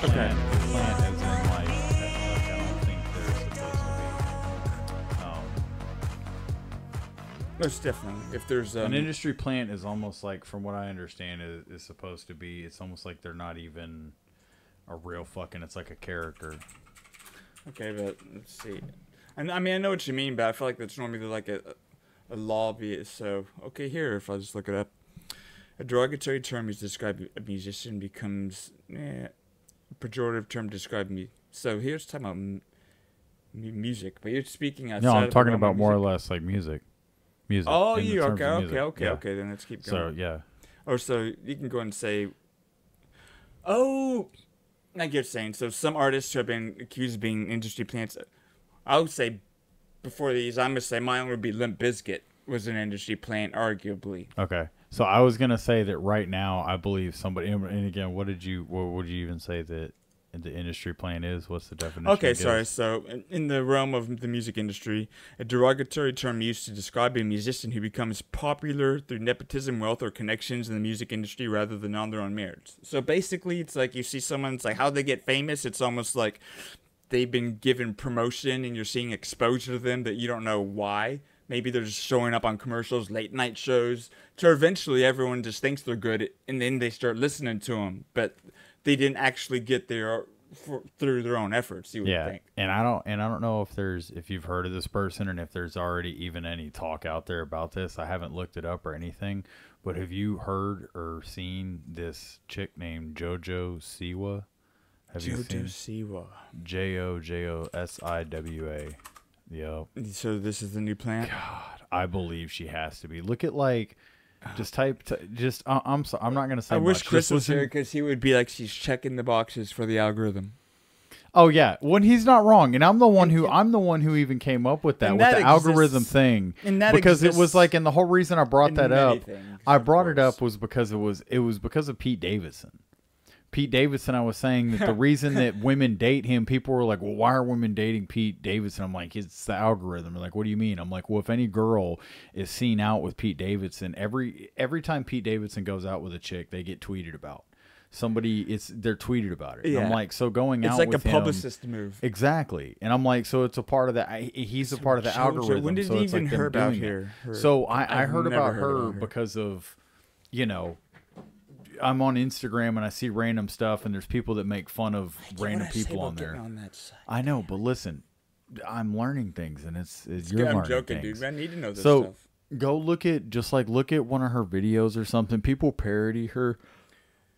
plant, plant as in like I don't think they're supposed to be. Most definitely. If there's An industry plant is almost like, from what I understand, is supposed to be. It's almost like they're not even a real fucking. It's like a character. Okay, but let's see. And I mean, I know what you mean, but I feel like that's normally like a lobbyist. So okay, here if I just look it up, a derogatory term used to describe a musician becomes a pejorative term to describe me. So here's talking about music, but you're speaking outside. No, I'm of the talking realm of about more or music. less like music. Music. Oh, in the you terms of okay? music. Okay. Yeah. Okay. Then let's keep So going. yeah. Or so you can go and say, oh, I get what you're saying. So some artists who have been accused of being industry plants, I would say before these, I'm gonna say mine would be Limp Bizkit was an industry plant, arguably. Okay. So I was gonna say that right now I believe somebody. And again, what would you even say that the industry plant is? What's the definition? Okay, sorry. So in the realm of the music industry, a derogatory term used to describe a musician who becomes popular through nepotism, wealth, or connections in the music industry rather than on their own merits. So basically, it's like you see someone, it's like how they get famous. It's almost like they've been given promotion and you're seeing exposure to them that you don't know why. Maybe they're just showing up on commercials, late night shows, to eventually everyone just thinks they're good, and then they start listening to them. But they didn't actually get there through their own efforts. You would think. And I don't know if you've heard of this person and if there's already even any talk out there about this. I haven't looked it up or anything, but have you heard or seen this chick named JoJo Siwa? Have you seen Siwa? JoJoSiwa? Yep. So this is the new plant. God, I believe she has to be. Look at like. Just type. I'm sorry. I'm not gonna say. I wish much. Chris was here because he would be like, she's checking the boxes for the algorithm. Oh yeah, when he's not wrong, and I'm the one who even came up with that, with the algorithm thing, because it was like, and the whole reason I brought that up, I brought it up was because it was because of Pete Davidson. Pete Davidson, I was saying that the reason that women date him, people were like, well, why are women dating Pete Davidson? I'm like, it's the algorithm. They're like, what do you mean? I'm like, well, if any girl is seen out with Pete Davidson, every time Pete Davidson goes out with a chick, they get tweeted about. They're tweeted about it. Yeah. And I'm like, so going out with him. It's like a publicist move. Exactly. And I'm like, so it's a part of he's a part of the algorithm. When did you even hear about her? So I heard about her because of, I'm on Instagram and I see random stuff, and there's people that make fun of random people on there. I know, but listen, I'm learning things, and it's you're learning joking, things. Dude. I need to know this stuff. So go look at look at one of her videos or something. People parody her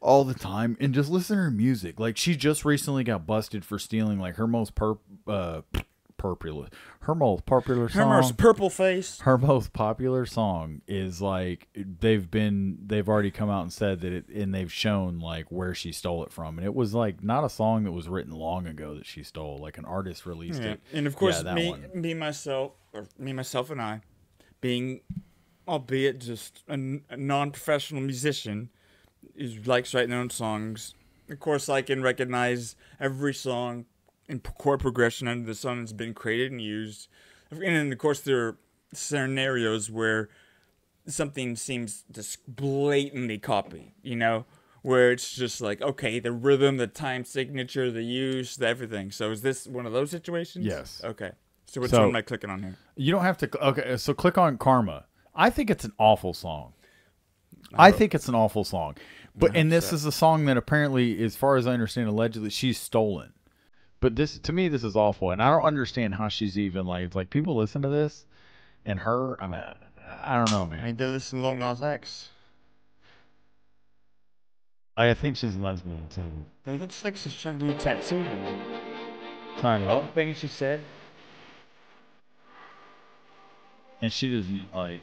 all the time, and just listen to her music. Like, she just recently got busted for stealing like her most her most popular song. Her most purple face. Her most popular song is like they've already come out and said that and they've shown like where she stole it from, and it was like not a song that was written long ago that she stole. Like an artist released it. And of course, myself, and I, being, albeit just a non-professional musician, who likes writing their own songs. Of course, I can recognize every song and chord progression under the sun has been created and used. And of course, there are scenarios where something seems just blatantly copy, where it's just like, okay, the rhythm, the time signature, the use, the everything. So is this one of those situations? Yes. Okay. So which one am I clicking on here? You don't have to. Okay, so click on Karma. I think it's an awful song. I think it's an awful song. And this is a song that apparently, as far as I understand, allegedly she's stolen. But to me, this is awful, and I don't understand how she's even like people listen to this, and her. I mean, I don't know, man. I did this in Lil Nas X. I think she's lesbian too. It looks like she's trying to do a tattoo. Trying to thing she said, and she doesn't like.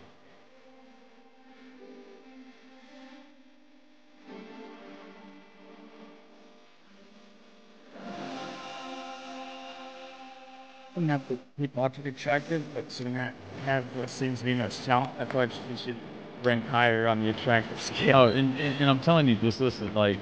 Doesn't have to be logically attractive, but shouldn't have what seems to be most talent. I feel like she should rank higher on the attractive scale. Oh, and I'm telling you, just listen, like.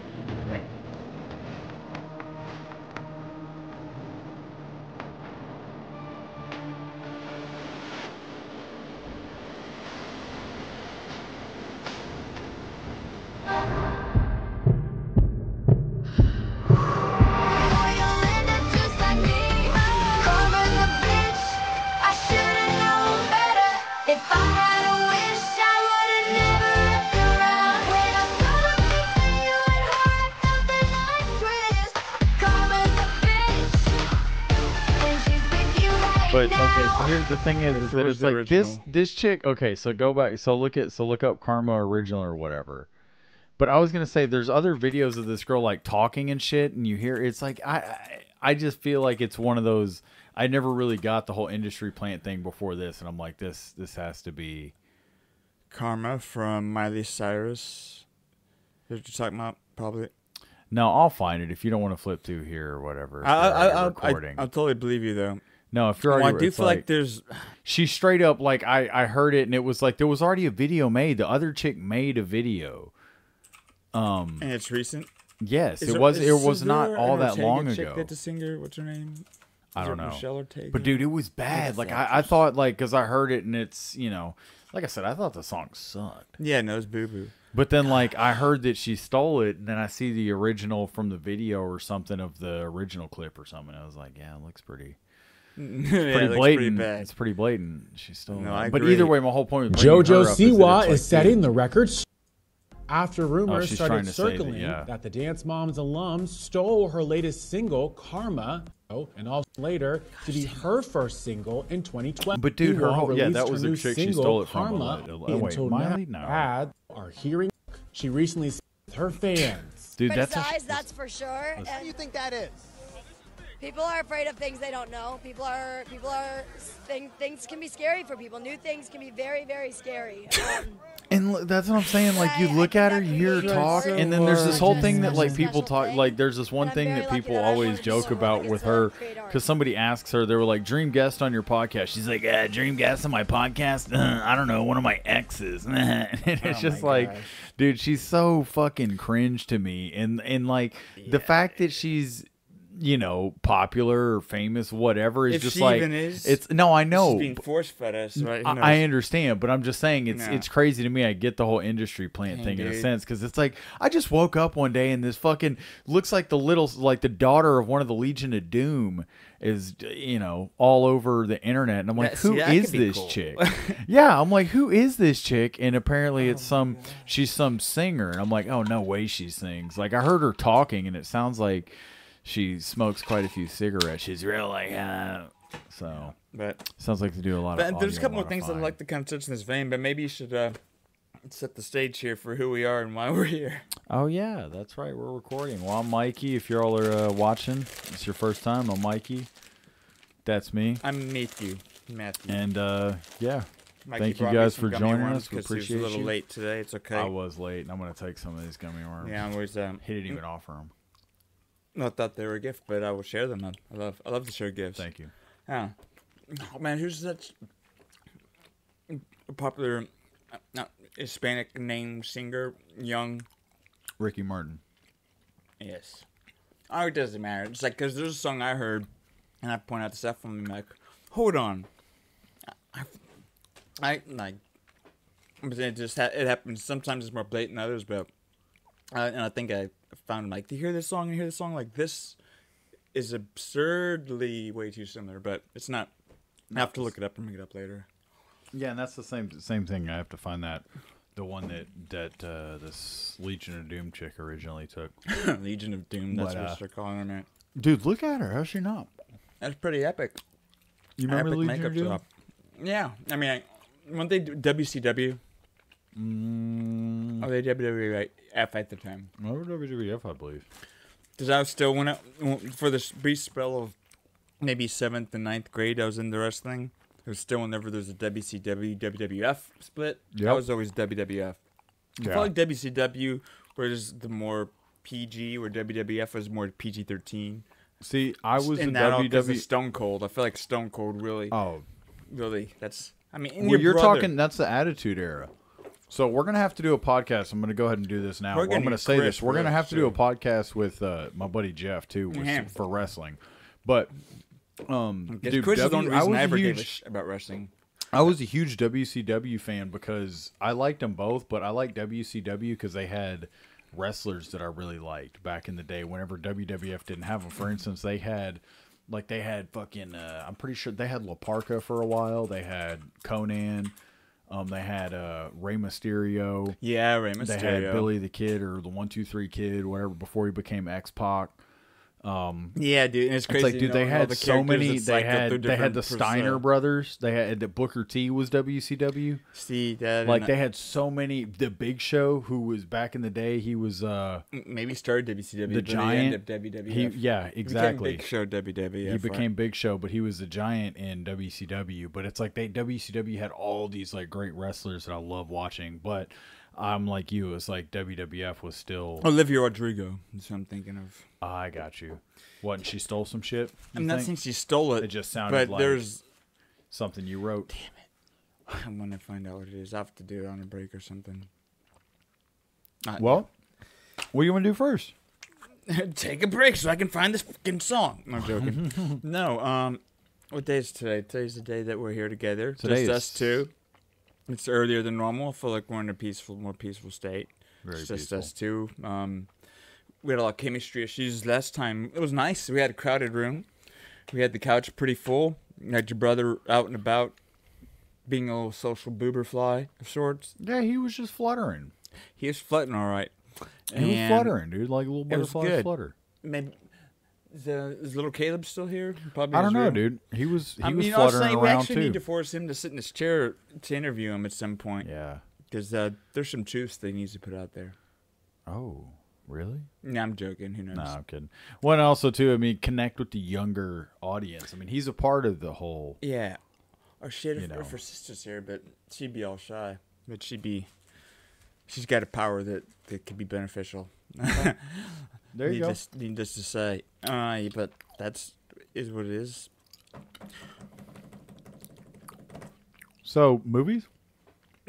But okay, so here's the thing is that it's like this chick. Okay, so go back. So look up Karma original or whatever. But I was gonna say there's other videos of this girl like talking and shit, and you hear it's like I just feel like it's one of those. I never really got the whole industry plant thing before this, and I'm like this has to be Karma from Miley Cyrus. What you're talking about, probably. No, I'll find it if you don't want to flip through here or whatever. I'll totally believe you though. No, if you're already, I do feel like there's. She straight up like I heard it and it was like there was already a video made. The other chick made a video. And it's recent. Yes, it was not all that long ago. That's a singer. What's her name? I don't know. Michelle Ortega? But dude, it was bad. Like I thought, like because I heard it and it's like I said, I thought the song sucked. Yeah, no, it's boo boo. But then like I heard that she stole it, and then I see the original from the video or something of the original clip or something. I was like, yeah, it looks pretty. It's pretty blatant. It's pretty blatant. She stole it. But either way, my whole point was JoJo Siwa is setting the record after rumors started circling that the Dance Moms alum stole her latest single, Karma, and also later to be her first single in 2012. But dude, her whole that was the chick she stole it from. Wait, Miley? No. Ads are hearing. She recently said with her fans. Dude, that's for sure. What do you think that is? People are afraid of things they don't know. Things can be scary for people. New things can be very, very scary. And that's what I'm saying. Like, you look at her, you hear her talk, and then there's this whole thing that, like, people talk. Like, there's this one thing that people always joke about with her, because somebody asks her, they were like, dream guest on your podcast. She's like, dream guest on my podcast? I don't know, one of my exes. And it's just like, dude, she's so fucking cringe to me. And like, the fact that she's, popular or famous, whatever, is just like it's. No, I know. She's being force fed us, right? I understand, but I'm just saying it's crazy to me. I get the whole industry plant thing in a sense, because it's like I just woke up one day and this fucking looks like the daughter of one of the Legion of Doom is all over the internet, and I'm like, who is this chick? Yeah, I'm like, who is this chick? And apparently it's she's some singer, and I'm like, oh, no way she sings. Like, I heard her talking, and it sounds like she smokes quite a few cigarettes. She's real like, so. But sounds like they do a lot of. There's a couple more things I'd like to kind of touch in this vein, but maybe you should set the stage here for who we are and why we're here. Oh yeah, that's right. We're recording. Well, I'm Mikey. If you all are watching, it's your first time. I'm Mikey. That's me. I'm Matthew. And yeah. Mikey, thank you guys for joining us. We appreciate you. A little late today. It's okay. I was late, and I'm gonna take some of these gummy worms. Yeah, I always he didn't even offer them. I thought they were a gift, but I will share them. I love to share gifts. Thank you. Yeah. Oh, man, who's that popular Hispanic name singer? Young. Ricky Martin. Yes. Oh, it doesn't matter. It's like, because there's a song I heard, and I point out the stuff from me, like, hold on. I like, it happens. Sometimes it's more blatant than others, but, and I think I found, like, to hear this song and hear this song, like, this is absurdly way too similar, but it's not. I have to look it up and bring it up later. Yeah, and that's the same thing. I have to find the one that this Legion of Doom chick originally took. Legion of Doom, that's what they're calling her, man. Dude, look at her. How's she not? That's pretty epic. You remember Legion of Doom? Yeah. I mean, weren't they WCW? Oh, they WWF at the time. They were WWF, I believe. Because I was still, for this brief spell of maybe 7th and 9th grade, I was into wrestling. It was still whenever there's a WCW, WWF split. Yep. I was always WWF. Yeah. I felt like WCW was the more PG, where WWF was more PG-13. See, I was in that WWE. Stone Cold. I feel like Stone Cold really. Oh, really? That's. I mean, well, you're talking. That's the Attitude Era. So we're gonna have to do a podcast. I'm gonna go ahead and do this now. I'm gonna say this. We're gonna have to do a podcast with my buddy Jeff too, for wrestling. But dude, Chris is the only reason I ever gave a shit about wrestling. I was a huge WCW fan because I liked them both, but I liked WCW because they had wrestlers that I really liked back in the day. Whenever WWF didn't have them, for instance, they had fucking. I'm pretty sure they had La Parka for a while. They had Conan. They had Rey Mysterio. Yeah, Rey Mysterio. They had Billy the Kid or the 1-2-3 Kid, whatever, before he became X-Pac. Yeah, dude, and it's crazy. It's like, dude, they had so many. They had the Steiner brothers. They had the Booker T was WCW. See that? Like they had so many. The Big Show, who was back in the day, he was maybe started WCW. The Giant. WWF. Yeah, exactly. He became Big Show WWF. He became Big Show, but he was the Giant in WCW. But it's like WCW had all these like great wrestlers that I love watching, but. I'm like you. It's like WWF was still Olivia Rodrigo. That's what I'm thinking of. I got you. What? And she stole some shit. I'm not saying she stole it. It just sounded like there's something you wrote. Damn it! I'm gonna find out what it is. I have to do it on a break or something. Well, what do you want to do first? Take a break so I can find this fucking song. I'm joking. No. What day is today? Today's the day that we're here together. Today just is us two. It's earlier than normal. I feel like we're in a more peaceful state. Very it's just peaceful. us two. We had a lot of chemistry issues last time. It was nice. We had a crowded room. We had the couch pretty full. You had your brother out and about, being a little social boober fly of sorts. Yeah, he was just fluttering. He was flirting all right. He was fluttering, dude, like a little butterfly flutter. Maybe is little Caleb still here? Probably. I don't know, dude. He was fluttering around we actually too. need to force him to sit in his chair to interview him at some point. Yeah, because there's some truths that he needs to put out there. Oh, really? Nah, I'm joking. Who knows? No, I'm kidding. Well, and also too, I mean, connect with the younger audience. I mean, he's a part of the whole. Yeah, or shit, if her sister's here, but she'd be all shy. But she's got a power that could be beneficial. There you go. Needless to say, but is what it is. So movies?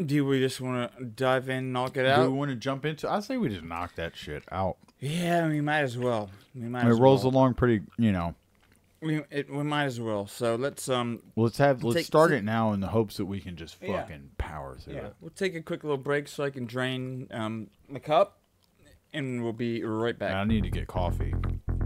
Do we just want to dive in, knock it out? Do we want to jump into? I say we just knock that shit out. Yeah, we might as well. It rolls along pretty, We might as well. So let's let's start it now in the hopes that we can just fucking power through it. We'll take a quick little break so I can drain my cup, and we'll be right back. I need to get coffee.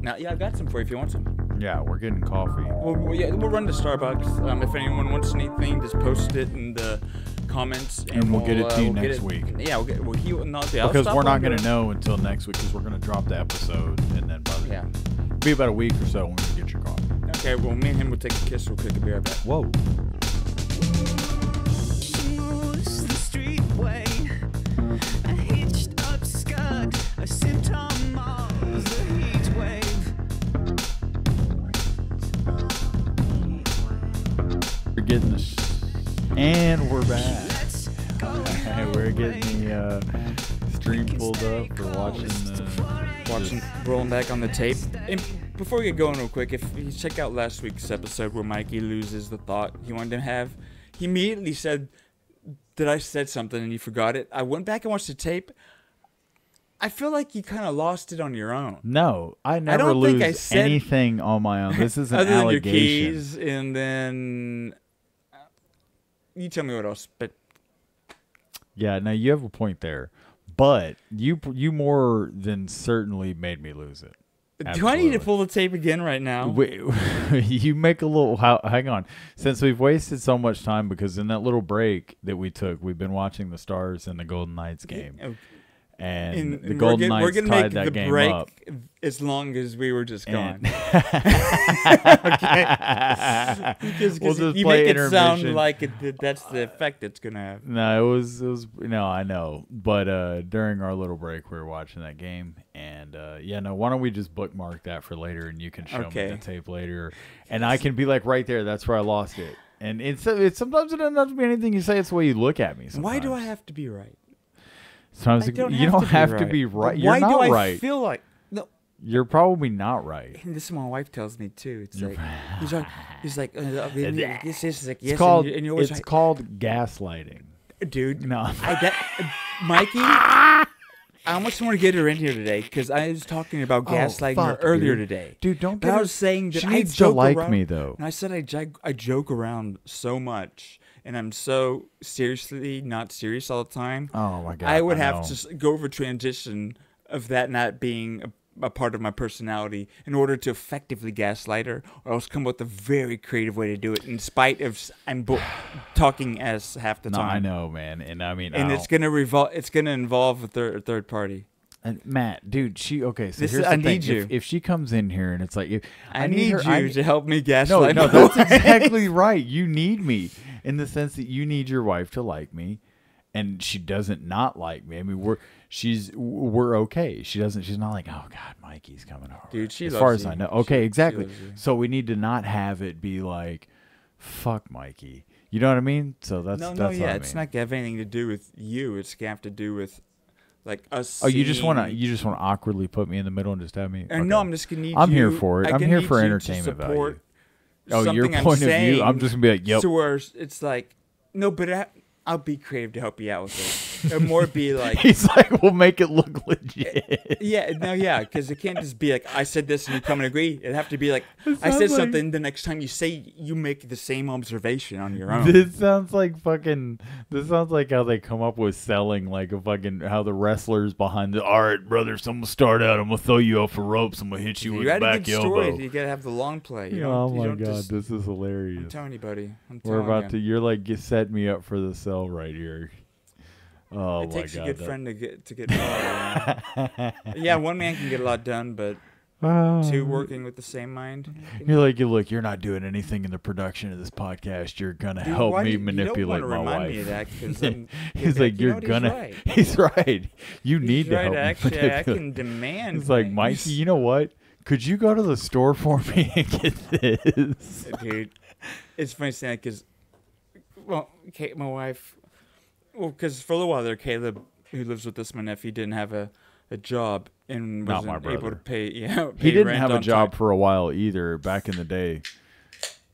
Now, I've got some for you if you want some. Yeah, we're getting coffee. We'll run to Starbucks. If anyone wants anything, just post it in the comments, and we'll get it to you next week. Yeah, because we're not going to know until next week because we're going to drop the episode and then be about a week or so when we get your coffee. Okay, well, me and him will take a kiss real quick and be right back. Whoa. A symptom of the heat wave. We're getting this, and we're back. We're getting the stream pulled up. We're watching rolling back on the tape. And before we get going real quick, if you check out last week's episode where Mikey loses the thought he wanted to have, he immediately said that I said something and you forgot it. I went back and watched the tape. I feel like you kind of lost it on your own. No, I never lose anything on my own. This is an other allegation. Than your keys, and then you tell me what else. But yeah, now you have a point there, but you more than certainly made me lose it. Absolutely. Do I need to pull the tape again right now? You make a little. Hang on, since we've wasted so much time because in that little break that we took, we've been watching the Stars and the Golden Knights game. Okay. And the Golden Knights tied that game break up. As long as we were just gone. Okay. Because you make it sound like that's the effect it's going to have. No, it was no, I know. But during our little break, we were watching that game. And why don't we just bookmark that for later and you can show me the tape later. And I can be like, right there, that's where I lost it. And it's sometimes it doesn't have to be anything you say. It's the way you look at me sometimes. Why do I have to be right? Sometimes you don't have to be right. You're not right. Why do I feel like no? You're probably not right. And this is what my wife tells me too. It's like he's like this is like yes. It's called gaslighting, dude. No, Mikey. I almost want to get her in here today because I was talking about gaslighting her earlier today. Dude, don't. But I was saying that she needs to like me though. And I said I joke around so much. And I'm so seriously not serious all the time. Oh, my God. I would have to go over a transition of that not being a part of my personality in order to effectively gaslight her, or else come up with a very creative way to do it in spite of I'm talking as half the time. No, I know, man. And I mean... And it's going to involve a third party. Matt, dude, So here's the I thing. Need you. If she comes in here and it's like, I need you to help me gaslight. No, that's exactly right. You need me in the sense that you need your wife to like me, and she doesn't not like me. I mean, we're okay. She's not like, oh God, Mikey's coming over. Dude, she as loves far as you. I know. Okay, exactly. She loves you. So we need to not have it be like, fuck Mikey. You know what I mean? So that's yeah. what I mean. It's not gonna have anything to do with you. It's gonna have to do with like us. Oh, you just want to awkwardly put me in the middle and just have me. Okay. No, I'm just gonna need. I'm here for it. I'm here for entertainment value. Oh, your point of view. I'm just gonna be like, yep. So where it's like, no, but I'll be creative to help you out with it. Or more be like, he's like, we'll make it look legit. Yeah, because it can't just be like, I said this and you come and agree. It'd have to be like, I said something, the next time you say, you make the same observation on your own. This sounds like how they come up with selling, like how the wrestlers behind all right, brother, someone start out, I'm going to throw you off for ropes, I'm going to hit you with the back elbow. Stories, you got to have the long play. Oh my God, this is hilarious. I'm telling you, buddy. You're like, you set me up for the sell right here. Oh it takes a good friend to get yeah, one man can get a lot done, but two working with the same mind. You're like, look, you're not doing anything in the production of this podcast. You're gonna help me manipulate my wife. Me of that, he's like, you're gonna. Right. He's right. You need to help. Actually, me I can demand. It's like, Mikey, you know what? Could you go to the store for me and get this? Dude, it's funny saying because, well, Kate, my wife. Well, because for a little while there, Caleb, who lives with us, my nephew, didn't have a job and wasn't able to pay. Yeah, he didn't have a job for a while either. Back in the day,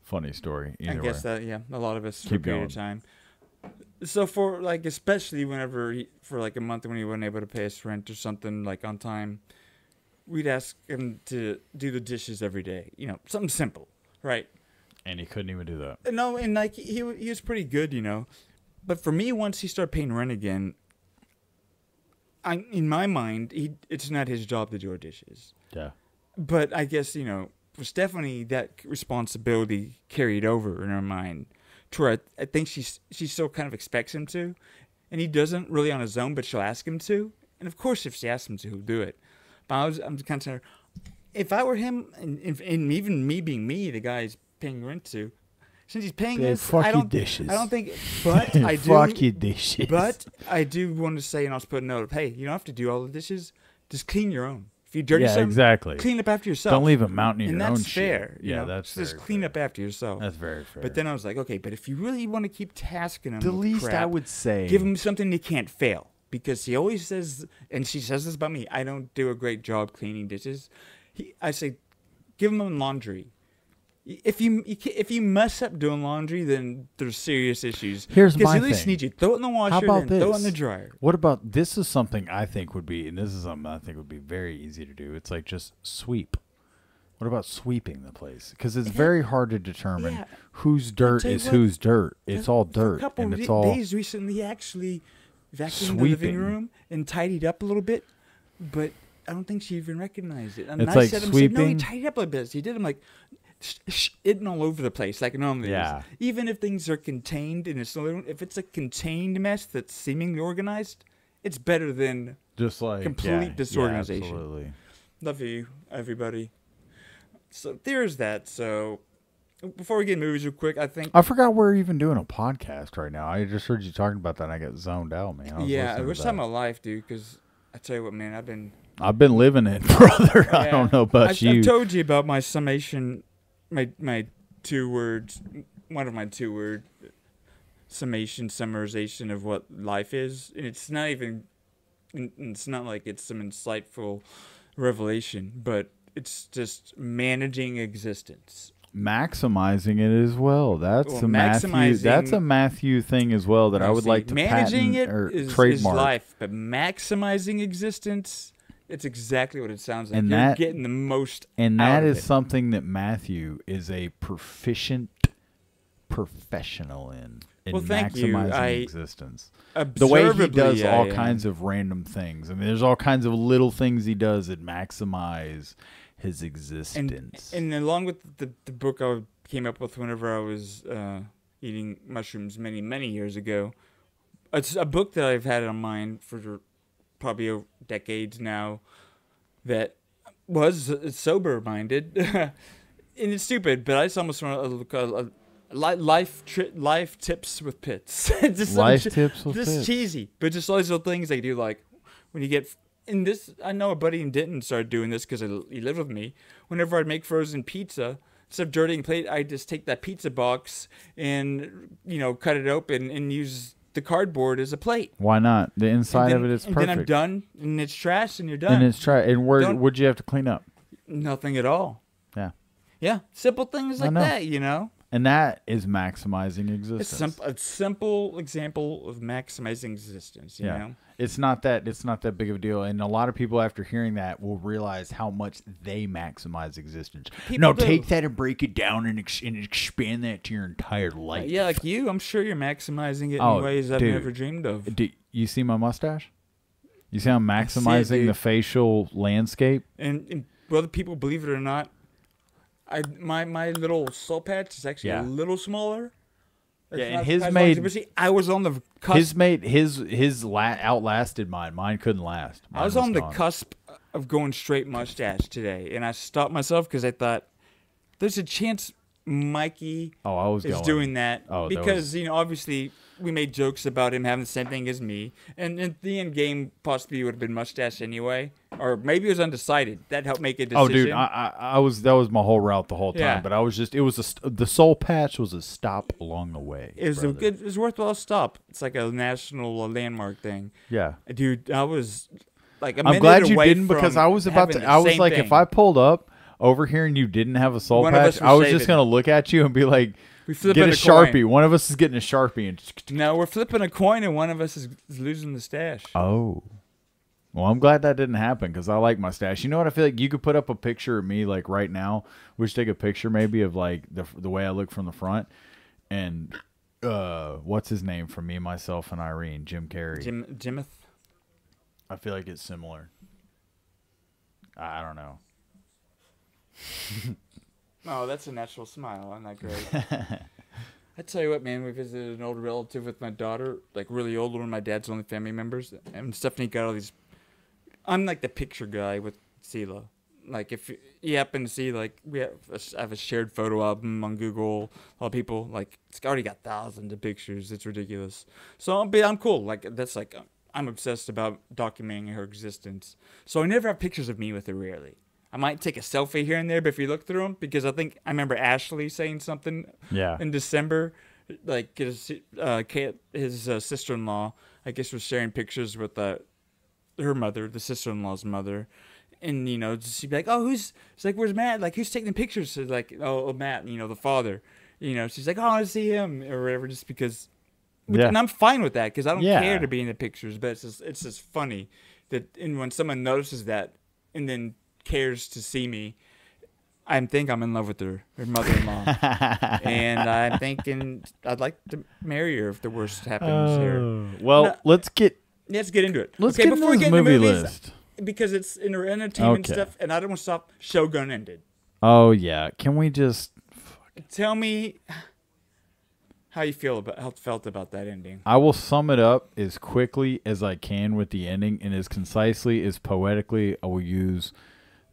funny story. I guess that a lot of us for a period of time. So for like, especially whenever for like a month when he wasn't able to pay us rent or something like on time, we'd ask him to do the dishes every day. Something simple, right? And he couldn't even do that. No, and like he was pretty good, But for me, once he started paying rent again, in my mind, it's not his job to do our dishes. Yeah. But I guess, for Stephanie, that responsibility carried over in her mind to where I think she still kind of expects him to. And he doesn't really on his own, but she'll ask him to. And of course, if she asks him to, he'll do it. But I'm kind of saying, if I were him, and even me being me, the guy he's paying rent to, since he's paying this, I don't think. But I do. Fuck your dishes. But I do want to say, and I'll just put a note of, hey, you don't have to do all the dishes. Just clean your own. If you dirty something, exactly. Clean up after yourself. Don't leave a mountain in your own shit. And that's fair. Yeah, that's just clean up after yourself. That's very fair. But then I was like, okay, but if you really want to keep tasking him, the least I would say, give him something he can't fail, because he always says, and she says this about me, I don't do a great job cleaning dishes. I say, give him laundry. If you mess up doing laundry, then there's serious issues. Here's my thing. Because at least need you throw it in the washer, then throw it in the dryer. What about this? Is something I think would be, and this is something I think would be very easy to do. It's like just sweep. What about sweeping the place? Because it's very hard to determine whose dirt is whose dirt. It's all dirt, and it's all. Days recently, he actually vacuumed the living room and tidied up a little bit, but I don't think she even recognized it. And it's I like said, sweeping. No, he tidied up a bit. He did. I'm like. It all over the place like normally is. Even if things are contained in if it's a contained mess that's seemingly organized, it's better than just like complete disorganization. Yeah, absolutely. Love you, everybody. So there's that. So before we get movies real quick, I forgot we're even doing a podcast right now. I just heard you talking about that and I got zoned out, man. I wish I'm alive, dude, because I tell you what, man, I've been living it, brother. Yeah. I don't know about you. I've told you about my summation. My 2 words, one of my 2-word summarization of what life is. And it's not like it's some insightful revelation, but it's just managing existence. Maximizing it as well. That's a Matthew thing as well that I would like to patent or trademark. Is life, but maximizing existence, it's exactly what it sounds like. And you're getting the most and out that of is it. something that Matthew is a professional in maximizing existence. The way he does all kinds of random things. I mean, there's all kinds of little things he does that maximize his existence. And along with the book I came up with whenever I was eating mushrooms many, many years ago, it's a book that I've had on mind for probably decades now that was sober-minded. And it's stupid, but I just almost want to life tips with pits. Just life tips with pits. Just cheesy, but just all these little things they do, like when you get in this. I know a buddy in Denton started doing this because he lived with me. Whenever I'd make frozen pizza, instead of dirtying a plate, I just take that pizza box and cut it open and use the cardboard as a plate. Why not? The inside of it is perfect. And then I'm done, and it's trash, and you're done. And it's trash. And what'd you have to clean up? Nothing at all. Yeah. Yeah, simple things like that, And that is maximizing existence. It's a simple example of maximizing existence, you know? It's not that big of a deal. And a lot of people after hearing that will realize how much they maximize existence. Take that and break it down and expand that to your entire life. Yeah, like you, I'm sure you're maximizing it in ways I've never dreamed of. You see my mustache? You see I'm maximizing the facial landscape? And whether people believe it or not, my little soul patch is actually a little smaller. And I was on the cusp. His outlasted mine. Mine couldn't last. I was on the cusp of going straight mustache today, and I stopped myself because I thought there's a chance Mikey is doing that because obviously we made jokes about him having the same thing as me, and in the end game possibly would have been mustache anyway, or maybe it was undecided. That helped make a decision. Oh, dude, that was my whole route the whole time. But the soul patch was a stop along the way. It was it was worthwhile stop. It's like a national landmark thing. Yeah, dude, I was like I'm glad you didn't because I was about to. I was like, if I pulled up over here and you didn't have a soul patch, I was just gonna look at you and be like, get a Sharpie. One of us is getting a Sharpie. And no, we're flipping a coin and one of us is losing the stash. Oh. Well, I'm glad that didn't happen because I like my stash. You know what? I feel like you could put up a picture of me like right now. We should take a picture maybe of like the way I look from the front. And what's his name from Me, Myself, and Irene? Jim Carrey. Jimeth? I feel like it's similar. I don't know. Oh, that's a natural smile. I'm not great. I tell you what, man, we visited an old relative with my daughter, like really old, one of my dad's only family members. And Stephanie got all these. I'm like the picture guy with Sela. Like if you happen to see, like I have a shared photo album on Google. A lot of people like it's already got thousands of pictures. It's ridiculous. So I'm cool. Like that's like I'm obsessed about documenting her existence. So I never have pictures of me with her. Rarely. I might take a selfie here and there, but if you look through them, because I think I remember Ashley saying something in December, like his sister-in-law, I guess, was sharing pictures with her mother, the sister-in-law's mother, and she'd be like, "Oh, she's like, where's Matt? Like, who's taking pictures?" She's like, "Oh, Matt, the father." She's like, "Oh, I want to see him," or whatever, just because. Yeah. And I'm fine with that because I don't care to be in the pictures, but it's just funny that when someone notices that and then cares to see me, I think I'm in love with her mother-in-law, and I'm thinking I'd like to marry her if the worst happens here. Well, let's get into it. Let's get into this movie list because it's in our entertainment stuff, and I don't want to stop. Shogun ended. Oh yeah, can we just tell me how you felt about that ending? I will sum it up as quickly as I can with the ending, and as concisely as poetically. I will use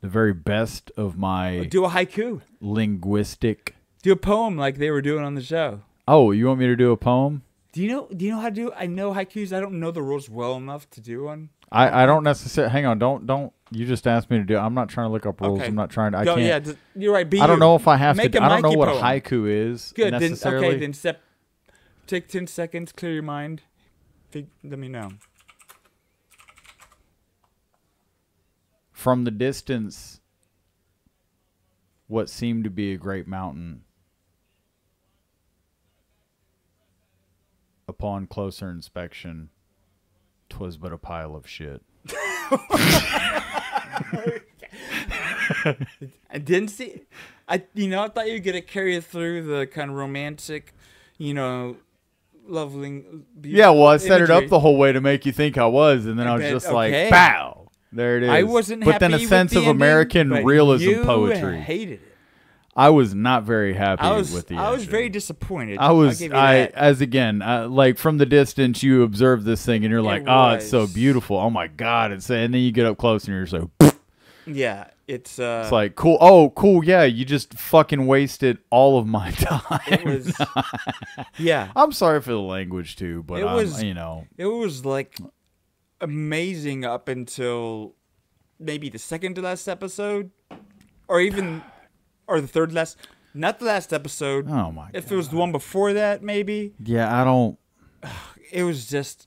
the very best of my do a haiku, linguistic. Do a poem like they were doing on the show. Oh, you want me to do a poem? Do you know how to do? I know haikus. I don't know the rules well enough to do one. I don't necessarily. Hang on, don't. You just asked me to do. I'm not trying to look up rules. Okay. I'm not trying to. I can't. Yeah, you're right. I don't know if I have to. I don't know what poem. Haiku is. Good. Necessarily. Then take 10 seconds. Clear your mind. Let me know. From the distance, what seemed to be a great mountain, upon closer inspection, 'twas but a pile of shit. I didn't see. I thought you were gonna carry it through the kind of romantic, lovely. Yeah, well, I set it up the whole way to make you think I was, and then I was just like, "Bow." There it is. I wasn't but happy then a sense with of the American ending, realism you poetry. Hated it. I was not very happy with the. I was very disappointed. Like from the distance, you observe this thing and you're like, oh, it's so beautiful. Oh my god, and then you get up close and you're just like, yeah, it's like cool. Oh, cool. Yeah, you just fucking wasted all of my time. It was, yeah. I'm sorry for the language too, but it was like amazing up until maybe the second to last episode, or the third last. Not the last episode. Oh my god! If it was the one before that, maybe. Yeah, I don't. It was just.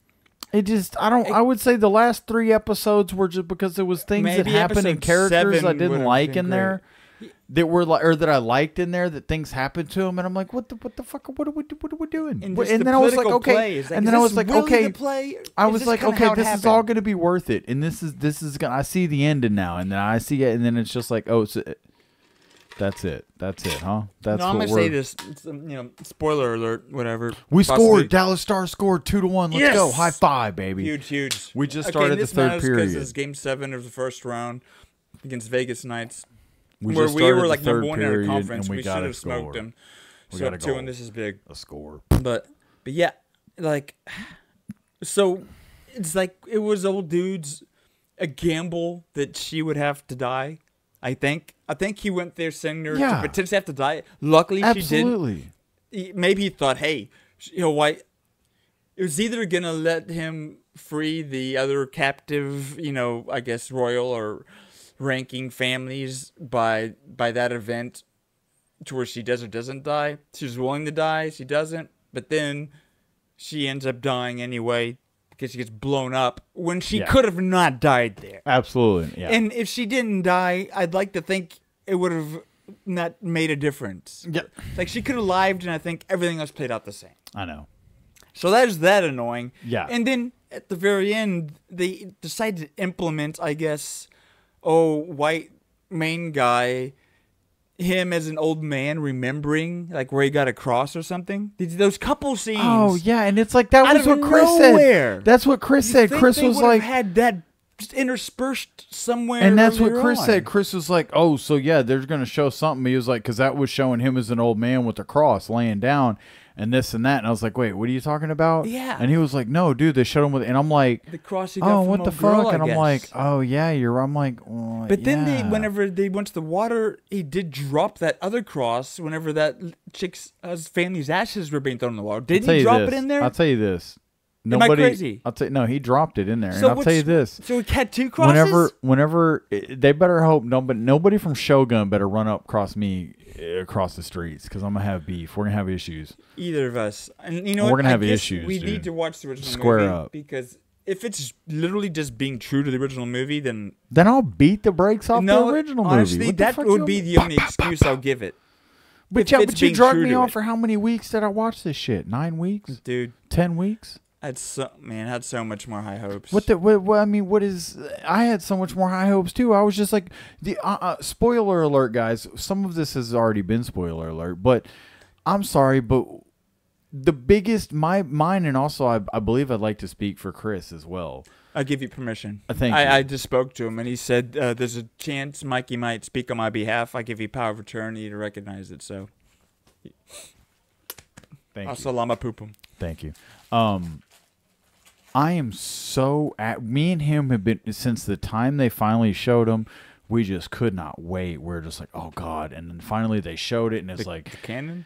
I would say the last 3 episodes were just because there was things that happened and characters I didn't like in there that were like, or that I liked in there, that things happened to them, and I'm like, what the fuck? What are we doing? And then I was like, okay. And then I was like, okay. I was like, okay, this is all going to be worth it, and this is gonna. I see the ending now, and then I see it, and then it's just like, oh, that's it, huh? I'm gonna say this. It's, spoiler alert, whatever. We scored. Dallas Stars scored 2-1. Let's go! High five, baby! Huge. We just started the third period. This is Game 7 of the first round against Vegas Knights, where we were like number 1 in our conference. We should have smoked them. So up 2, and this is big. A score. But yeah, like, so it's like it was old dudes, a gamble that she would have to die. I think he went there sending her to potentially have to die. Luckily, she didn't. Maybe he thought, hey, why? It was either going to let him free the other captive, I guess, royal or ranking families by that event to where she does or doesn't die. She's willing to die. She doesn't. But then she ends up dying anyway. Because she gets blown up when she could have not died there. Absolutely, yeah. And if she didn't die, I'd like to think it would have not made a difference. Yeah. Like, she could have lived, and I think everything else played out the same. I know. So that is that annoying. Yeah. And then at the very end, they decided to implement, I guess, white main guy, him as an old man remembering like where he got a cross or something. Those couple scenes. Oh yeah, and it's like that was what Chris said. That's what Chris said. Chris was like, had that just interspersed somewhere. And that's what Chris said. Chris was like, oh, so yeah, they're gonna show something. He was like, because that was showing him as an old man with a cross laying down. And this and that, and I was like, "Wait, what are you talking about?" Yeah, and he was like, "No, dude, they showed him with," and I'm like, "The cross he got from what the girl, fuck?" And I'm like, "Oh yeah, I'm like, but then whenever they went to the water, he did drop that other cross. Whenever that chick's family's ashes were being thrown in the water, did he drop it in there? I'll tell you this. Am I crazy? I'll tell you, no, he dropped it in there, and I'll tell you this. So he had 2 crosses. Whenever they better hope nobody from Shogun better run up across me across the streets, because I'm gonna have beef. We're gonna have issues. Either of us, and we're gonna have issues. We need to watch the original movie up, because if it's literally just being true to the original movie, then I'll beat the brakes off the original movie. Honestly, that would be the only excuse I'll give it. But you drugged me on for how many weeks did I watch this shit? 9 weeks, dude. 10 weeks. I had so much more high hopes. I had so much more high hopes too. I was just like, spoiler alert, guys. Some of this has already been spoiler alert, but I'm sorry, but the biggest, mine, and also I believe I'd like to speak for Chris as well. I give you permission. Thank you. I just spoke to him, and he said there's a chance Mikey might speak on my behalf. I give you power of attorney to recognize it. So, thank you. Assalamu alaikum. Thank you. I am so me and him have been since the time they finally showed him. We just could not wait. We're just like, oh god! And then finally they showed it, and it's like the canon.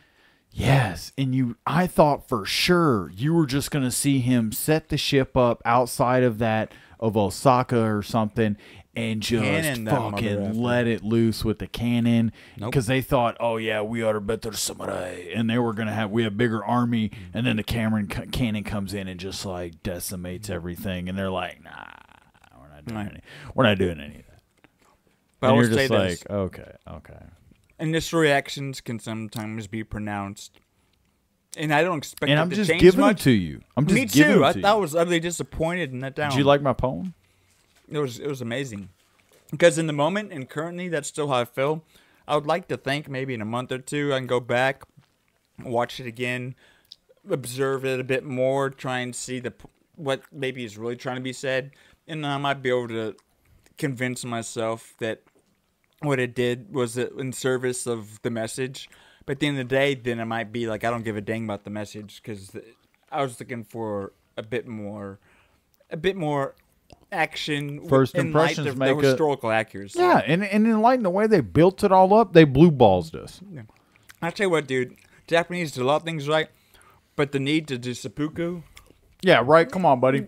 Yes, and I thought for sure you were just gonna see him set the ship up outside of Osaka or something, and just fucking let it loose with the cannon, because they thought, oh yeah, we are better samurai, and we have bigger army, and then the cannon comes in and just like decimates everything, and they're like, nah, we're not doing any of that. But and you're just like, okay. Initial reactions can sometimes be pronounced, and I don't expect. And I'm just giving it to you. Me too. I thought I was utterly disappointed in that down. Did you like my poem? It was amazing, because in the moment and currently that's still how I feel. I would like to think maybe in a month or two I can go back, watch it again, observe it a bit more, try and see what maybe is really trying to be said, and I might be able to convince myself that what it did was in service of the message. But at the end of the day, then it might be like, I don't give a dang about the message, because I was looking for a bit more action. First impressions of make the historical accuracy. Yeah, and in light of the way they built it all up, they blue ballsed us. Yeah. I tell you what, dude, Japanese do a lot of things right, but the need to do seppuku. Yeah, right. Come on, buddy.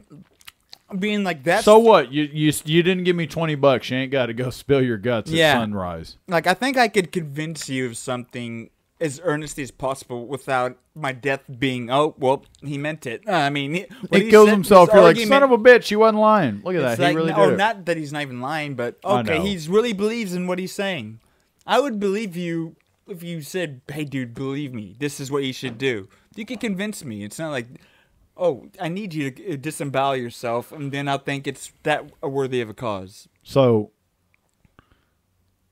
Being like that. So what? You didn't give me $20. You ain't got to go spill your guts at sunrise. Like, I think I could convince you of something as earnestly as possible without my death being, oh, well, he meant it. I mean, he kills himself. You're like, son of a bitch, he wasn't lying. Look at that. Like, he really did it. it. Not that he's not even lying, but okay, he really believes in what he's saying. I would believe you if you said, hey, dude, believe me, this is what you should do. You can convince me. It's not like, oh, I need you to disembowel yourself, and then I'll think it's that worthy of a cause. So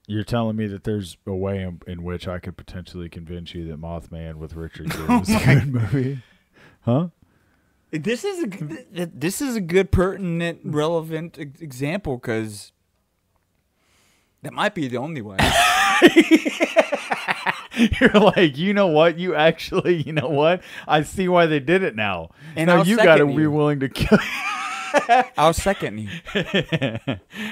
you're telling me that there's a way in which I could potentially convince you that Mothman with Richard Gere is a good movie? Huh? This is a good, pertinent, relevant example, because that might be the only way. You're like, you know what? You know what? I see why they did it now. And now you got to be willing to kill. I'll second you.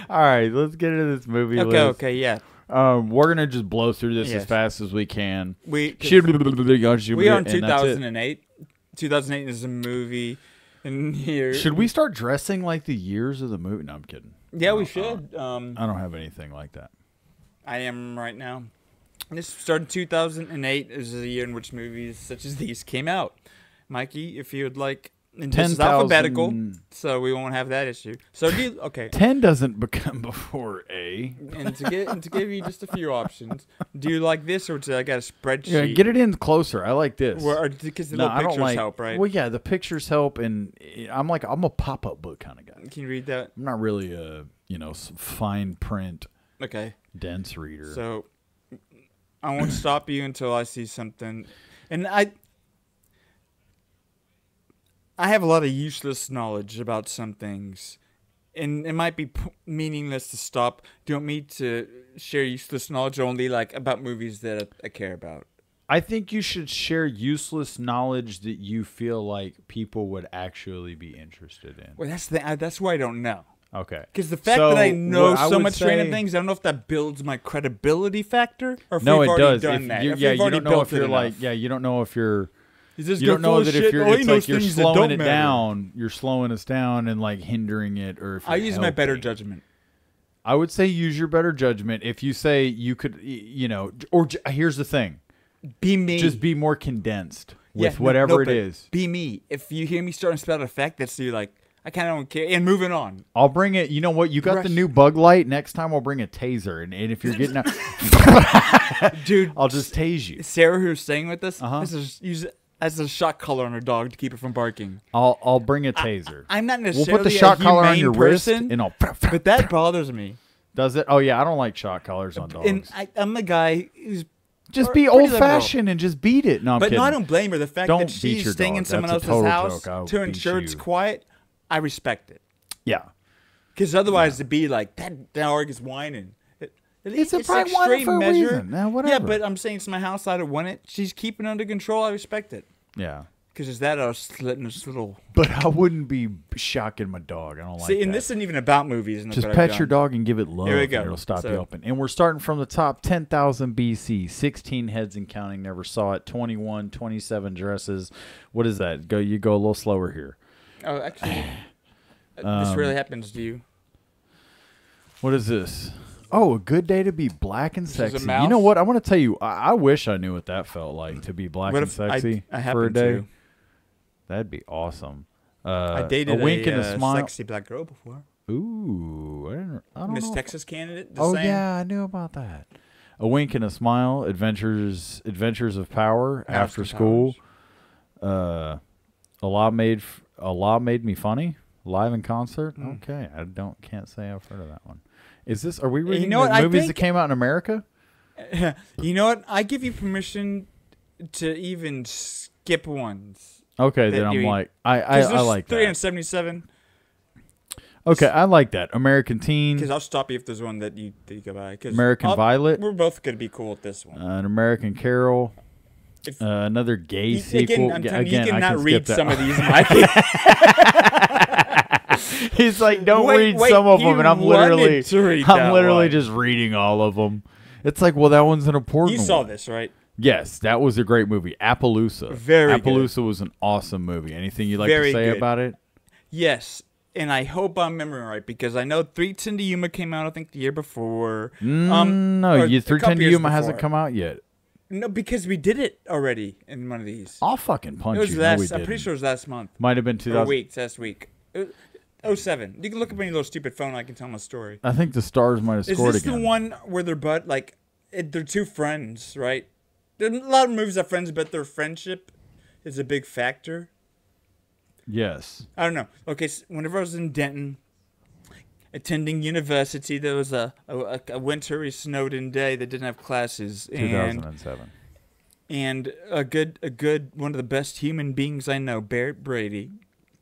All right, let's get into this movie. Okay, yeah. We're gonna just blow through this as fast as we can. We are in 2008. 2008 is a movie. And here, should we start dressing like the years of the movie? No, I'm kidding. Yeah, we should. I don't have anything like that. I am right now. This started in 2008. This is a year in which movies such as these came out. Mikey, if you would like, and this is alphabetical, so we won't have that issue. So do you, okay. 10 doesn't become before A. And to give you just a few options, do you like this, or do I got a spreadsheet? Yeah, get it in closer. I like this. Because the little pictures help, right? Well, yeah, the pictures help, and I'm a pop-up book kind of guy. Can you read that? I'm not really a fine print. Okay. Dense reader. So I won't stop you until I see something, and I have a lot of useless knowledge about some things, and it might be meaningless to stop. Do you want me to share useless knowledge only, like about movies that I care about? I think you should share useless knowledge that you feel like people would actually be interested in. Well, that's why I don't know. Okay. Because the fact that I know so much random things, I don't know if that builds my credibility factor, or if we've already done that. You don't know if you're like, you don't know if you're. You don't know that if you're, it's like you're slowing it down, you're slowing us down and like hindering it, or if I use my better judgment. I would say use your better judgment. If you say you could, or here's the thing, be me. Just be more condensed with whatever it is. Be me. If you hear me starting to spell out effect, that's you like, I kind of don't care. And moving on. I'll bring it. You know what? You got the new bug light. Next time I'll bring a taser. And if you're getting out, dude, I'll just tase you. Sarah, who's staying with us, use it as a shock collar on her dog to keep it from barking. I'll bring a taser. I'm not necessarily we'll put the shock collar on your wrist, and but that bothers me. Does it? Oh yeah, I don't like shock collars on dogs. And I'm the guy who's just be old fashioned and just beat it. No, I'm kidding. No, I don't blame her. The fact that she's staying in someone else's house to ensure it's quiet, I respect it. Yeah. Because otherwise it'd be like, that dog is whining. It's probably whining for a reason. Now, whatever. Yeah, but I'm saying it's my house. I don't want it. She's keeping it under control. I respect it. Yeah. Because is that I was slitting this little... But I wouldn't be shocking my dog. I don't like that. See, and this isn't even about movies. Just pet your dog and give it love. Here we go. And it'll stop you open. And we're starting from the top. 10,000 BC. 16 heads and counting. Never saw it. 21, 27 dresses. What is that? You go a little slower here. Oh, actually... this really happens to you. What is this? Oh, a good day to be black and sexy. You know what? I want to tell you, I wish I knew what that felt like, to be black and sexy for a day. That'd be awesome. I dated a wink and a smile. Sexy black girl before. Ooh. I don't Miss know. Texas candidate. Yeah, I knew about that. A wink and a smile. Adventures of Power. After School. A Law Made Me Funny. Live in concert? Okay. Can't say I've heard of that one. Are we reading the movies that came out in America? You know what? I give you permission to even skip ones. Okay, then I'm like, I like 377. Okay, I like that. American Teen. Because I'll stop you if there's one that you go by. American Violet. We're both going to be cool with this one. An American Carol. Another gay sequel. Again, you cannot read some of these, Mike. He's like, don't read some of them, and I'm literally just reading all of them. It's like, well, that one's an important one. You saw this, right? Yes, that was a great movie. Appaloosa. Appaloosa was an awesome movie. Anything you'd like to say about it? Yes, and I hope I'm remembering right, because I know 3:10 to Yuma came out, I think, the year before. No, 3:10 to Yuma hasn't come out yet. No, because we did it already in one of these. I'll fucking punch you. No, I'm pretty sure it was last month. Might have been 2000. Last week. 07. You can look up any little stupid phone. I can tell my story. I think the Stars might have scored again. Is this the one where they're two friends, right? There's a lot of movies that friends, but their friendship is a big factor. Yes. I don't know. Okay, so whenever I was in Denton, attending university, there was a wintry, snowed-in day that didn't have classes. 2007. And a good one of the best human beings I know, Barrett Brady.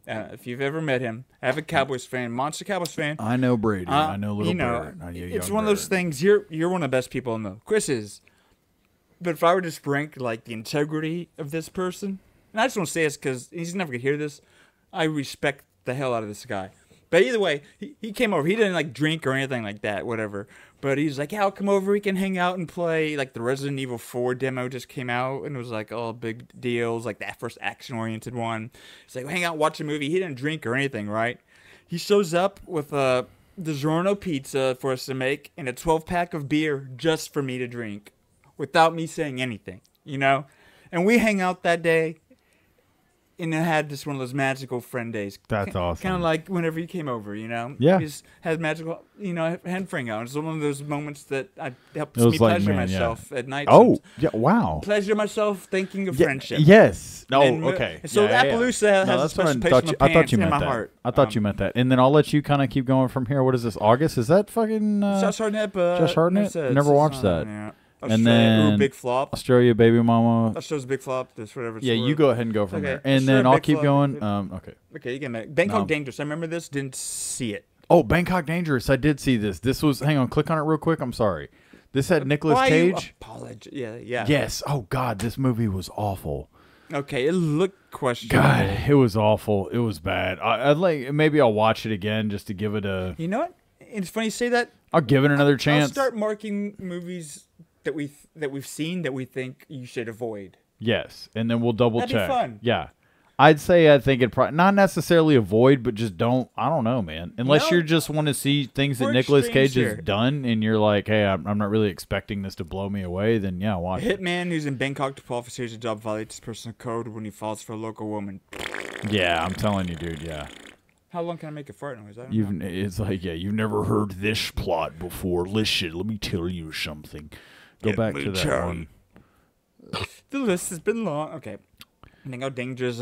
If you've ever met him, I have a Cowboys fan, monster Cowboys fan. I know Brady. I know little Barrett. It's one of those things. You're one of the best people I know. Chris is. But if I were to just rank like the integrity of this person, and I just want to say this because he's never gonna hear this, I respect the hell out of this guy. But either way, he came over. He didn't like drink or anything like that, whatever. But he's like, yeah, I'll come over. We can hang out and play. Like the Resident Evil 4 demo just came out, and it was like all big deals, like that first action-oriented one. He's like, hang out, watch a movie. He didn't drink or anything, right? He shows up with a DiGiorno pizza for us to make and a 12-pack of beer just for me to drink, without me saying anything, you know? And we hang out that day. And it had just one of those magical friend days. That's awesome. Kind of like whenever you came over, you know? Yeah. We just had magical, hand fring out. It's one of those moments that helps me pleasure myself at night. Oh, yeah, wow. Pleasure myself thinking of friendship. Yes. Okay. So Appaloosa has a special place in my heart. I thought you meant that. And then I'll let you kind of keep going from here. What is this, August? Is that fucking... Josh Hartnett. Josh Hartnett? Never watched that. Yeah. And then Big Flop. Australia Baby Mama. Australia's Big Flop. That's whatever. Yeah, you go ahead and go from there. And then I'll keep going. Okay. Okay, you get me. Bangkok Dangerous. I remember this. Didn't see it. Oh, Bangkok Dangerous. I did see this. This was. Hang on. Click on it real quick. I'm sorry. This had Nicolas Cage. Yeah. Yes. Oh God, this movie was awful. Okay, it looked questionable. God, it was awful. It was bad. I'd like maybe I'll watch it again just to give it a. You know what? It's funny you say that. I'll give it another chance. I'll start marking movies that we've seen that we think you should avoid. Yes, and then we'll double check. That'd be fun. Yeah, I think it probably not necessarily avoid, but just don't. I don't know, man. Unless you just want to see things that Nicolas Cage has done, and you're like, hey, I'm not really expecting this to blow me away. Then yeah, watch it. Hitman who's in Bangkok to pull off a series of job violates his personal code when he falls for a local woman. Yeah, I'm telling you, dude. Yeah. How long can I make a fart noise? I don't know. It's like, yeah, you've never heard this plot before. Listen, let me tell you something. Go back to that one. The list has been long. Okay. I think how dangerous.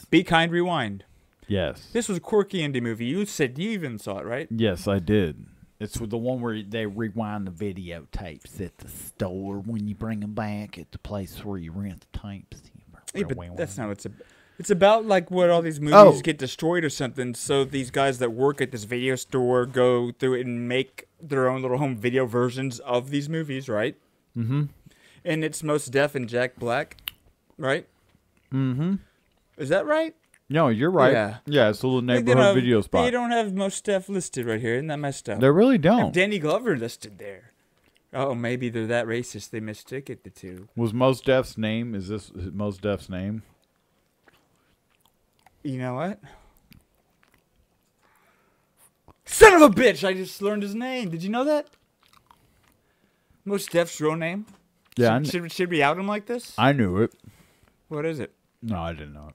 Be Kind, Rewind. Yes. This was a quirky indie movie. You said you even saw it, right? Yes, I did. It's the one where they rewind the videotapes at the store when you bring them back at the place where you rent the tapes. Yeah, but that's not what it's about. It's about like what all these movies get destroyed or something. So these guys that work at this video store go through it and make their own little home video versions of these movies, right? Mm-hmm. And it's Mos Def and Jack Black, right? Mm-hmm. Is that right? No, you're right. Yeah, it's a little neighborhood video spot. They don't have Mos Def listed right here. Isn't that messed up? They really don't. They have Danny Glover listed there. Oh, maybe they're that racist. They mistook it the two. Was Mos Def's name? Is this Mos Def's name? You know what? Son of a bitch! I just learned his name. Did you know that? Mos Def's real name? Yeah. Should we out him like this? I knew it. What is it? No, I didn't know it.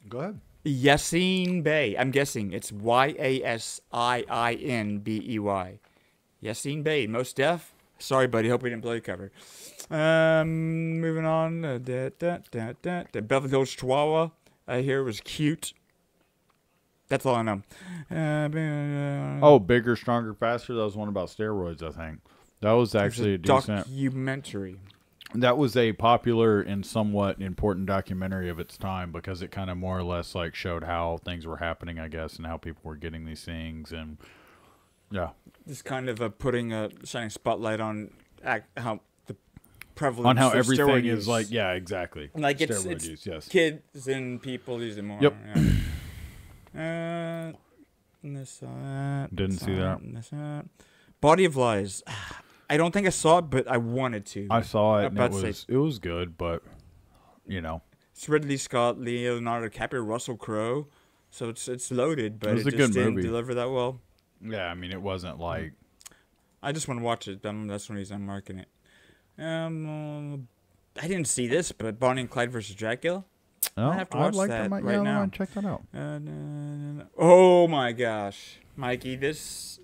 Go ahead. Yassine Bey. I'm guessing it's Yasiinbey. Yassine Bey. Mos Def. Sorry, buddy. Hope we didn't blow your cover. Moving on. Beverly Hills Chihuahua. I hear it was cute. That's all I know. Bigger, Stronger, Faster. That was one about steroids, I think. That was actually a decent documentary. That was a popular and somewhat important documentary of its time because it kind of more or less like showed how things were happening, I guess, and how people were getting these things, and yeah, just kind of putting a shining spotlight on how the prevalence on how everything is like, yeah, exactly, like it's use, yes. Kids and people use it more. Yep. Yeah. Didn't see that. Body of Lies. I don't think I saw it, but I wanted to. I saw it, and it was good, but, you know. It's Ridley Scott, Leonardo DiCaprio, Russell Crowe, so it's loaded, but it just didn't deliver that well. Yeah, I mean, it wasn't like... I just want to watch it. That's one reason I'm marking it. I didn't see this, but Bonnie and Clyde versus Dracula. Oh, I have to watch that right now. Check that out. Oh, my gosh. Mikey, this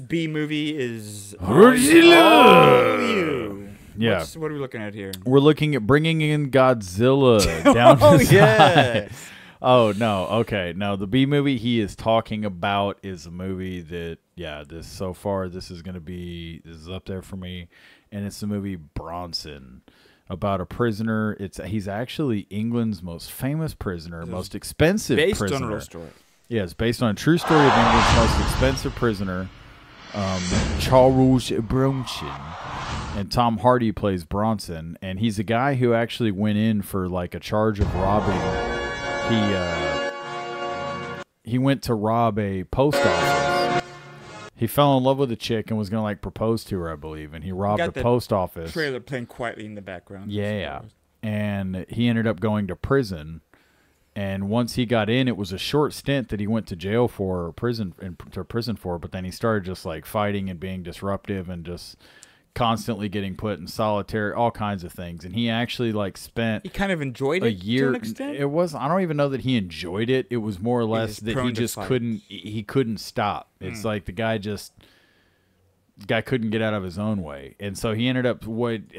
B movie is all you. Yeah. What are we looking at here? We're looking at bringing in Godzilla down to size. Oh, no. Okay. No, the B movie he is talking about is a movie that, this is going to be, this is up there for me. And it's the movie Bronson, about a prisoner. He's actually England's most famous prisoner, most expensive prisoner. Based on a real story. Yeah, it's based on a true story of England's most expensive prisoner, Charles Bronson, and Tom Hardy plays Bronson, and he's a guy who actually went in for like a charge of robbing. He went to rob a post office. He fell in love with a chick and was gonna like propose to her, I believe, and he robbed a post office. Trailer playing quietly in the background. Yeah, and he ended up going to prison. And once he got in, it was a short stint that he went to jail for, prison for. But then he started just like fighting and being disruptive and just constantly getting put in solitary, all kinds of things. And he actually like spent. He kind of enjoyed it to an extent. It was. I don't even know that he enjoyed it. It was more or less that he just couldn't. He couldn't stop. It's like the guy couldn't get out of his own way, and so he ended up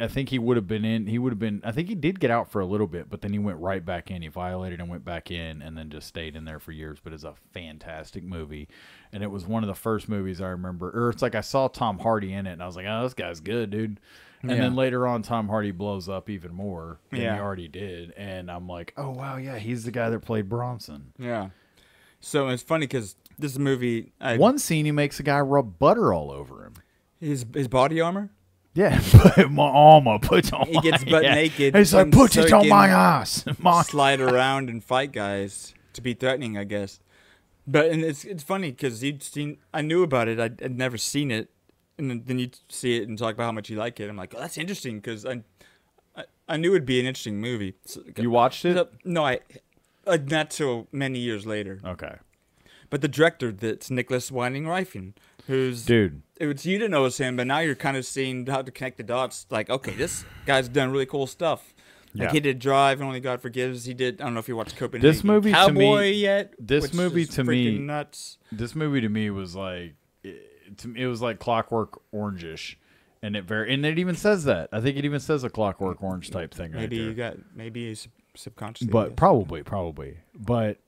I think he would have been in. I think he did get out for a little bit, but then he went right back in. He violated and went back in, and then just stayed in there for years. But it's a fantastic movie, and it was one of the first movies I remember. Or it's like I saw Tom Hardy in it, and I was like, "Oh, this guy's good, dude." And then later on, Tom Hardy blows up even more than he already did, and I'm like, "Oh wow, yeah, he's the guy that played Bronson." Yeah. So it's funny because this movie, one scene he makes a guy rub butter all over him. His body armor? Yeah, my armor put on. He gets butt naked. He's like, put it on my ass. Slide around and fight guys to be threatening, I guess. But and it's funny because I knew about it. I'd never seen it, and then you see it and talk about how much you like it. I'm like, oh, that's interesting because I knew it'd be an interesting movie. So, you watched it? No, not till many years later. Okay. But the director, that's Nicholas Winding Refn, who's... Dude. You didn't know it was him, but now you're kind of seeing how to connect the dots. Like, okay, this guy's done really cool stuff. Like, he did Drive and Only God Forgives. He did, I don't know if you watched Copenhagen this movie Cowboy to me, yet. This movie to me... nuts. This movie to me was like... It was like Clockwork Orange-ish. And it even says that. I think it even says a Clockwork Orange type thing maybe right there. Maybe subconsciously. But probably. But...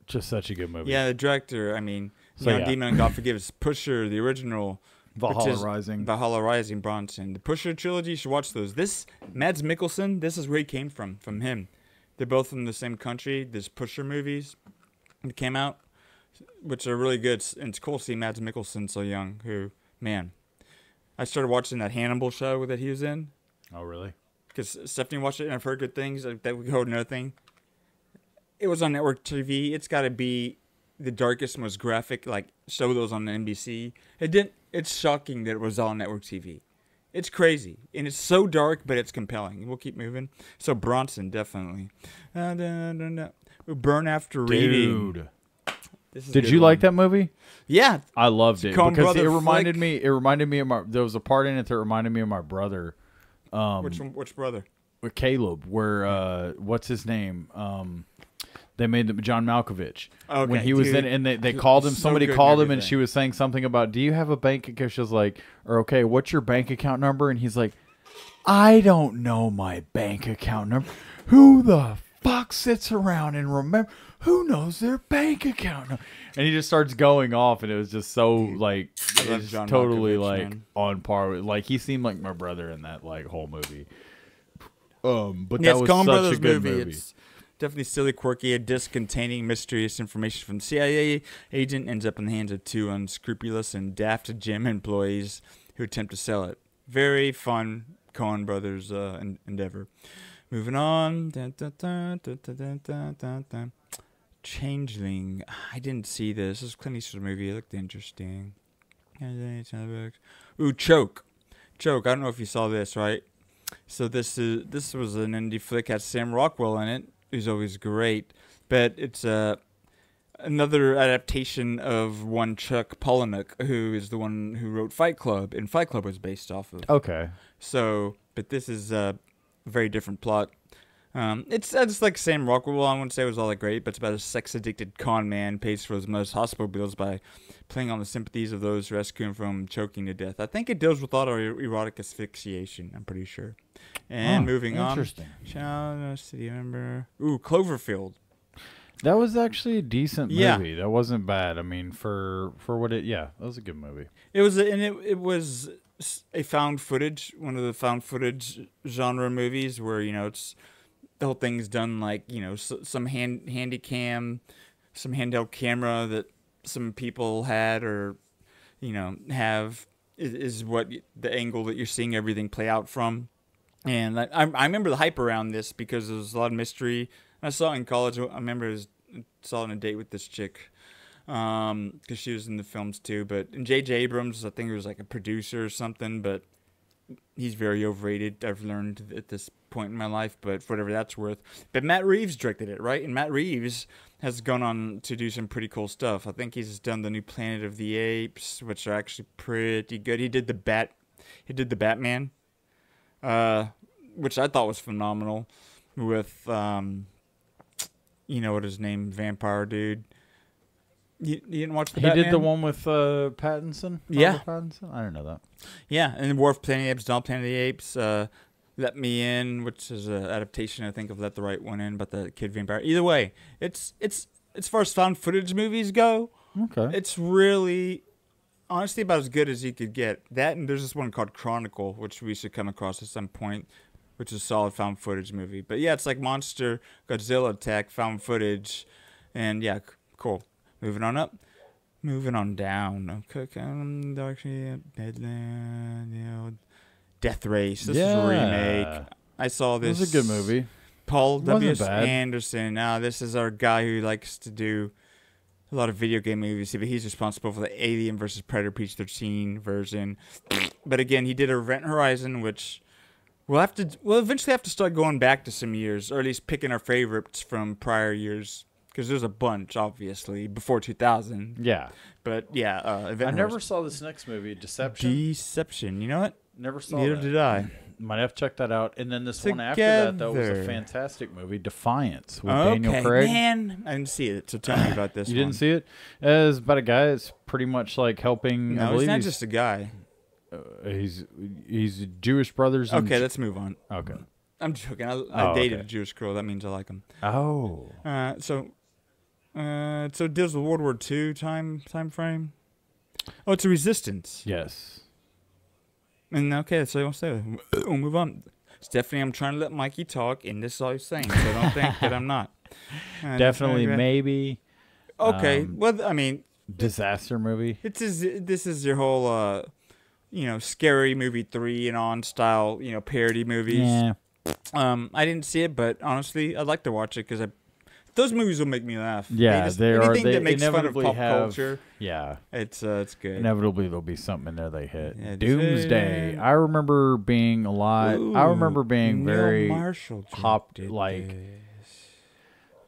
Just such a good movie. Yeah, the director, I mean, Neon Demon and God Forgives, Pusher, the original. Valhalla Rising, Bronson. The Pusher trilogy, you should watch those. Mads Mikkelsen, this is where he came from him. They're both from the same country. There's Pusher movies that came out, which are really good. And it's cool to see Mads Mikkelsen so young, who, man. I started watching that Hannibal show that he was in. Oh, really? Because Stephanie watched it and I've heard good things. That would go another thing. It was on network TV. It's got to be the darkest, most graphic, like, show those on the NBC. It's shocking that it was on network TV. It's crazy. And it's so dark, but it's compelling. We'll keep moving. So Bronson, definitely. Burn After Reading. Dude. Did you like that movie? Yeah. I loved it. Because it reminded me of there was a part in it that reminded me of my brother. Which brother? With Caleb, where, what's his name? They made John Malkovich. Okay, when he was in, and they called him. Somebody called him, and she was saying something about, "Do you have a bank account?" She was like, "Or okay, what's your bank account number?" And he's like, "I don't know my bank account number. Who the fuck sits around and remember who knows their bank account? And he just starts going off, and it was just so like it's totally like on par with like he seemed like my brother in that like whole movie. But that was such a good movie. It's definitely silly, quirky. A disc containing mysterious information from the CIA agent ends up in the hands of two unscrupulous and daft gym employees who attempt to sell it. Very fun Coen Brothers endeavor. Moving on. Changeling. I didn't see this. This is Clint Eastwood movie. It looked interesting. Ooh, Choke. Choke. I don't know if you saw this, right? So this was an indie flick. Had Sam Rockwell in it, who's always great. But it's another adaptation of one Chuck Palahniuk, who is the one who wrote Fight Club, and Fight Club was based off of. Okay. So, but this is a very different plot. It's like Sam Rockwell. I wouldn't say it was all that great, but it's about a sex-addicted con man pays for his most hospital bills by playing on the sympathies of those rescuing him from choking to death. I think it deals with autoerotic asphyxiation. I'm pretty sure. And moving on. Interesting. City member. Ooh, Cloverfield. That was actually a decent movie. That wasn't bad. I mean, for what it, that was a good movie. It was, it was a found footage, one of the found footage genre movies where it's. The whole thing's done like, some handy cam, some handheld camera that some people had or, have is what the angle that you're seeing everything play out from. And I remember the hype around this because there was a lot of mystery. I saw it in college. I remember saw it on a date with this chick because she was in the films too. But in J.J. Abrams, I think he was like a producer or something, but he's very overrated, I've learned at this point in my life, but for whatever that's worth. But Matt Reeves directed it, right? And Matt Reeves has gone on to do some pretty cool stuff. I think he's done the new Planet of the Apes, which are actually pretty good. He did the Batman, which I thought was phenomenal, with what his name, vampire dude. You didn't watch the Batman? He did the one with Pattinson? Yeah. Pattinson? I didn't know that. Yeah, and War of Planet of the Apes, Dawn of Planet of the Apes, Let Me In, which is an adaptation, I think, of Let the Right One In, but the kid vampire. Either way, it's as far as found footage movies go, it's really, honestly, about as good as you could get. That, and there's this one called Chronicle, which we should come across at some point, which is a solid found footage movie. But yeah, it's like Monster Godzilla Attack, found footage, and yeah, cool. Moving on up. Moving on down. Death Race. This is a remake. I saw this. It was a good movie. Paul W.S. Anderson. This is our guy who likes to do a lot of video game movies, but he's responsible for the Alien vs. Predator PG-13 version. But again, he did Event Horizon, which we'll eventually have to start going back to some years, or at least picking our favorites from prior years. Because there's a bunch, obviously, before 2000. Yeah. But, yeah. I never saw this next movie, Deception. You know what? Never saw Neither that. did I. Might have to check that out. And then this one after that, though, was a fantastic movie, Defiance, with Daniel Craig. Man, I didn't see it, so tell me about this You didn't see it? It's about a guy that's pretty much like helping... No, he's not just a guy. He's Jewish brothers. Okay, let's move on. Okay. I'm joking. I dated a Jewish girl. That means I like him. Oh. So it deals with World War II time frame. Oh, it's a Resistance. Yes. And okay, so I'll say we'll move on. Stephanie, I'm trying to let Mikey talk, and this is all he's saying, so don't think that I'm not. Definitely, maybe. Okay, well, I mean, disaster movie. This is your whole, Scary Movie 3 and on style, parody movies. Yeah. I didn't see it, but honestly, I'd like to watch it because those movies will make me laugh. Yeah, anything that makes fun of pop culture. Yeah, it's good. Inevitably, there'll be something in there they hit. Yeah, Doomsday. I remember being a lot. I remember being very pop like.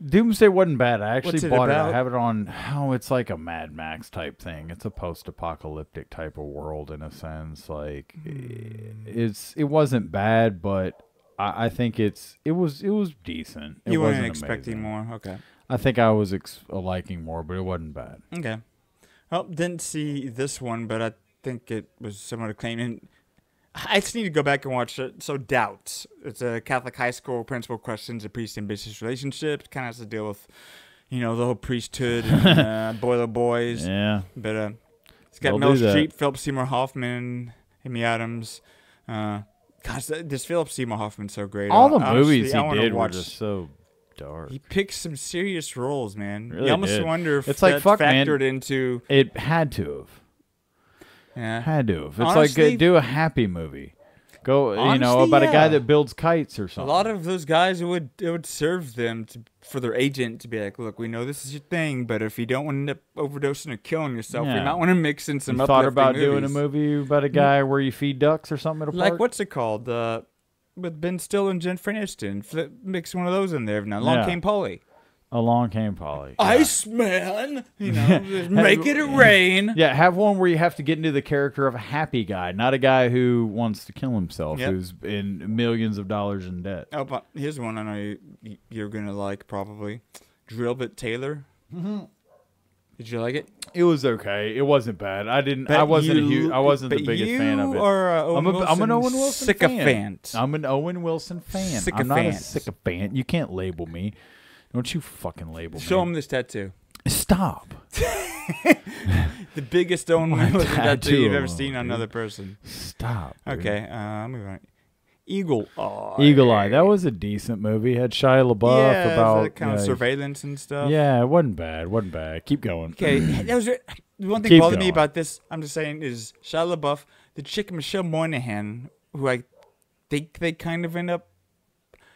Doomsday wasn't bad. I actually bought it. I have it on. Oh, it's like a Mad Max type thing. It's a post-apocalyptic type of world in a sense. Like it wasn't bad, but. I think it was decent. You weren't expecting more? Okay. I think I was liking more, but it wasn't bad. Okay. Well, didn't see this one, but I think it was somewhat acclaimed. And I just need to go back and watch it. So Doubts. It's a Catholic high school principal questions a priest and business relationships. Kind of has to deal with, the whole priesthood and Boiler Boys. Yeah. But it's got Meryl Streep, Philip Seymour Hoffman, Amy Adams. Gosh, this Philip Seymour Hoffman's so great. All the movies he did were just so dark. He picked some serious roles, man. Really you almost did. wonder if it's like, factored into... It had to have. Yeah. Had to have. It's honestly, like do a happy movie. Go, honestly, about a guy that builds kites or something. A lot of those guys, it would serve them for their agent to be like, look, we know this is your thing, but if you don't want to end up overdosing or killing yourself, we might want to mix in some uplifting thought about movies. Doing a movie about a guy where you feed ducks or something at a park? Like, what's it called? With Ben Stiller and Jennifer Aniston. Mix one of those in there. Now, Along Came Polly. Along Came Polly. Iceman, make it rain. Yeah, have one where you have to get into the character of a happy guy, not a guy who wants to kill himself, who's in millions of dollars in debt. Oh, but here's one I know you're going to like probably. Drillbit Taylor. Mm-hmm. Did you like it? It was okay. It wasn't bad. I wasn't the biggest fan of it. I'm an Owen Wilson sycophant. I'm an Owen Wilson fan. I'm not a sycophant. You can't label me. Don't you fucking label me. Show him this tattoo. Stop. The biggest Owen Wilson tattoo you've ever seen on another person. Stop. Dude. Okay. Moving on. Eagle Eye. Eagle Eye. That was a decent movie. It had Shia LaBeouf about kind of surveillance and stuff. Yeah, it wasn't bad. Keep going. Okay. That was the one thing bothered me about this. I'm just saying is Shia LaBeouf, the chick Michelle Monaghan, who I think they kind of end up.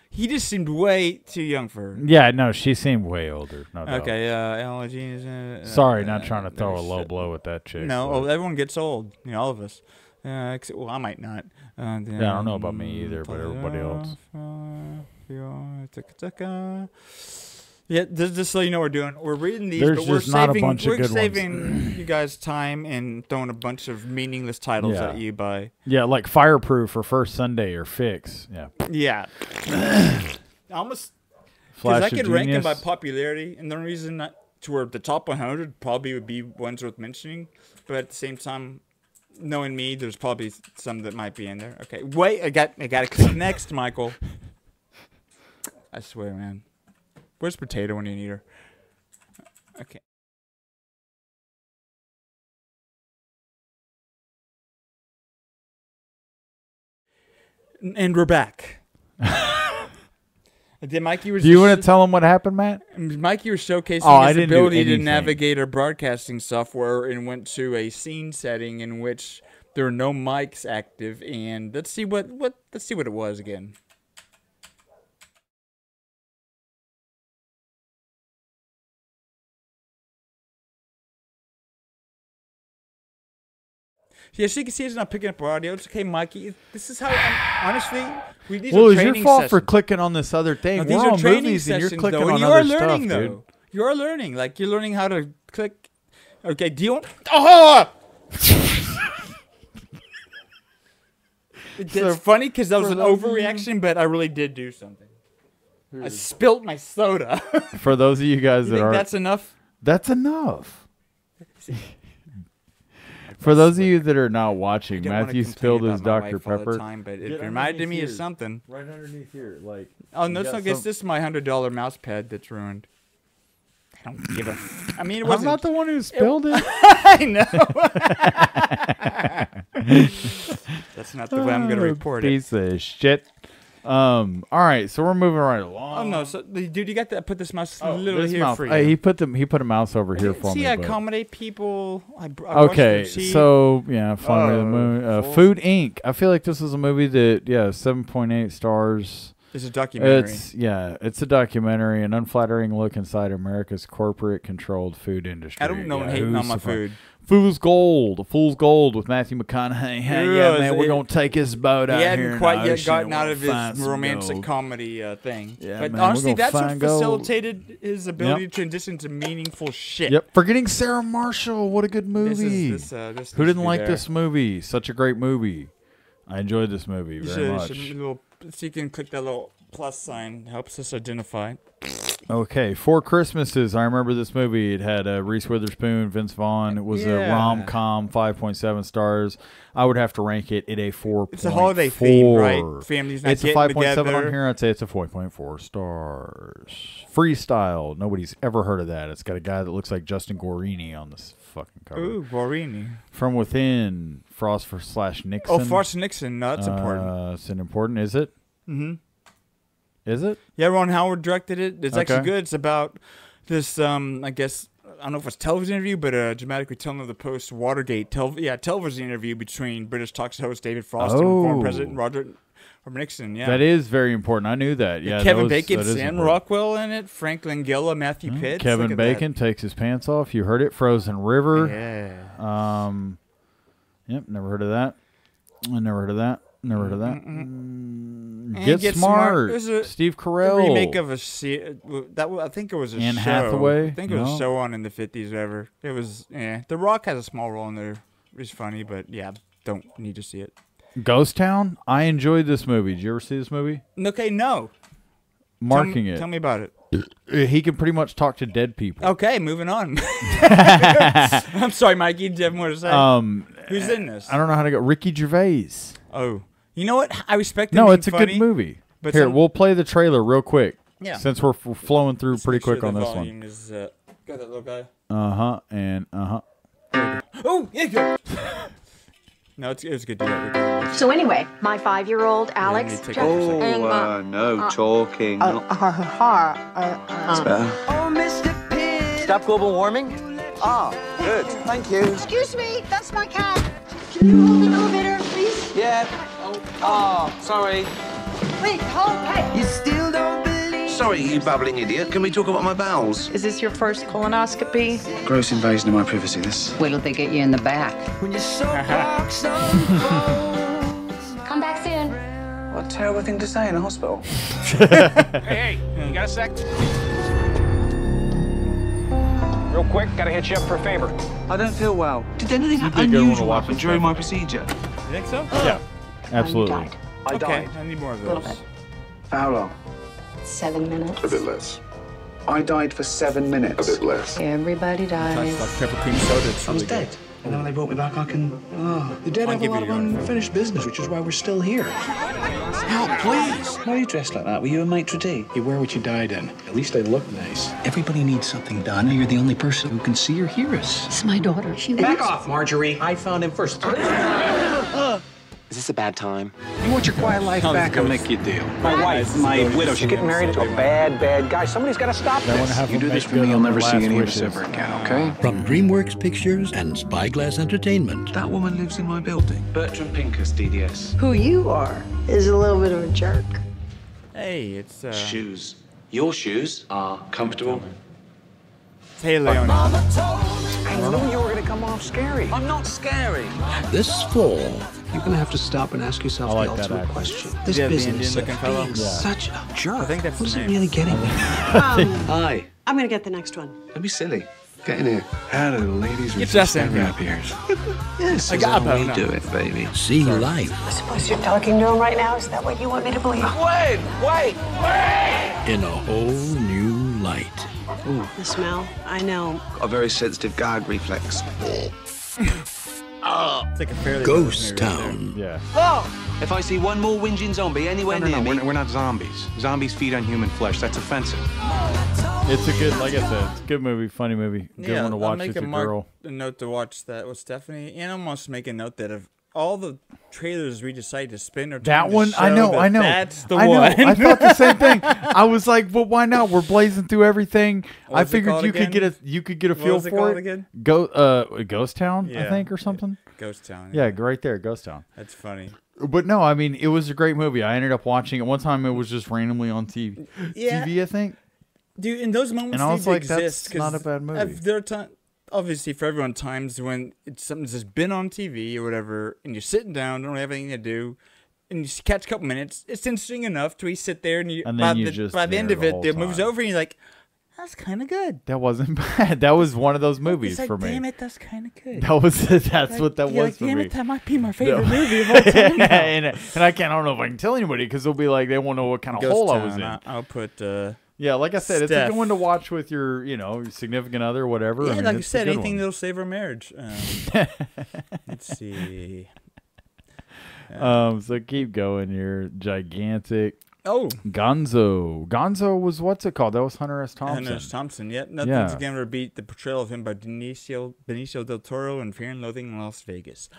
He just seemed way too young for her. Yeah, no, she seemed way older. No doubt. Okay, Ella Jean. Sorry, not trying to throw a low blow at that chick. No, everyone gets old. All of us. Well, I might not. I don't know about me either, but everybody else. Yeah, just so you know, we're reading these, There's but we're just saving you guys time and throwing a bunch of meaningless titles at you by. Yeah, like Fireproof or First Sunday or Fix. Yeah. Yeah. Almost. Because I could rank them by popularity, and the reason to where the top 100 probably would be ones worth mentioning, but at the same time, knowing me, there's probably some that might be in there. Okay, wait, I got to click next, Michael. I swear, man. Where's Potato when you need her? Okay. And we're back. Mikey was. Do you want to tell him what happened, Matt? Mikey was showcasing his ability to navigate our broadcasting software and went to a scene setting in which there are no mics active. And let's see what it was again. Yeah, so you can see it's not picking up our audio. It's okay, Mikey. This is how, honestly, these are training sessions. Well, it's your fault for clicking on this other thing. No, these are training sessions, and you're clicking on other stuff, dude. You're learning. Like, you're learning how to click. Okay, do you want... Oh! It's funny because that was an overreaction, but I really did do something. I spilt my soda. For those of you guys that aren't... that's enough? That's enough. For those of you that are not watching, Matthew spilled his Dr. Pepper. But it reminded me of something. Right underneath here. Like, oh, no, I guess this is my $100 mouse pad that's ruined. I don't give a... I mean, it wasn't... I'm not the one who spilled it. I know. That's not the way I'm going to report piece of shit. All right, so we're moving right along. Oh no, so dude, you got to put this mouse literally here for you. He put a mouse over here for me. See, I accommodate people. Okay, so yeah, Fun with the Moon, Food Inc. I feel like this is a movie that 7.8 stars. It's a documentary. It's a documentary, an unflattering look inside America's corporate-controlled food industry. I don't know hating on my food. Fool's Gold with Matthew McConaughey. Yeah, man, we're gonna take his boat out here. He hadn't quite yet gotten out of his romantic comedy thing. Yeah, but man, honestly, that's what facilitated his ability to transition to meaningful shit. Yep. Forgetting Sarah Marshall. What a good movie. Who didn't like this movie? Such a great movie. I enjoyed this movie very much. So you can click that little plus sign. Helps us identify. Okay, Four Christmases. I remember this movie. It had Reese Witherspoon, Vince Vaughn. It was a rom-com, 5.7 stars. I would have to rank it at a 4.4. It's a holiday theme, right? Families not getting together. It's a 5.7 on here. I'd say it's a 4.4 stars. Freestyle. Nobody's ever heard of that. It's got a guy that looks like Justin Guarini on this fucking cover. Ooh, Guarini. From Within, Frost / Nixon. Oh, Frost / Nixon. No, that's important. It's an important, is it? Mm-hmm. Is it? Yeah, Ron Howard directed it. It's actually good. It's about this, I guess, I don't know if it's a television interview, but a dramatic retelling of the post-Watergate television interview between British talk show host David Frost and former President Robert Nixon. Yeah, that is very important. I knew that. Yeah, Kevin Bacon, Sam Rockwell in it, Frank Langella, Matthew Pitts. Kevin Bacon takes his pants off. You heard it, Frozen River. Yeah. Yep, never heard of that. I never heard of that. Never heard of that. Get Smart. Steve Carell. A remake of a I think it was a Anne show. Hathaway. I think it was a show on in the 50s or whatever. It was, The Rock has a small role in there. It's funny, but don't need to see it. Ghost Town. I enjoyed this movie. Did you ever see this movie? Okay, no. Marking it. Tell me about it. He can pretty much talk to dead people. Okay, moving on. I'm sorry, Mikey. Do you have more to say? Who's in this? I don't know how to go. Ricky Gervais. Oh. You know what? I respect him. No, it's a good movie. But here, we'll play the trailer real quick. Yeah. Since we're flowing through pretty quick on this one. Is, got that little guy. And Oh, yeah. No, it was good to get. So anyway, my 5-year-old Alex. No talking. It's better. Oh, Mr. Pitt. Stop global warming? Good. Thank you. Excuse me, that's my cat. Can you hold the elevator, please? Yeah. Sorry. Wait, hey. You still don't believe. Sorry, you babbling idiot. Can we talk about my bowels? Is this your first colonoscopy? Gross invasion of my privacy, this. Wait till they get you in the back. When you're so unfolds. Come back soon. What a terrible thing to say in a hospital. Hey, you got a sec? Real quick, gotta hit you up for a favor. I don't feel well. Did anything unusual happen during my procedure? You think so? yeah, absolutely. I died. I need more of A little those. bit. For how long? 7 minutes. A bit less. I died for 7 minutes. A bit less. Everybody dies. Like pepper cream soda. It's I was really good. dead. And then when they brought me back, I can... The dead have a lot of unfinished business, which is why we're still here. Help, please! Why are you dressed like that? Were you a maitre d'? You wear what you died in. At least I look nice. Everybody needs something done, and you're the only person who can see or hear us. It's my daughter. She Back off, Marjorie. I found him first. Is this a bad time? You want your quiet life back? I'll make you a deal. My wife, my widow, she's getting married to a bad guy. Somebody's got to stop this. You do this for me, you'll never see any of us ever again, okay? From DreamWorks Pictures and Spyglass Entertainment. That woman lives in my building. Bertram Pincus, DDS. Who you are is a little bit of a jerk. Hey, it's Shoes. Your shoes are comfortable. Hey, Leone. I knew you were going to come off scary. I'm not scary. This fall. You're going to have to stop and ask yourself the ultimate question. This business of being such a jerk. I think that's what is the it name. really getting me? Hi. I'm going to get the next one. Don't be silly. Get in here. How do the ladies Get just in here. ears? This I is got how we that. do it, baby. See life I suppose you're talking to him right now? Is that what you want me to believe? Wait! in a whole new light. The smell, I know. A very sensitive gag reflex. It's like a fairly Ghost Town. Yeah. If I see one more whinging zombie anywhere near me... We're not zombies. Zombies feed on human flesh. That's offensive. It's a good, like I said, it's a good movie, funny movie. Good one to watch with your girl. A note to watch that with Stephanie, and almost make a note that of all the trailers we decide to spin or that one, I know. That's the one. I thought the same thing. I was like, well, why not? We're blazing through everything. I figured you could get a feel for it. Again? Ghost Town, Yeah. I think, or something. Ghost Town. Yeah, right there, Ghost Town. That's funny. But no, I mean, it was a great movie. I ended up watching it one time. It was just randomly on TV. Yeah. TV, I think. Dude, in those moments, And I was like, exist, that's not a bad movie. There are obviously for everyone times when it's something that's just been on TV or whatever, and you're sitting down, don't have anything to do, and you catch a couple minutes. It's interesting enough to sit there, and then by you the just by the end there of the it, whole it moves time. over, and you're like, that's kind of good. That wasn't bad. That was one of those movies It's like, for me. damn it, that's kind of good. That was that's Like, what that you're was like, for damn me. it, that might be my favorite movie of all time. and I don't know if I can tell anybody because they'll be like, they won't know what kind of hole I was in. I'll put Yeah, like I said, it's a good one to watch with your, your significant other, whatever. Yeah, I mean, like I said, anything that'll save our marriage. Let's see. So keep going here. Gigantic. Oh, Gonzo. Gonzo was what's it called? That was Hunter S. Thompson. Hunter S. Thompson. Yep. Nothing's gonna beat the portrayal of him by Benicio del Toro in Fear and Loathing in Las Vegas.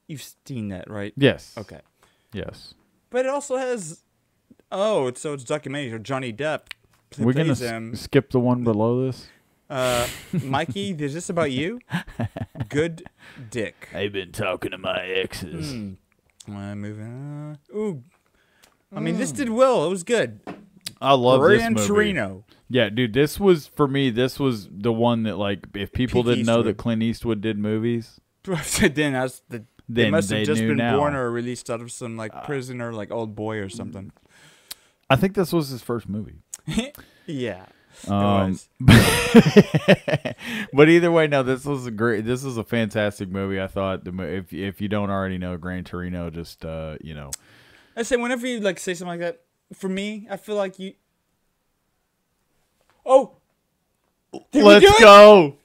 You've seen that, right? Yes. Okay. Yes. But it also has. Oh, it's documentary. Johnny Depp. We're gonna skip the one below this. Mikey, is this about you? Good dick. I've been talking to my exes. Moving on. Ooh. I mean, this did well. It was good. I love this movie. Gran Torino. Yeah, dude, this was, for me, this was the one that, like, if people didn't know that Clint Eastwood did movies. Then they must have just been born or released out of some, like, prison or, like, old boy or something. I think this was his first movie. Yeah. But either way, no, this was a fantastic movie. I thought if you don't already know Gran Torino, just I say whenever you like say something like that, for me, I feel like you. Oh, let's go!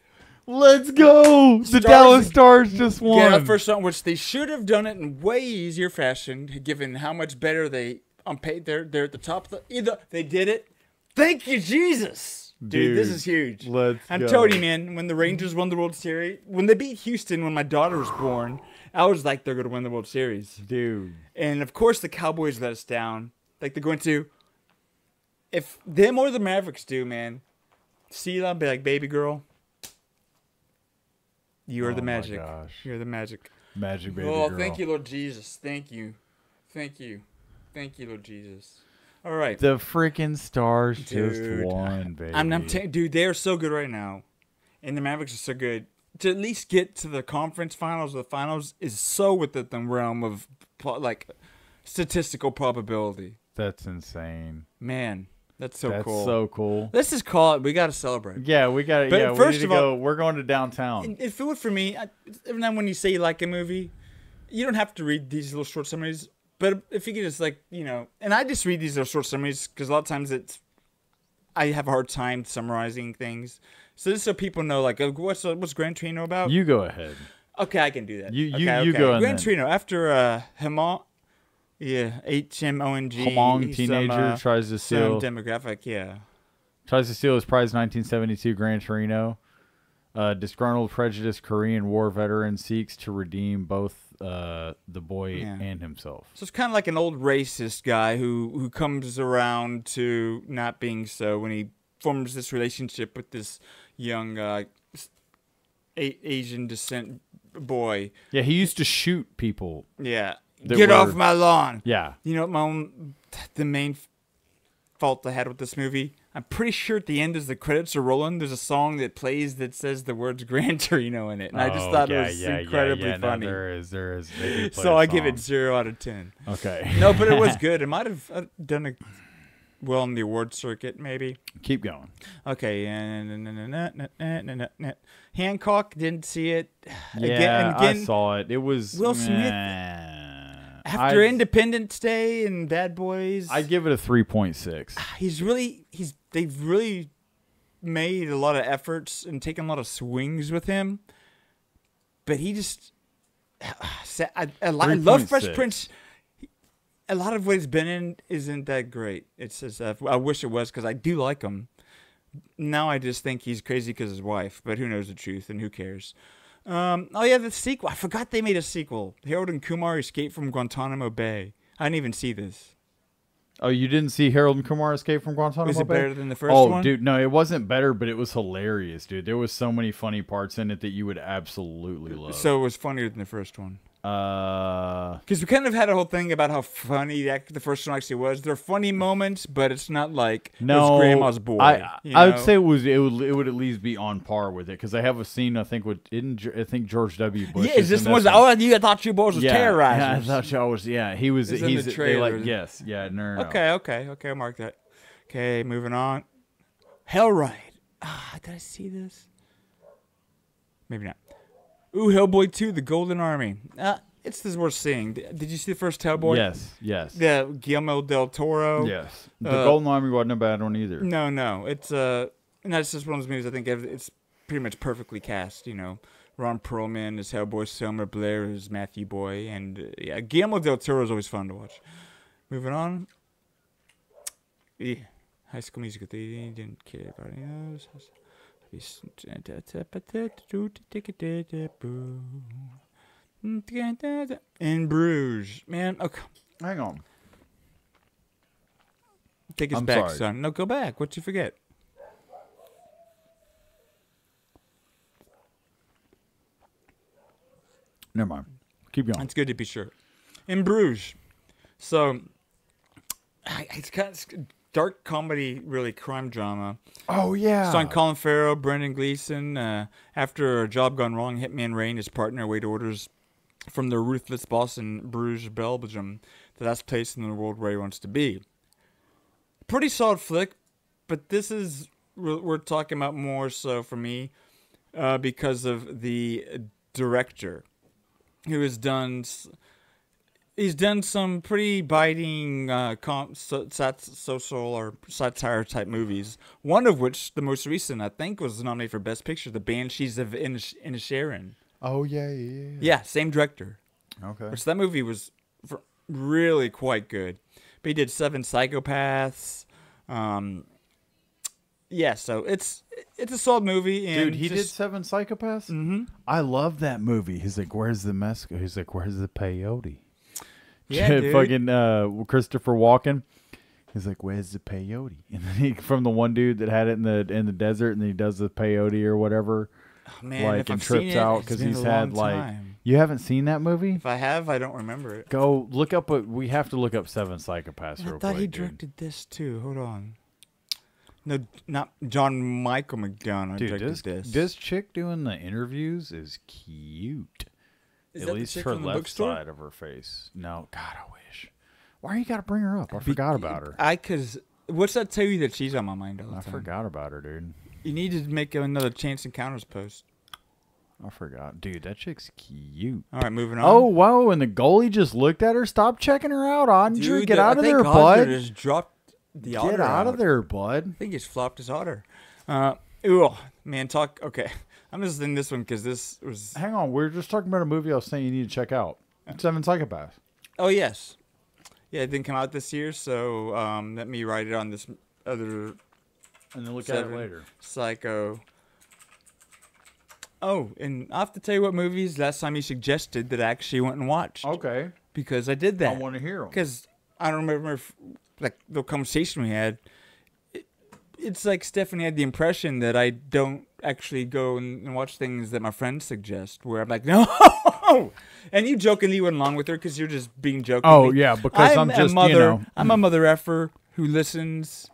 The Dallas Stars just won. Get up for something, which they should have done it in way easier fashion, given how much better they paid. They're at the top of either they did it. Thank you, Jesus. Dude, this is huge. I'm telling you, man, when the Rangers won the World Series, when they beat Houston when my daughter was born, I was like, they're going to win the World Series. Dude. And, of course, the Cowboys let us down. Like, they're going to. If them or the Mavericks do, man, see them, be like, baby girl, you are the magic. My gosh. You're the magic. Magic baby girl. Oh, thank you, Lord Jesus. Thank you. Thank you. Thank you, Lord Jesus. All right. The freaking Stars just won, baby. Dude, they are so good right now. And the Mavericks are so good. To at least get to the conference finals or the finals is so within the realm of, like, statistical probability. That's insane. Man, that's so cool. That's so cool. Let's just call it. We got to celebrate. Yeah, we got to. Yeah, first of all, we're going to downtown. If it were for me, every time when you say you like a movie, you don't have to read these little short summaries. But if you could just, like, and I just read these little short summaries because a lot of times I have a hard time summarizing things. So just so people know, like, what's Gran Torino about? You go ahead. Okay, I can do that. You go ahead. Gran Torino, after HMONG. Yeah, HMONG. HMONG teenager tries to steal. Some demographic, yeah. Tries to steal his prized 1972 Gran Torino. Disgruntled, prejudiced Korean War veteran seeks to redeem both the boy and himself. So it's kind of like an old racist guy who comes around to not being so when he forms this relationship with this young Asian descent boy. Yeah, he used to shoot people. Yeah. Get off my lawn. Yeah. You know what the main fault I had with this movie? I'm pretty sure at the end as the credits are rolling, there's a song that plays that says the words Gran Torino in it. And I just thought it was incredibly funny. No, there is. So I give it 0 out of 10. Okay. No, but it was good. It might have done well in the award circuit, maybe. Keep going. Okay. Hancock, didn't see it. Yeah, I saw it. It was Will Smith. After Independence Day and Bad Boys, I'd give it a 3.6. They've really made a lot of efforts and taken a lot of swings with him, but he just I love Fresh Prince. A lot of what he's been in isn't that great. It's just I wish it was because I do like him. Now I just think he's crazy because his wife, but who knows the truth and who cares? The sequel. I forgot they made a sequel. Harold and Kumar Escape from Guantanamo Bay. I didn't even see this. Oh, you didn't see Harold and Kumar Escape from Guantanamo Bay? Was it better than the first one? Oh, dude, no, it wasn't better, but it was hilarious, dude. There was so many funny parts in it that you would absolutely love. So it was funnier than the first one. Because we kind of had a whole thing about how funny the first one actually was. There are funny moments, but it's not like it was Grandma's Boy. I would say it would at least be on par with it because I have a scene I think George W. Bush. Yeah, this was you thought you boys was terrorizers. Yeah, I thought y'all was. Yeah, he was. He's in the trailer. Yes, yeah, no. Okay, I'll mark that. Okay, moving on. Hellride. Did I see this? Maybe not. Ooh, Hellboy 2, The Golden Army. it's this worth seeing. Did you see the first Hellboy? Yes. The Guillermo del Toro. Yes. The Golden Army wasn't a bad one either. No. It's and that's just one of those movies I think it's pretty much perfectly cast. You know, Ron Perlman is Hellboy, Selma Blair is Matthew Boy, and Guillermo del Toro is always fun to watch. Moving on. Yeah. High School Musical. They didn't care about any of those. In Bruges, man. Okay, hang on. Take us back, son. No, go back. What'd you forget? Never mind. Keep going. It's good to be sure. In Bruges, so it's kind of dark comedy, really crime drama. Oh yeah. Starring Colin Farrell, Brendan Gleeson. After a job gone wrong, hitman Ray and his partner await orders from the ruthless boss in Bruges, Belgium, that's placed in the world where he wants to be. Pretty solid flick, but this is we're talking about more so for me because of the director, who has done. He's done some pretty biting social or satire type movies. One of which, the most recent, I think, was nominated for Best Picture, The Banshees of Inisherin. Oh, yeah. Yeah, same director. Okay. Which that movie was really quite good. But he did Seven Psychopaths. Yeah, so it's a solid movie. And dude, he did Seven Psychopaths? Mm-hmm. I love that movie. He's like, where's the mescal? He's like, where's the peyote? Yeah, dude. Fucking Christopher Walken. He's like, where's the peyote? And then he, from the one dude that had it in the desert, and then he does the peyote or whatever. Oh, man, like, and trips out because he's had like. You haven't seen that movie? If I have, I don't remember it. Go look up. We have to look up Seven Psychopaths. I thought he directed this too. Hold on. No, not John Michael McDonough. Dude, directed this. This chick doing the interviews is cute. At least her left side of her face. No, God, I wish. Why you got to bring her up? I forgot about her. Because what's that tell you that she's on my mind all the time? I forgot about her, dude. You need to make another Chance Encounters post. I forgot. Dude, that chick's cute. All right, moving on. Oh, whoa, and the goalie just looked at her. Stop checking her out, Andre. Get out of there, bud. Just dropped the otter Get out of there, bud. I think he's flopped his otter. Ooh, man, talk. Okay. I'm just in this one because this was... Hang on. We're just talking about a movie I was saying you need to check out. Seven Psychopaths. Oh, yes. Yeah, it didn't come out this year, so let me write it on this other... And then look at it later. Psycho. Oh, and I have to tell you what movies last time you suggested that I actually went and watched. Okay. Because I did that. I want to hear them. Because I don't remember if, like, the conversation we had... It's like Stephanie had the impression that I don't actually go and watch things that my friends suggest, where I'm like, no! And you jokingly went along with her because you're just being joking. Oh, yeah, because I'm just, mother, you know. I'm a mother effer who listens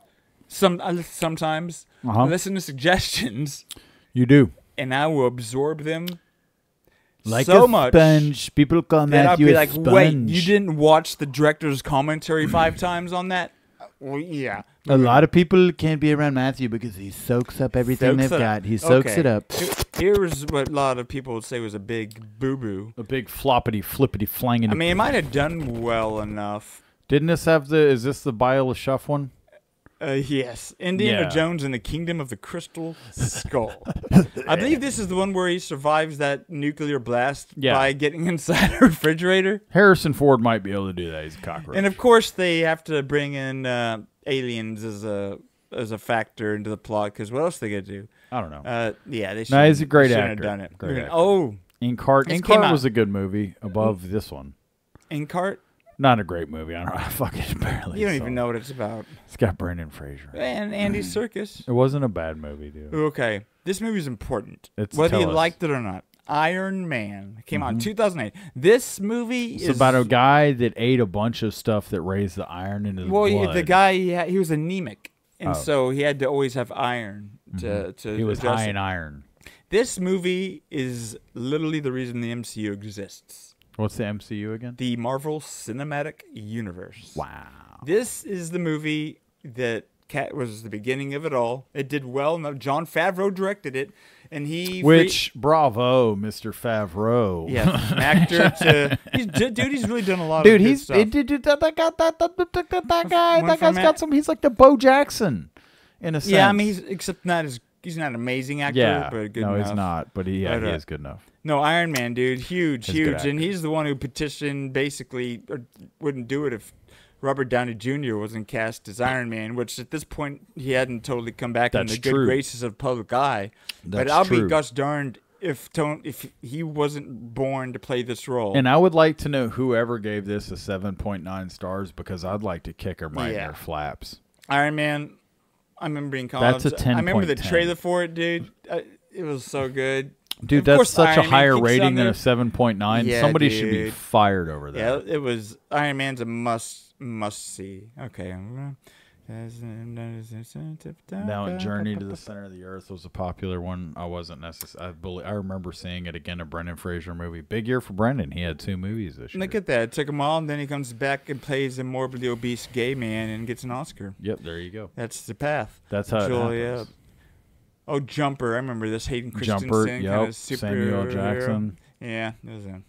sometimes. Listen to suggestions. You do. And I will absorb them like so a much sponge. People call that I'll you be a like, sponge. wait, you didn't watch the director's commentary 5 times on that? Well, yeah. A lot of people can't be around Matthew because he soaks up everything they've got. He soaks it up. Here's what a lot of people would say was a big boo-boo. A big floppity, flippity, flanging. I mean, it might have done well enough. Didn't this have the... Is this the Bile of Shuff one? Yes. Indiana Jones and the Kingdom of the Crystal Skull. I believe this is the one where he survives that nuclear blast by getting inside a refrigerator. Harrison Ford might be able to do that. He's a cockroach. And, of course, they have to bring in aliens as a factor into the plot, because what else are they going to do? I don't know. Yeah, they he's a great actor. have done it. Great actor. Oh. Inkheart. Inkheart was a good movie above this one. Inkheart? Not a great movie. I don't know. I fucking barely. You don't even know what it's about. It's got Brendan Fraser. And Andy Serkis. It wasn't a bad movie, dude. Okay. This movie's important. Whether you liked it or not. Iron Man came out in 2008. This movie is about a guy that ate a bunch of stuff that raised the iron into the blood. Well, the guy, he was anemic. And so he had to always have iron to He was high in iron. This movie is literally the reason the MCU exists. What's the MCU again? The Marvel Cinematic Universe. Wow. This is the movie that was the beginning of it all. It did well. Now, Jon Favreau directed it. And bravo, Mr. Favreau. Yeah, actor to he's really done a lot. Dude, of he's stuff. That guy's got some. He's like the Bo Jackson, in a sense. Yeah, I mean, he's not an amazing actor, but good enough. No, he's not, but he is good enough. No, Iron Man, dude, huge, and he's the one who petitioned, basically, or wouldn't do it if Robert Downey Jr. wasn't cast as Iron Man, which at this point he hadn't totally come back in the good graces of the public eye. But I'll be gosh darned if he wasn't born to play this role. And I would like to know whoever gave this a 7.9 stars, because I'd like to kick them right in their flaps. Iron Man, I remember being called. That's a 10. I remember the trailer for it, dude. It was so good. Dude, that's such a higher rating than a 7.9. Yeah, somebody should be fired over that. Yeah, it was. Iron Man's a must see. Okay. Now, Journey to the Center of the Earth was a popular one. I wasn't necessarily. I remember seeing it again, a Brendan Fraser movie. Big year for Brendan. He had 2 movies this year. Look at that. It took him all, and then he comes back and plays a morbidly obese gay man and gets an Oscar. Yep, there you go. That's the path. That's how it happens. Oh, Jumper. I remember this. Hayden Christensen. Jumper, kind of Samuel Jackson. Yeah, it was him.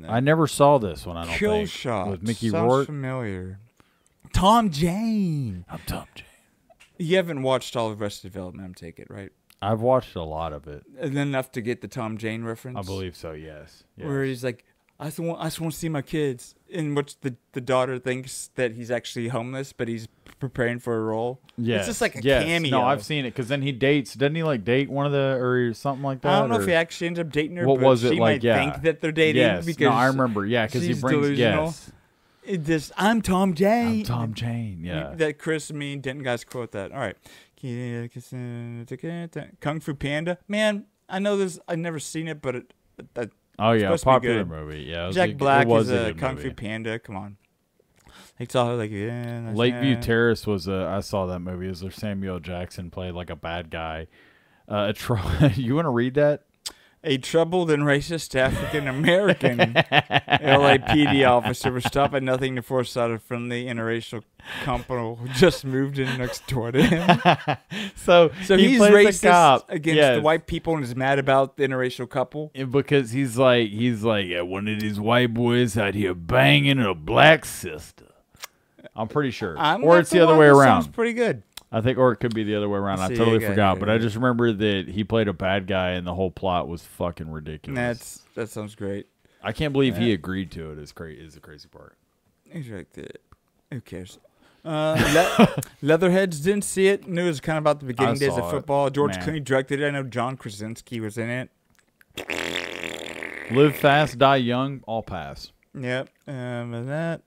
I never saw this one, I don't Kill think. Shot. With Mickey Sounds Rourke. familiar. Tom Jane. I'm Tom Jane. You haven't watched all of Arrested Development, I'm take it, right? I've watched a lot of it. And enough to get the Tom Jane reference? I believe so, yes. Where he's like, I just want to see my kids. In which the daughter thinks that he's actually homeless, but he's preparing for a role. Yeah, it's just like a cameo. No, I've seen it, because then he dates. Doesn't he like date one of the, or something like that? I don't know if he actually ends up dating her. What but was it she like? Might think that they're dating. Yes. Because no, I remember. Yeah, because he brings. Delusional. Yes. It just, I'm Tom Jane. I'm Tom Jane. Yeah. That Chris, me, and Denton guys quote that. All right. Kung Fu Panda. Man, I know this. I've never seen it, but it oh yeah, popular movie. Yeah, Jack Black is a Kung Fu Panda. Come on. It's all like Lakeview Terrace was I saw that movie. Is there Samuel Jackson played like a bad guy? You want to read that? A troubled and racist African American LAPD officer was stopped at nothing to force out a friendly interracial couple who just moved in next door to him. so he's racist against the white people and is mad about the interracial couple. Because he's like, yeah, one of these white boys out here banging a black sister. I'm pretty sure. Or it's the other way around. Sounds pretty good. I think, or it could be the other way around. I totally forgot, but I just remember that he played a bad guy, and the whole plot was fucking ridiculous. That sounds great. I can't believe he agreed to it. Is the crazy part. He's like, who cares? Leatherheads didn't see it. Knew it was kind of about the beginning days of football. George Clooney directed it. I know John Krasinski was in it. Live fast, die young. All pass. Yep. That.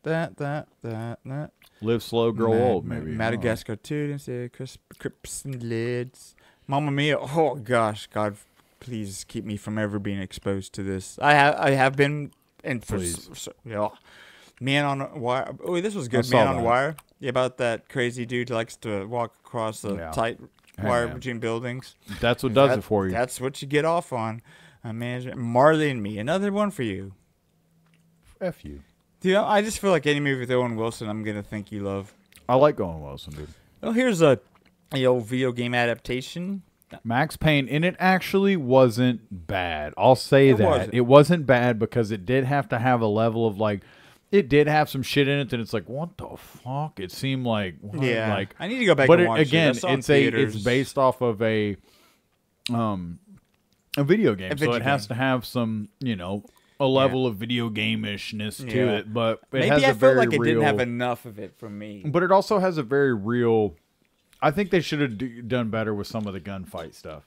Live slow, grow old, maybe. Madagascar 2, didn't say Crips and Lids. Mamma Mia. Oh, gosh. God, please keep me from ever being exposed to this. I have been. And Man on Wire. Oh, this was good. Man on Wire. Yeah, about that crazy dude who likes to walk across the tight wire between buildings. That's what does it for you. That's what you get off on. Marley and Me. Another one for you. F you. Dude, I just feel like any movie with Owen Wilson, I'm going to think you love. I like Owen Wilson, dude. Well, here's a old video game adaptation. Max Payne, and it actually wasn't bad. I'll say that. It wasn't bad because it did have to have a level of, like, it did have some shit in it that it's like, what the fuck? It seemed like, yeah. Like, I need to go back and watch it. But again, it's based off of a video game. So it has to have some, a level of video game-ishness to it, but it maybe has I a very felt like it real, didn't have enough of it for me. But it also has a very real. I think they should have done better with some of the gunfight stuff.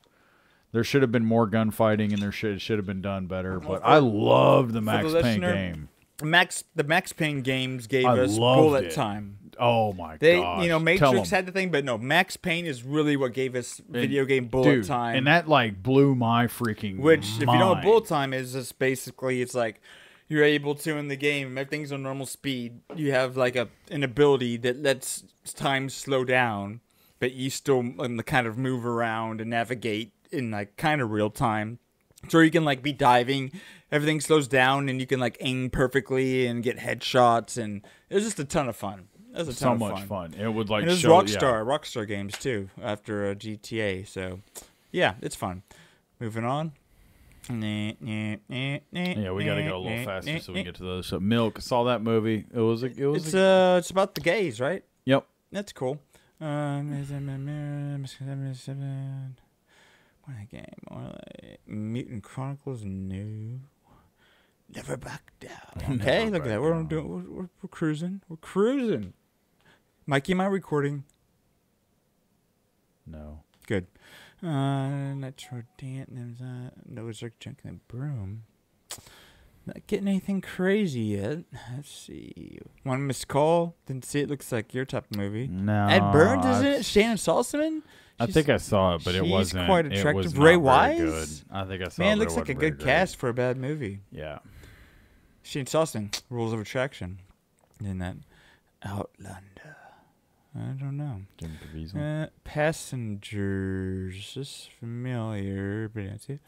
There should have been more gunfighting, and there should have been done better. But I loved the Max Payne game. The Max Payne games gave us bullet time. Oh my gosh. Matrix had the thing, but no, Max Payne is really what gave us video game bullet time. And that blew my freaking mind. If you don't know what bullet time is, just basically it's like you're able to in the game, everything's on normal speed. You have like an ability that lets time slow down, but you still kind of move around and navigate in like kind of real time. So you can like be diving, everything slows down, and you can like aim perfectly and get headshots, and it was just a ton of fun. It was so much fun. It would like and it was show Rockstar games too after GTA. So Yeah, it's fun. Moving on. Yeah, we got to go a little faster so we can get to those. So Milk, saw that movie. It's about the gays, right? Yep. That's cool. What a game. Mutant Chronicles, no. Never back down. Okay, look at that. We're cruising. We're cruising. Mikey, am I recording? No. Good. Nitro Dance. No, it's like Junkin' and Broom. Not getting anything crazy yet. Let's see. One Missed Call. Didn't see it. Looks like your type of movie. No. Ed Burns, isn't it? Shannon Salzman? I think I saw it, but it wasn't. She's quite attractive. It was Ray not Wise? very good. I think I saw it. Man, looks like a good cast for a bad movie. Yeah. Shannon Salzman, Rules of Attraction. In that Outlander. I don't know. Passengers. This is familiar, but that's it.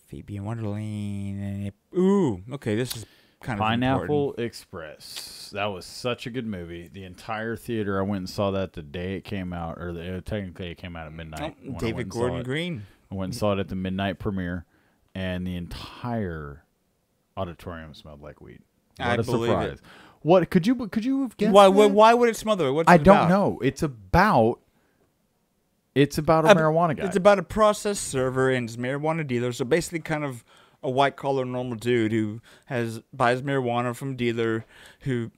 Phoebe and Wonderland. Ooh, okay, this is kind of Pineapple important. Express. That was such a good movie. The entire theater, I went and saw that the day it came out, or technically it came out at midnight. David Gordon Green. I went and saw it at the midnight premiere, and the entire auditorium smelled like weed. What a surprise! What could you have guessed? Why would it smell? What's it I about? don't know. It's about a marijuana guy. It's about a process server and his marijuana dealer. So basically, kind of a white collar normal dude who buys marijuana from a dealer who.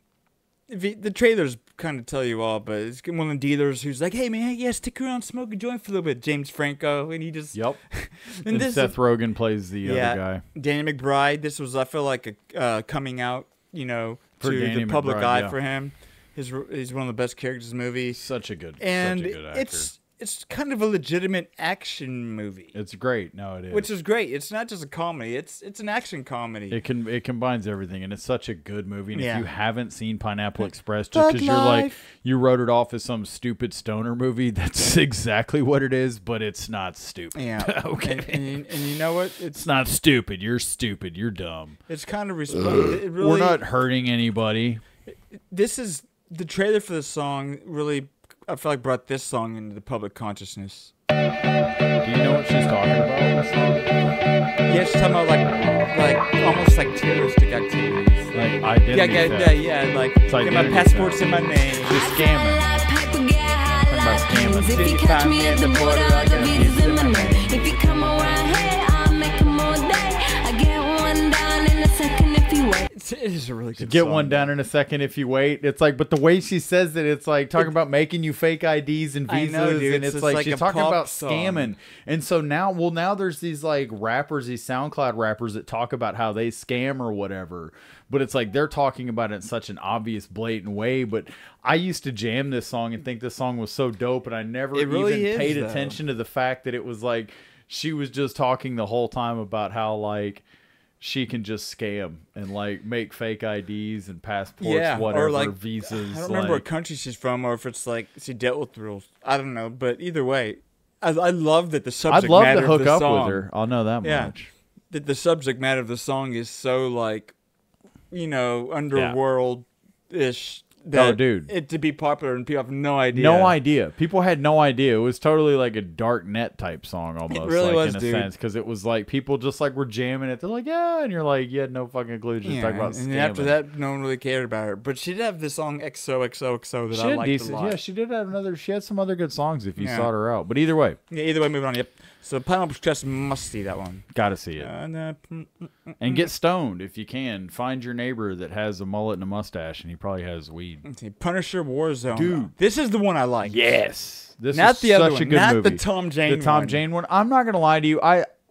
The trailers kind of tell you all, but it's one of the dealers who's like, "Hey man, yeah, stick around, smoke a joint for a little bit." James Franco, and he just and Seth Rogen plays the other guy. Danny McBride. This was, I feel like, a coming out, for to Danny the public McBride, eye for him. He's one of the best characters in the movie. Such a good actor. It's kind of a legitimate action movie. It's great. No, it is. Which is great. It's not just a comedy. It's an action comedy. It combines everything, and it's such a good movie. And if you haven't seen Pineapple Express, just because you wrote it off as some stupid stoner movie, that's exactly what it is. But it's not stupid. Yeah. Okay. And you know what? It's not stupid. You're stupid. You're dumb. It's kind of we're not hurting anybody. This is the trailer for the song. Really, I feel like brought this song into the public consciousness. Do you know what she's talking about in the song? Yeah, she's talking about like almost like terroristic activities. Like identity. Yeah. Like get my passports in my name. She's scamming. Talking about scamming. If you catch me at the border, I got visas in my name. If you come around here, I'll make them all day. I get one down in a second if you wait. It is a really good Get song. one down in a second if you wait. It's like, but the way she says it, it's like talking about making you fake IDs and visas, know, dude. and it's like she's a talking about song. scamming. And so now there's these like rappers, these SoundCloud rappers that talk about how they scam or whatever. But it's like they're talking about it in such an obvious, blatant way. But I used to jam this song and think this song was so dope, and I never even paid attention to the fact that it was like she was just talking the whole time about how like she can just scam and like make fake IDs and passports, whatever, or like, visas. I don't remember what country she's from, or if it's like she dealt with the rules. I don't know, but either way, I love that the subject matter of the song. I'd love to hook up with her. I'll know that much. That the subject matter of the song is so like, underworld-ish. It to be popular and people have no idea. No idea. People had no idea. It was totally like a dark net type song almost. It really was, in a sense, because it was like people just like were jamming it. They're like, yeah, and you're like, you had no fucking clue. Just talking about and scamming. after that, no one really cared about her. But she did have the song XOXOXO that I liked a lot. Yeah, she did have she had some other good songs if you sought her out. But either way. Yeah, moving on. Yep. So Pineapple Express, must see that one. Gotta see it. And get stoned if you can. Find your neighbor that has a mullet and a mustache, and he probably has weed. Let's see. Punisher Warzone. Dude. This is the one I like. Yes. This not is the other such one. a good not movie. The Tom Jane one. The Tom Jane one. I'm not going to lie to you.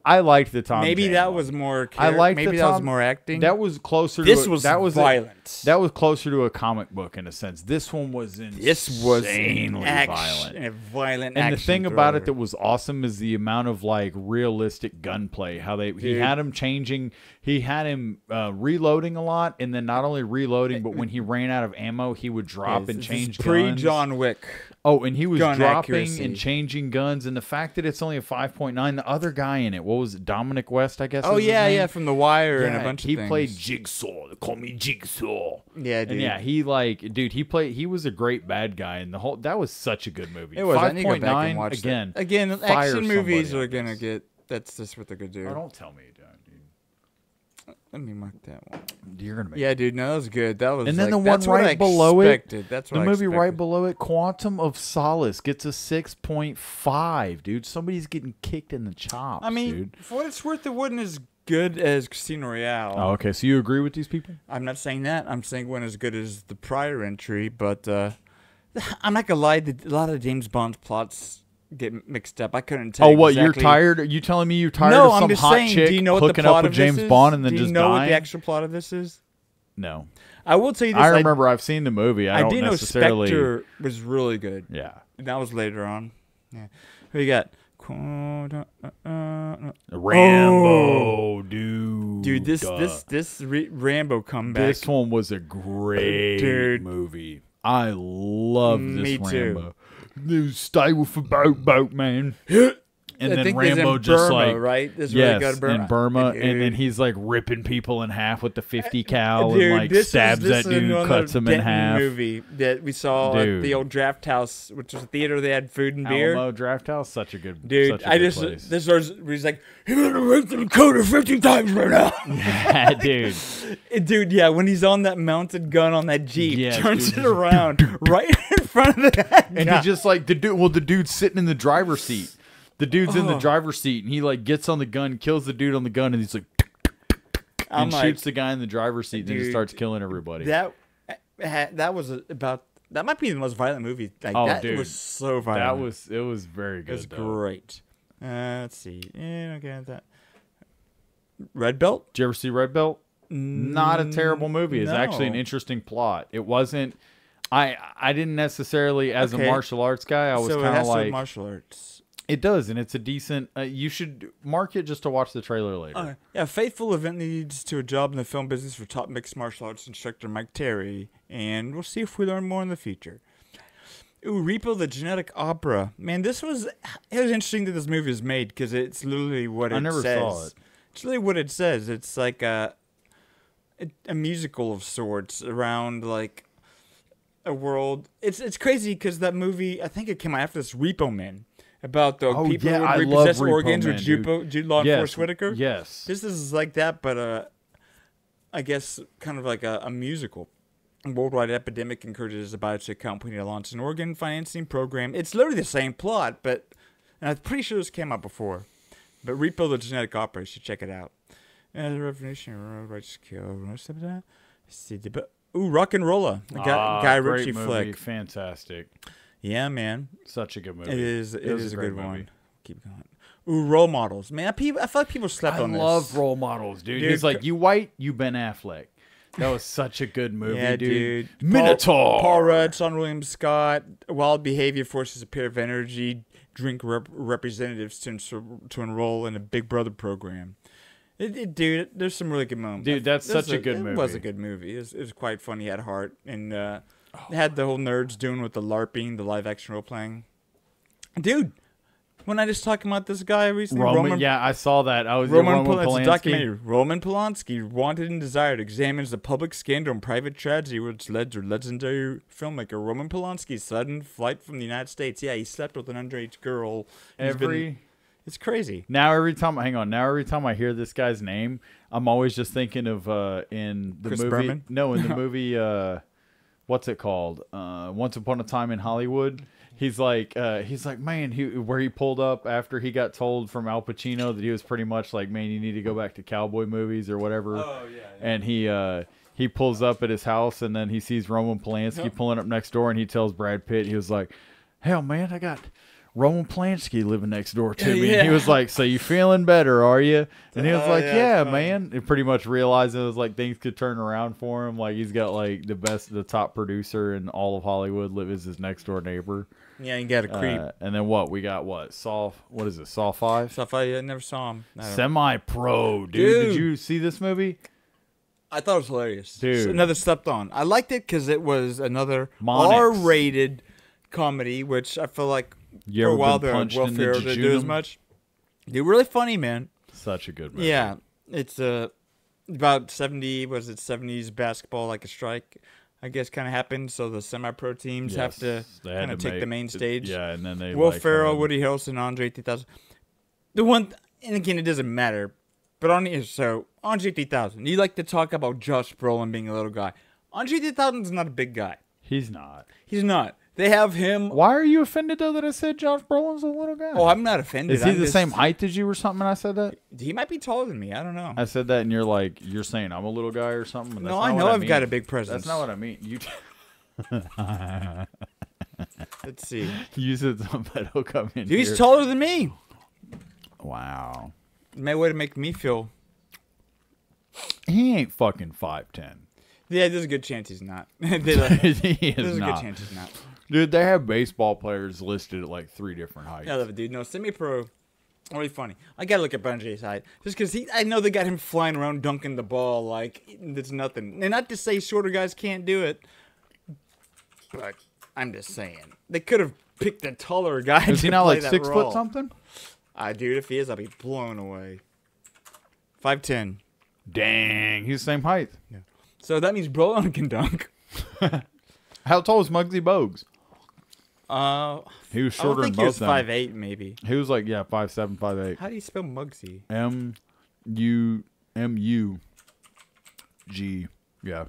I liked the Tom Jane Maybe that one. was more I liked maybe that was more acting. That was closer this to was that was violent. That was closer to a comic book in a sense. This one was insanely violent. Violent and the thing about it that was awesome is the amount of like realistic gunplay. How he had him changing, he had him reloading a lot, and then not only reloading, but when he ran out of ammo, he would drop and change guns. Pre John Wick. Oh, and he was dropping and changing guns, and the fact that it's only a 5.9. The other guy in it, what was it? Dominic West, I guess. Oh yeah, from The Wire and a bunch of things. He played Jigsaw. They call me Jigsaw. Yeah, dude. And yeah, he was a great bad guy, and that was such a good movie. It was. 5.9 again. Action movies are gonna get. That's just what they're gonna do. Oh, don't tell me, dude. Let me mark that one. You're gonna make it. Dude. No, that was good. That was. And then like, the one right below it. That's the movie right below it. Quantum of Solace gets a 6.5. Dude, somebody's getting kicked in the chops. I mean, dude. For what it's worth, it wasn't as good as Casino Royale. Oh, okay. So you agree with these people? I'm not saying that. I'm saying it wasn't as good as the prior entry, but I'm not gonna lie. A lot of James Bond's plots get mixed up. I couldn't tell. Oh, what? Exactly. You're tired? Are you telling me you're tired of some hot chick hooking up with James Bond and then just dying? Do you know what the extra plot of this is? No. I will tell you this. I remember I've seen the movie. I don't did necessarily... know Spectre was really good. Yeah. That was later on. Yeah. Who you got? Rambo, dude. Dude, this Rambo comeback. This one was a great movie. I love this Rambo. Stay with the boat, man. And then Rambo just Burma, right? This really good in Burma, and then he's like ripping people in half with the 50 cal and like stabs that dude, cuts him in half. Movie that we saw at the old Draft House, which was a theater. They had food and beer. Alamo Draft House, such a good dude. Place. This was he's like, you're gonna rape the Dakota 50 times right now. Yeah, dude. Dude, yeah, when he's on that mounted gun on that Jeep, turns it around right in front of the and he just like the dude's sitting in the driver's seat. The dude's in the driver's seat, and he like gets on the gun, kills the dude on the gun, and he's like, and shoots the guy in the driver's seat, and then he starts killing everybody. That was about. That might be the most violent movie. It was so violent. It was very good. It was great. Let's see. Okay, that. Red Belt. Did you ever see Red Belt? Not a terrible movie. It's actually an interesting plot. It wasn't. I didn't necessarily, as a martial arts guy, I was kind of like martial arts. It does, and it's a decent. You should mark it just to watch the trailer later. Okay. Yeah, faithful event leads to a job in the film business for top mixed martial arts instructor Mike Terry, and we'll see if we learn more in the future. Ooh, Repo the Genetic Opera. Man, it was interesting that this movie was made because it's literally what it says. I never saw it. It's literally what it says. It's like a musical of sorts around like a world. It's crazy because that movie, I think it came out after this, Repo Man. About the people who would repossess organs with Jude Law and Forrest Whitaker. Yes. This is like that, but I guess kind of like a musical. A worldwide epidemic encourages a biotech company to launch an organ financing program. It's literally the same plot, but and I'm pretty sure this came out before. But Repo the Genetic Opera, you should check it out. The Revolution, Righteous Kill. Ooh, Rock and Rolla. Guy Ritchie flick. Fantastic. Yeah, man. Such a good movie. It is a good one. Keep going. Ooh, Role Models. Man, I feel like people slept on this. I love Role Models, dude. He's like, you white, you Ben Affleck. That was such a good movie, yeah, dude. Minotaur. Paul Rudd, Sean William Scott. Wild behavior forces a pair of energy drink representatives to enroll in a Big Brother program. Dude, there's some really good moments. Dude, that's such a good movie. It was a good movie. It was quite funny. It had heart. And it had the whole nerds doing with the LARPing, the live action role playing. Dude, when I just talking about this guy recently, Roman, I saw that. Roman Polanski. Documentary. Roman Polanski, Wanted and Desired, examines the public scandal and private tragedy which led to legendary filmmaker Roman Polanski's sudden flight from the United States. Yeah, he slept with an underage girl. It's crazy. Now every time I hear this guy's name, I'm always just thinking of in the Chris movie. Berman? No, in the movie. What's it called? Once Upon a Time in Hollywood. He's like, man, where he pulled up after he got told from Al Pacino that he was pretty much like, man, you need to go back to cowboy movies or whatever. Oh yeah. And he pulls up at his house and then he sees Roman Polanski pulling up next door and he tells Brad Pitt, he was like, hell man, I got Roman Polanski living next door to me. And he was like, so you feeling better, are you? And he was like, yeah, man. He pretty much realized it was like things could turn around for him. Like he's got like the top producer in all of Hollywood is his next door neighbor. Yeah, you got a creep. And then we got Saw, what is it, Saw 5? Saw 5, I never saw him. Semi-Pro, dude. Did you see this movie? I thought it was hilarious. Dude. Another stepped on. I liked it because it was another R-rated comedy, which I feel like for a while there, Will Ferrell didn't do as much. They're really funny, man. Such a good movie. Yeah, it's about 70s basketball, like a strike, I guess, kind of happened. So the semi-pro teams have to kind of take the main stage. Yeah, and then they Will Ferrell, Woody Harrelson, Andre 3000. The one, and again, it doesn't matter. But Andre 3000, you like to talk about Josh Brolin being a little guy. Andre 3000 is not a big guy. He's not. He's not. They have him. Why are you offended, though, that I said Josh Brolin's a little guy? Oh, I'm not offended. Is he the same height as you or something when I said that? He might be taller than me. I don't know. I said that, and you're saying I'm a little guy or something? No, I know I've got a big presence. That's not what I mean. You. Let's see. You said something, but he'll come in Dude, he's taller than me. Wow. May way to make me feel. He ain't fucking 5'10". Yeah, there's a good chance he's not. He is there's not. a good chance he's not. Dude, they have baseball players listed at like 3 different heights. I love it, dude. No, semi-pro, really funny. I gotta look at Bungee's height just because I know they got him flying around dunking the ball like it's nothing. And not to say shorter guys can't do it, but I'm just saying they could have picked a taller guy. Is he not like 6 foot something? Dude, if he is, I'll be blown away. 5'10". Dang, he's the same height. Yeah. So that means Brolin can dunk. How tall is Muggsy Bogues? He was shorter than both of them. I think he was 5'8", maybe. He was like 5'7", 5'8". How do you spell Muggsy? M-U-M-U-G. Yeah.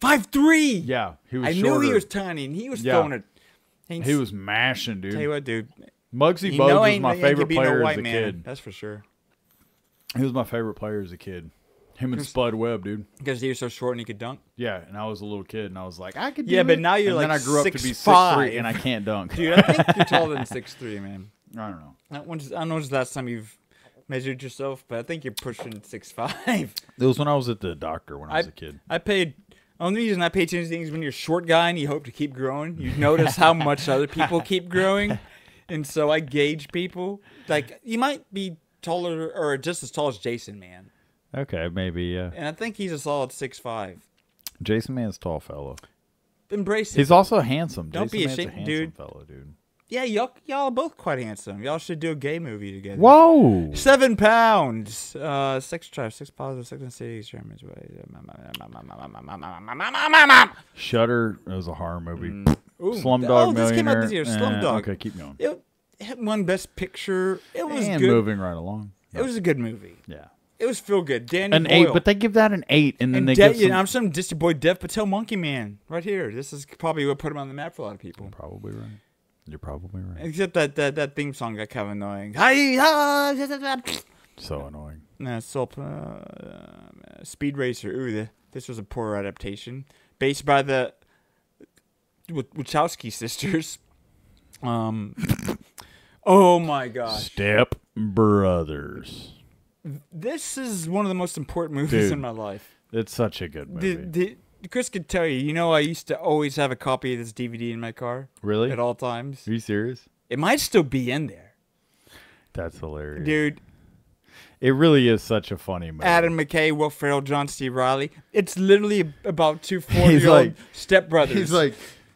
5'3". Yeah, he was. I knew he was tiny, and he was throwing it. He was mashing, dude. Tell you what, dude. Muggsy Bogues was my favorite player as a kid. That's for sure. He was my favorite player as a kid. Him and Spud Webb, dude. Because he was so short and he could dunk? Yeah, and I was a little kid, and I was like, I could do it. Yeah, but now you're and like then I grew up to be 6'5", 6'3", and I can't dunk. Dude, I think you're taller than 6'3", man. I don't know. I don't know when's the last time you've measured yourself, but I think you're pushing 6'5". It was when I was at the doctor when I was a kid. Only reason I pay attention to things is when you're a short guy and you hope to keep growing. You notice how much other people keep growing. And so I gauge people. Like, you might be taller or just as tall as Jason, man. Okay, maybe, yeah. And I think he's a solid 6'5". Jason Man's a tall fellow. Embrace it. He's also handsome. Don't Jason be Man's ashamed, a handsome dude. Fellow, dude. Yeah, y'all are both quite handsome. Y'all should do a gay movie together. Whoa! 7 pounds. Sex drive, 6 positive, 6 in cities. Shutter. It was a horror movie. Slumdog Millionaire. This came out this year. Slumdog. Okay, keep going. It won Best Picture. It was and good. Moving right along. It was a good movie. Yeah. It was feel good. Danny an Boyle. 8, but they give that an 8, and then they give some... I'm some Disney boy, Dev Patel, Monkey Man, right here. This is probably what put him on the map for a lot of people. You're probably right. You're probably right. Except that theme song got kind of annoying. So annoying. Speed Racer. Ooh, this was a poor adaptation. Based by the Wachowski sisters. Oh my gosh. Step Brothers. This is one of the most important movies in my life. It's such a good movie. Chris could tell you, I used to always have a copy of this DVD in my car. Really? At all times. Are you serious? It might still be in there. That's hilarious. Dude. It really is such a funny movie. Adam McKay, Will Ferrell, John C. Reilly. It's literally about 2 40-year-old stepbrothers. He's like,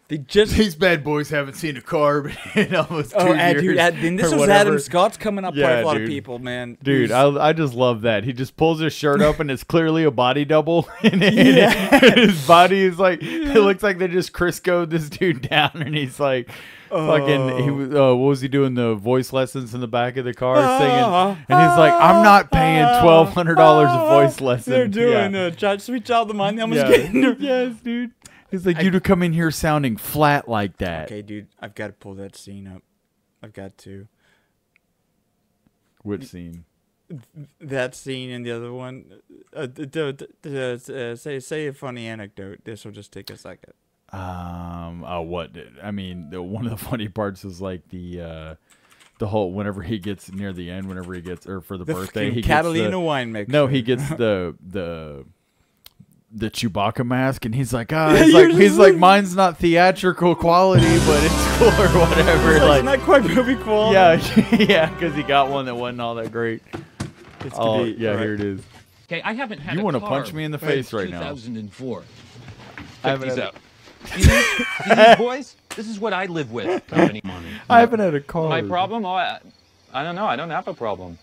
these bad boys haven't seen a car in almost 2 years. Dude, this was whatever. Adam Scott's coming up by a lot of people, man. Dude, I just love that. He just pulls his shirt up and it's clearly a body double. And his body is like, it looks like they just Crisco'd this dude down, and he's like, fucking, what was he doing? The voice lessons in the back of the car singing. And he's like, I'm not paying $1,200 a voice lesson. They're doing Sweet Child of Mine. Yes, dude. He's like, you to come in here sounding flat like that. Okay, dude, I've got to pull that scene up. I've got to. Which scene? That scene and the other one. Say a funny anecdote. This will just take a second. What? I mean, one of the funny parts is like the whole whenever he gets near the end, whenever he gets for the birthday, he Catalina gets wine mixer. No, he gets the Chewbacca mask, and he's like, he's like, mine's not theatrical quality, but it's cool or whatever. It's not quite movie quality. Yeah, because he got one that wasn't all that great. Here it is. Okay, I haven't had. You want to punch me in the face right now? 2004. Check these out. these boys? This is what I live with. Company money. I haven't had a car. My problem? Oh, I don't know. I don't have a problem,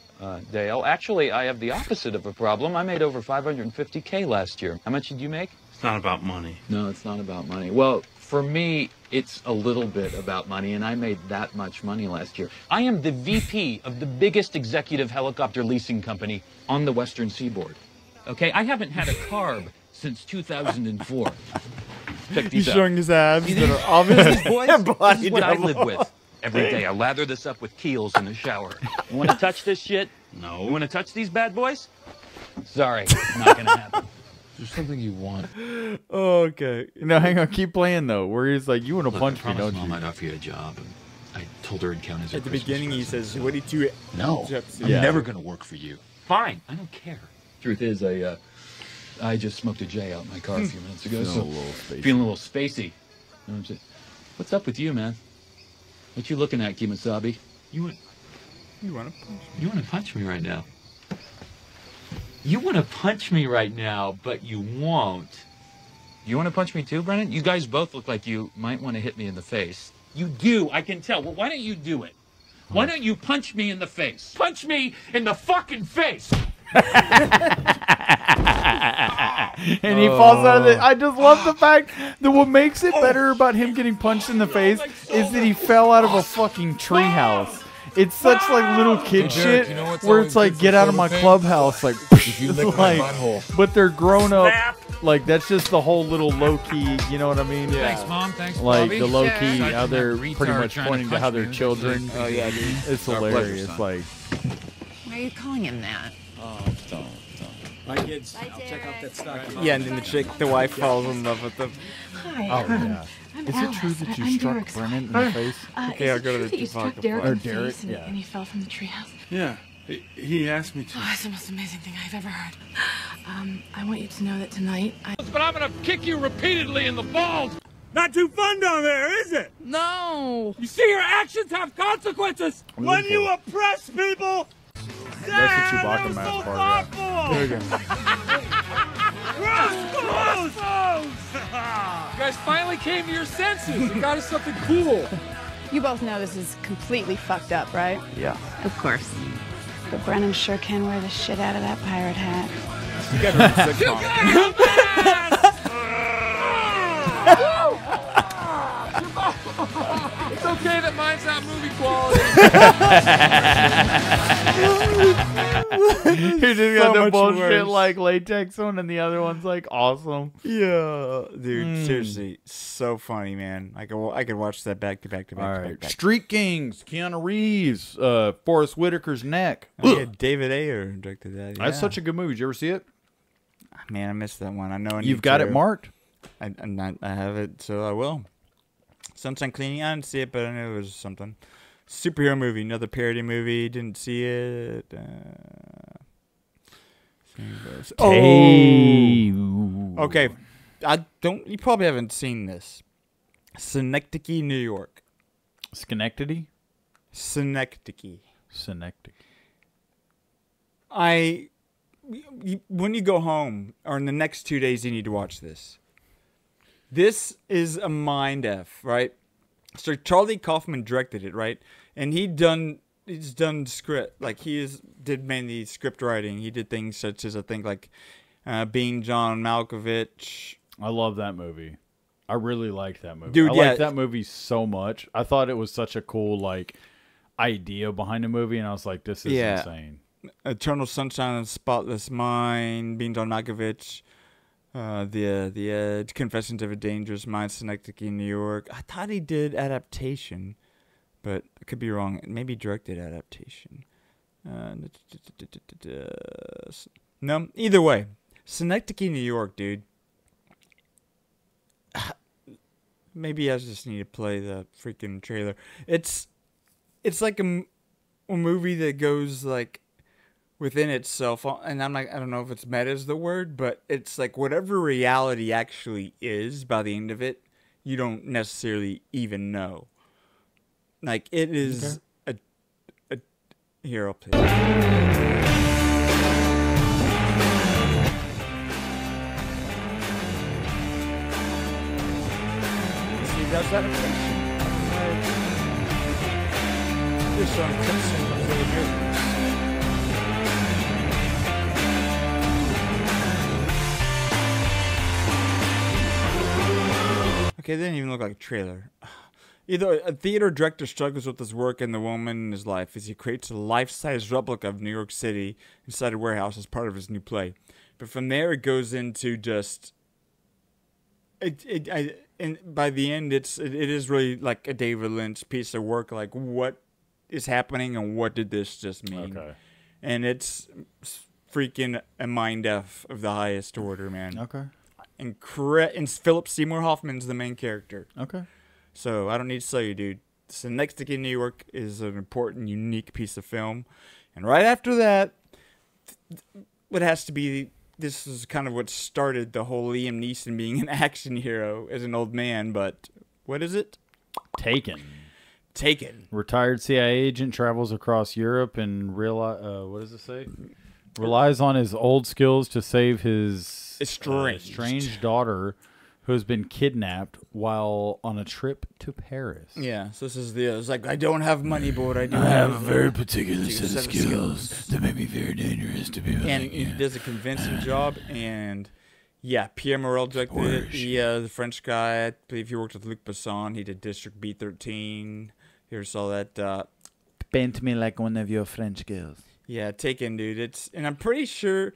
Dale. Actually, I have the opposite of a problem. I made over $550K last year. How much did you make? It's not about money. No, it's not about money. Well, for me, it's a little bit about money, and I made that much money last year. I am the VP of the biggest executive helicopter leasing company on the Western Seaboard. Okay? I haven't had a carb since 2004. He's showing his abs that are obvious. Boys, this is what I live with. Every day, I lather this up with Kiehl's in the shower. You want to touch this shit? No. You want to touch these bad boys? Sorry, not gonna happen. There's something you want. Okay. No, hang on. Keep playing, though, where he's like, you want to punch me, don't you? Mom I'd offer you a job. I told her it'd count as a At the beginning, he says, what did you... No, I'm never going to work for you. Fine, I don't care. Truth is, I just smoked a J out in my car a few minutes ago, so feeling a little spacey. You know what I'm saying? What's up with you, man? What you looking at, Kemosabe? You want to punch me? You want to punch me right now? You want to punch me right now, but you won't. You want to punch me too, Brennan? You guys both look like you might want to hit me in the face. You do, I can tell. Well, why don't you do it? Why don't you punch me in the face? Punch me in the fucking face! And he falls out of it. I just love the fact that what makes it better about him getting punched in the face is that he fell out of a fucking treehouse. It's such like little kid shit where it's like, get out of my clubhouse, like, but they're grown up. Like, that's just the whole little low key, you know what I mean? Yeah. Thanks, Mom. Thanks, like Bobby. the low key, how they're pretty much pointing to how they're children. Oh yeah, dude. It's hilarious. Like, why are you calling him that? Oh, don't. My kids, I'll check out that stock. Yeah, and then the wife falls in love with them. Hi. oh yeah. Is it true that you struck Brennan in the face? Okay, I'll go to the you struck Derek in the face and he fell from the treehouse? Yeah, he asked me to. Oh, it's the most amazing thing I've ever heard. I want you to know that tonight But I'm gonna kick you repeatedly in the balls! Not too fun down there, is it? No! You see, your actions have consequences! When you oppress people! That's the Chewbacca mask part, yeah. There we go. You guys finally came to your senses. You got us something cool. You both know this is completely fucked up, right? Yeah. Of course. But Brennan sure can wear the shit out of that pirate hat. You got It's okay that mine's not movie quality. You just got the bullshit like latex one, and the other one's like awesome. Yeah, dude. Seriously, so funny, man. I could watch that back to back to back. All to right. back. Street Kings, Keanu Reeves, Forrest Whitaker's Neck. Oh, yeah, David Ayer directed that. Yeah. That's such a good movie. Did you ever see it? Man, I missed that one. I know. You've got it marked. I have it, so I will. Sunshine Cleaning. I didn't see it, but I knew it was something. Superhero movie, another parody movie. Didn't see it. Okay. You probably haven't seen this. Synecdoche, New York. Schenectady? Synecdoche. When you go home, or in the next 2 days, you need to watch this. This is a mind F, right? So Charlie Kaufman directed it, right? And he's done script, like did mainly script writing. He did things such as, I think, like Being John Malkovich. I love that movie. I really liked that movie. Dude, I liked that movie so much. I thought it was such a cool like idea behind the movie, and I was like, this is insane. Eternal Sunshine of the Spotless Mind, Being John Malkovich. The Edge, Confessions of a Dangerous Mind, Synecdoche, New York. I thought he did adaptation, but I could be wrong. Maybe directed adaptation. No, either way, Synecdoche, New York, dude. Maybe I just need to play the freaking trailer. It's like a movie that goes like within itself, and I don't know if it's meta is the word, but it's like whatever reality actually is by the end of it, you don't necessarily even know. Like it is here, I'll play it. That's adaptation. This one cuts in with the mirrors. Okay, they didn't even look like a trailer. Either a theater director struggles with his work and the woman in his life as he creates a life-size replica of New York City inside a warehouse as part of his new play. But from there, it goes into just and by the end, it is really like a David Lynch piece of work. Like, what is happening and what did this just mean? Okay. And it's freaking a mind F of the highest order, man. Okay. And Philip Seymour Hoffman's the main character. Okay. So I don't need to tell you, dude. So Next Stick in New York is an important, unique piece of film. And right after that, what has to be, this is kind of what started the whole Liam Neeson being an action hero as an old man. But what is it? Taken. Retired CIA agent travels across Europe and what does it say? Relies on his old skills to save his estranged daughter, who has been kidnapped while on a trip to Paris. Yeah, so this is it's like, I don't have money, but what I do I have a very particular set of skills that make me very dangerous to people. And he does a convincing job. And yeah, Pierre Morel directed it. The French guy, I believe he worked with Luc Besson. He did District B13. You ever saw that? Paint me like one of your French girls. Yeah, Taken, dude. And I'm pretty sure,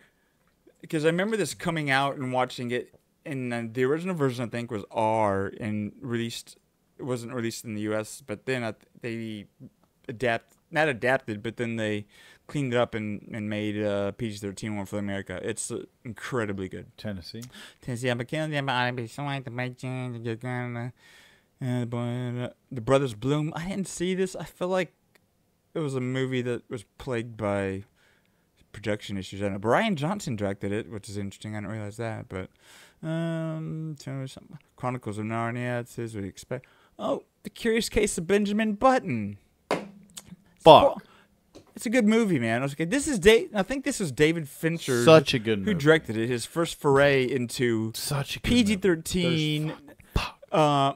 because I remember this coming out and watching it. And the original version, I think, was R and released. It wasn't released in the U.S., but then they not adapted, but then they cleaned it up and made PG-13 one for America. It's incredibly good. Tennessee, the Brothers Bloom. I didn't see this. I feel like it was a movie that was plagued by production issues. I know Brian Johnson directed it, which is interesting. I didn't realize that, but. Chronicles of Narnia. It says what you expect. Oh, The Curious Case of Benjamin Button. Fuck. It's a good movie, man. I was like, I think this was David Fincher. Such a good movie. Who directed it. His first foray into such a PG-13. And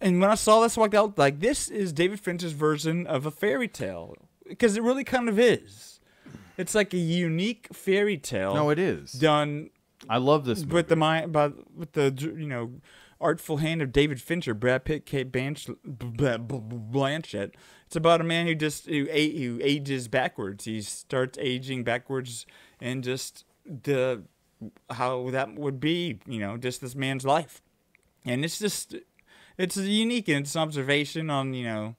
when I saw this, I walked out like, this is David Fincher's version of a fairy tale. Because it really kind of is. It's like a unique fairy tale. No, it is. Done... I love this movie. With the artful hand of David Fincher, Brad Pitt, Kate Blanchett. It's about a man who ages backwards. He starts aging backwards, and just how that would be, just this man's life. And it's unique in its observation on,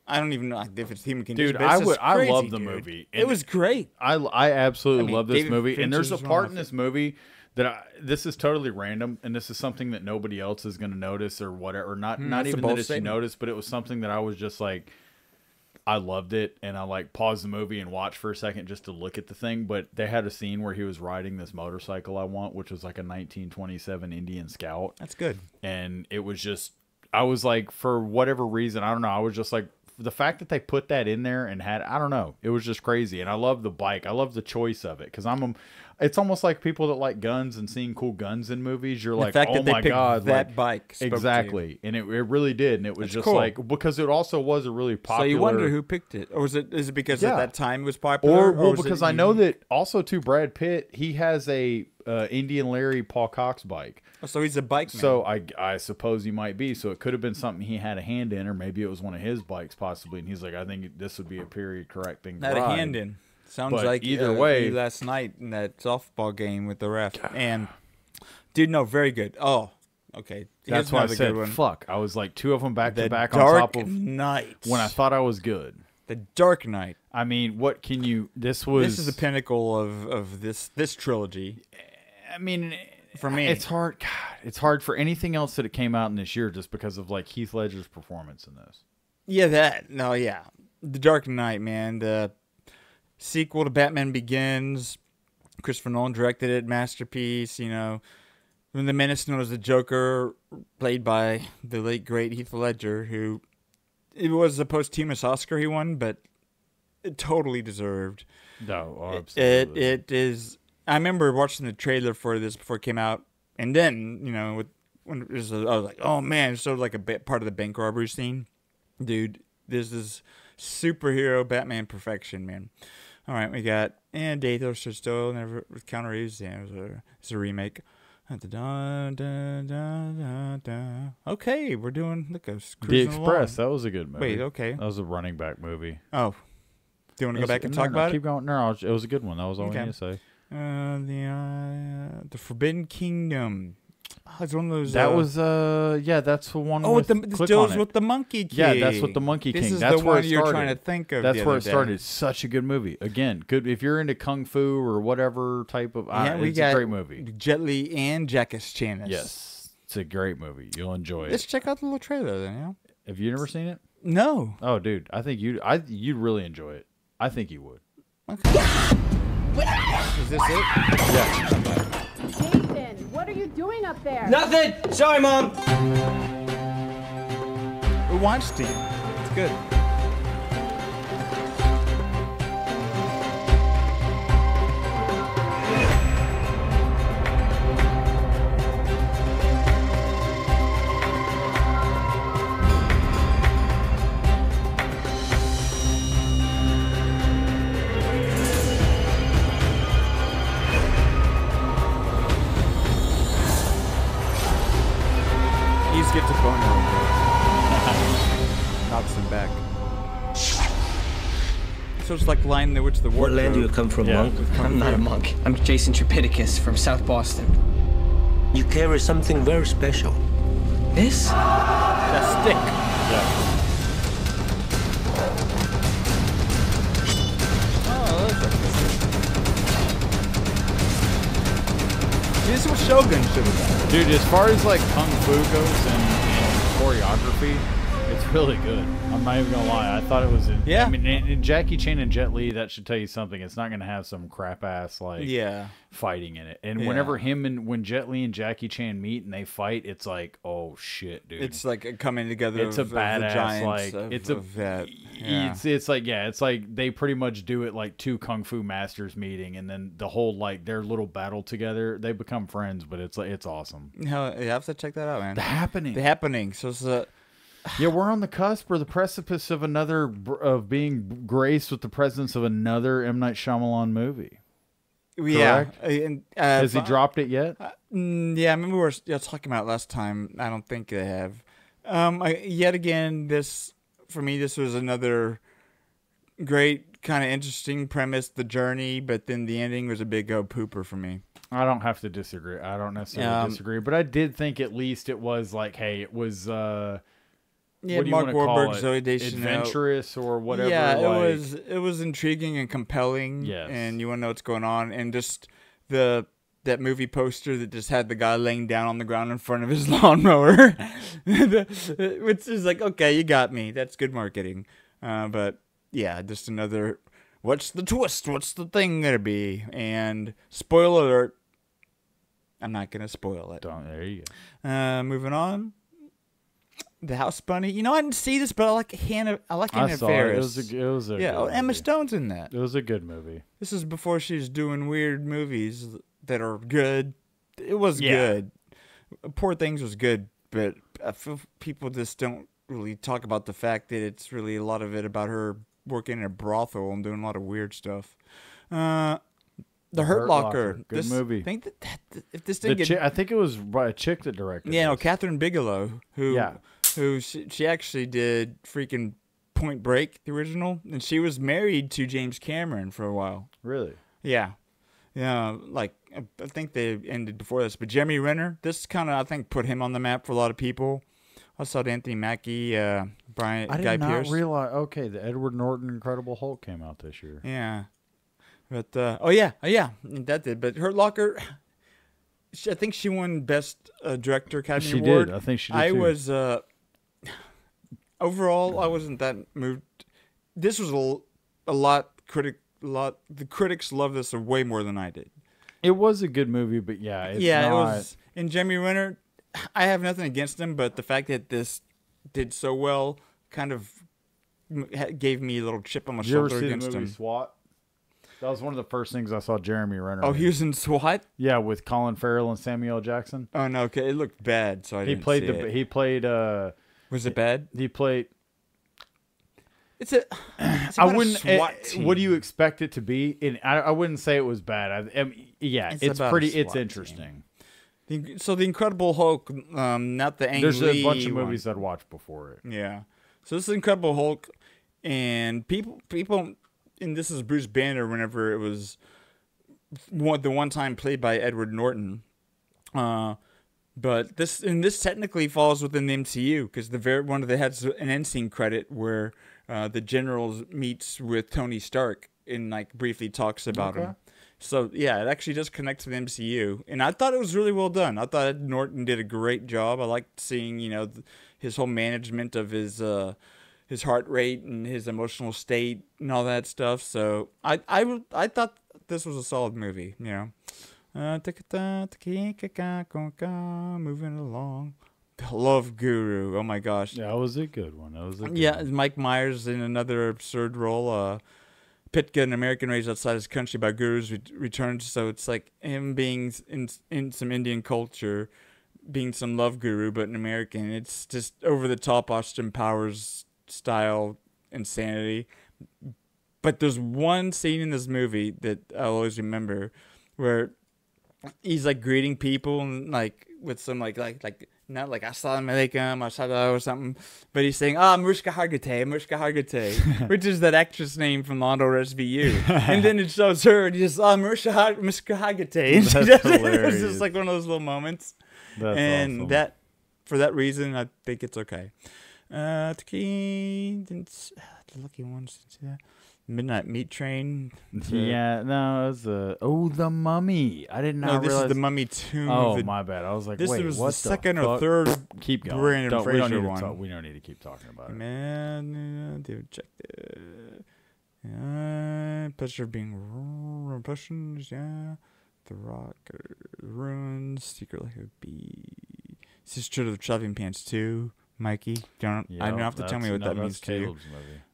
I don't even know if it's human condition. Dude, I love the movie. It was great. I absolutely love this movie. And there's a part in this movie that this is totally random, and this is something that nobody else is going to notice or whatever. Not even that it's noticed, but it was something that I was just like, I loved it, and I like paused the movie and watched for a second just to look at the thing. But they had a scene where he was riding this motorcycle I want, which was like a 1927 Indian Scout. That's good. And it was just, I was like, for whatever reason, I don't know, I was just like, the fact that they put that in there and I don't know, it was just crazy. And I love the bike. I love the choice of it because it's almost like people that like guns and seeing cool guns in movies. You're like, oh my god, that bike exactly. And it really did, and it was just cool. Like because it also was a really popular. So you wonder who picked it, or is it because at that time it was popular, or because I know that also too Brad Pitt, he has a Indian Larry Paul Cox bike. Oh, so he's a bike man. So I suppose he might be. So it could have been something he had a hand in, or maybe it was one of his bikes possibly. And he's like, I think this would be a period correct thing to ride. Had a hand in. Sounds but like either way, last night in that softball game with the ref. And dude, no, very good. Oh, okay. That's why I said fuck. I was like two of them back to back on top of Knight. When I thought I was good. The Dark Knight. I mean, what can you? This is the pinnacle of this trilogy. I mean, for me, it's hard. God, it's hard for anything else that it came out in this year just because of like Heath Ledger's performance in this. Yeah, The Dark Knight, man. The sequel to Batman Begins. Christopher Nolan directed it. Masterpiece. When the Menace known as the Joker, played by the late great Heath Ledger, who it was a posthumous Oscar he won, but it totally deserved. No, absolutely. It is. I remember watching the trailer for this before it came out, and then with when I was like, oh man, it's sort of like a part of the bank robbery scene. Dude, this is superhero Batman perfection, man. All right, we got Dathor Stood Still, never with Keanu Reeves. Yeah, it's a remake. Okay, we're doing The Express. That was a good movie. Wait, okay, that was a running back movie. Oh, do you want to go back and talk about it? Keep going. No, it was a good one. That was all I need to say. The Forbidden Kingdom. Oh, it's one of those. That was that's the one. Oh, this deals with the Monkey King. Yeah, that's what the Monkey King. This is that's the where one it you're started. trying to think of. That's where it started. Such a good movie. Again, good if you're into kung fu or whatever type of. It's a great movie. Jet Li and Jackie Chan. Yes, it's a great movie. You'll enjoy it. Let's check out the little trailer then. Yeah. Have you never seen it? No. Oh, dude, I think you'd really enjoy it. I think you would. Okay. Is this it? Yeah. Nathan, what are you doing up there? Nothing. Sorry, Mom. We watched it. It's good. Gets a boner knocks him back. So it's like lying there with the What land do you come from, monk? I'm not a monk. I'm Jason Tripidicus from South Boston. You carry something very special. This? That stick. Yeah. Oh, this is what Shogun should have done. Dude, as far as like kung fu goes and choreography, it's really good. I'm not even gonna lie. I thought it was. I mean, in Jackie Chan and Jet Li, that should tell you something. It's not gonna have some crap ass like fighting in it. And whenever when Jet Li and Jackie Chan meet and they fight, it's like, oh shit, dude. It's like a coming together. It's a badass it's like they pretty much do it like two kung fu masters meeting, and then the whole like their little battle together, they become friends. But it's awesome. Hell, you have to check that out, man. The Happening. So it's yeah, we're on the cusp or the precipice of being graced with the presence of another M. Night Shyamalan movie. Yeah. Has he dropped it yet? Yeah, I remember we were talking about it last time. I don't think they have. Yet again, for me, this was another great, kind of interesting premise, the journey, but then the ending was a big pooper for me. I don't have to disagree. I don't necessarily disagree, but I did think at least it was like, hey, it was... what do you Mark Wahlberg, Zoe Deschanel, adventurous or whatever. Yeah, it was intriguing and compelling. Yes, and you want to know what's going on, and just that movie poster that just had the guy laying down on the ground in front of his lawnmower, which is like, okay, you got me. That's good marketing. But yeah, just another. What's the twist? What's the thing gonna be? And spoiler alert. I'm not gonna spoil it. There you go. Moving on. The House Bunny. You know, I didn't see this, but I like Anna Faris. It was a good Emma movie. Stone's in that. It was a good movie. This is before she's doing weird movies that are good. It was good. Poor Things was good, but I feel people just don't really talk about the fact that it's really a lot of it about her working in a brothel and doing a lot of weird stuff. The Hurt Locker. Good movie. I think that if this didn't I think it was by a chick that directed it. Yeah, no, Catherine Bigelow, who she actually did freaking Point Break, the original, and she was married to James Cameron for a while. Really? Yeah. Yeah, like, I think they ended before this, but Jeremy Renner, this kind of, I think, put him on the map for a lot of people. I saw Anthony Mackie, Guy Pearce. I did not realize, the Edward Norton Incredible Hulk came out this year. Yeah. But, that did. But Hurt Locker, I think she won Best Director Academy Award. She did. I think she did, I too. was, overall, I wasn't that moved. This was a lot, the critics loved this way more than I did. It was a good movie, but it was. And Jeremy Renner, I have nothing against him, but the fact that this did so well kind of gave me a little chip on my shoulder against him. SWAT? That was one of the first things I saw Jeremy Renner. Oh, he was in SWAT? Yeah, with Colin Farrell and Samuel L. Jackson. Oh no, okay, it looked bad, so I didn't see it. He played. Was it bad? He played. It's I wouldn't. What do you expect it to be? And I wouldn't say it was bad. It's pretty. It's interesting. So the Incredible Hulk, not the Ang There's Lee a bunch of one. movies I'd watched before it. Yeah. So this is Incredible Hulk, and people, and this is Bruce Banner. Whenever it was the one time played by Edward Norton, but this technically falls within the MCU because one of the has an end scene credit where the General meets with Tony Stark and like briefly talks about him. So yeah, it actually does connect to the MCU, and I thought it was really well done. I thought Ed Norton did a great job. I liked seeing his whole management of his heart rate and his emotional state and all that stuff. So I thought this was a solid movie. Moving along. Love Guru. Oh my gosh. Yeah, that was a good one. Mike Myers in another absurd role. Pitka, an American raised outside his country by gurus, returns. So it's like him being in some Indian culture, being some love guru, but an American. It's just over the top Austin Powers style insanity. But there's one scene in this movie that I'll always remember, where he's like greeting people and like with some like not like Assalamu alaikum or something, but he's saying Mushka Hargitay, which is that actress name from Lando SVU, and then it shows her and he just Mushka Hargitay, and it's just like one of those little moments. That's and awesome. That for that reason I think it's okay. The lucky ones. Midnight Meat Train. Yeah, no, it was The Mummy. I did not realize. This is The Mummy 2. Oh, my bad. I was like, this wait, was what the second or third. Keep going. Brandon Fraser one. We don't need to keep talking about it. Man, dude, check pleasure of being Russians. Yeah, The Rock, Runes, Secret Life of Bee, Sister of the Traveling Pants 2. Mikey, I don't have to tell me what that means to you.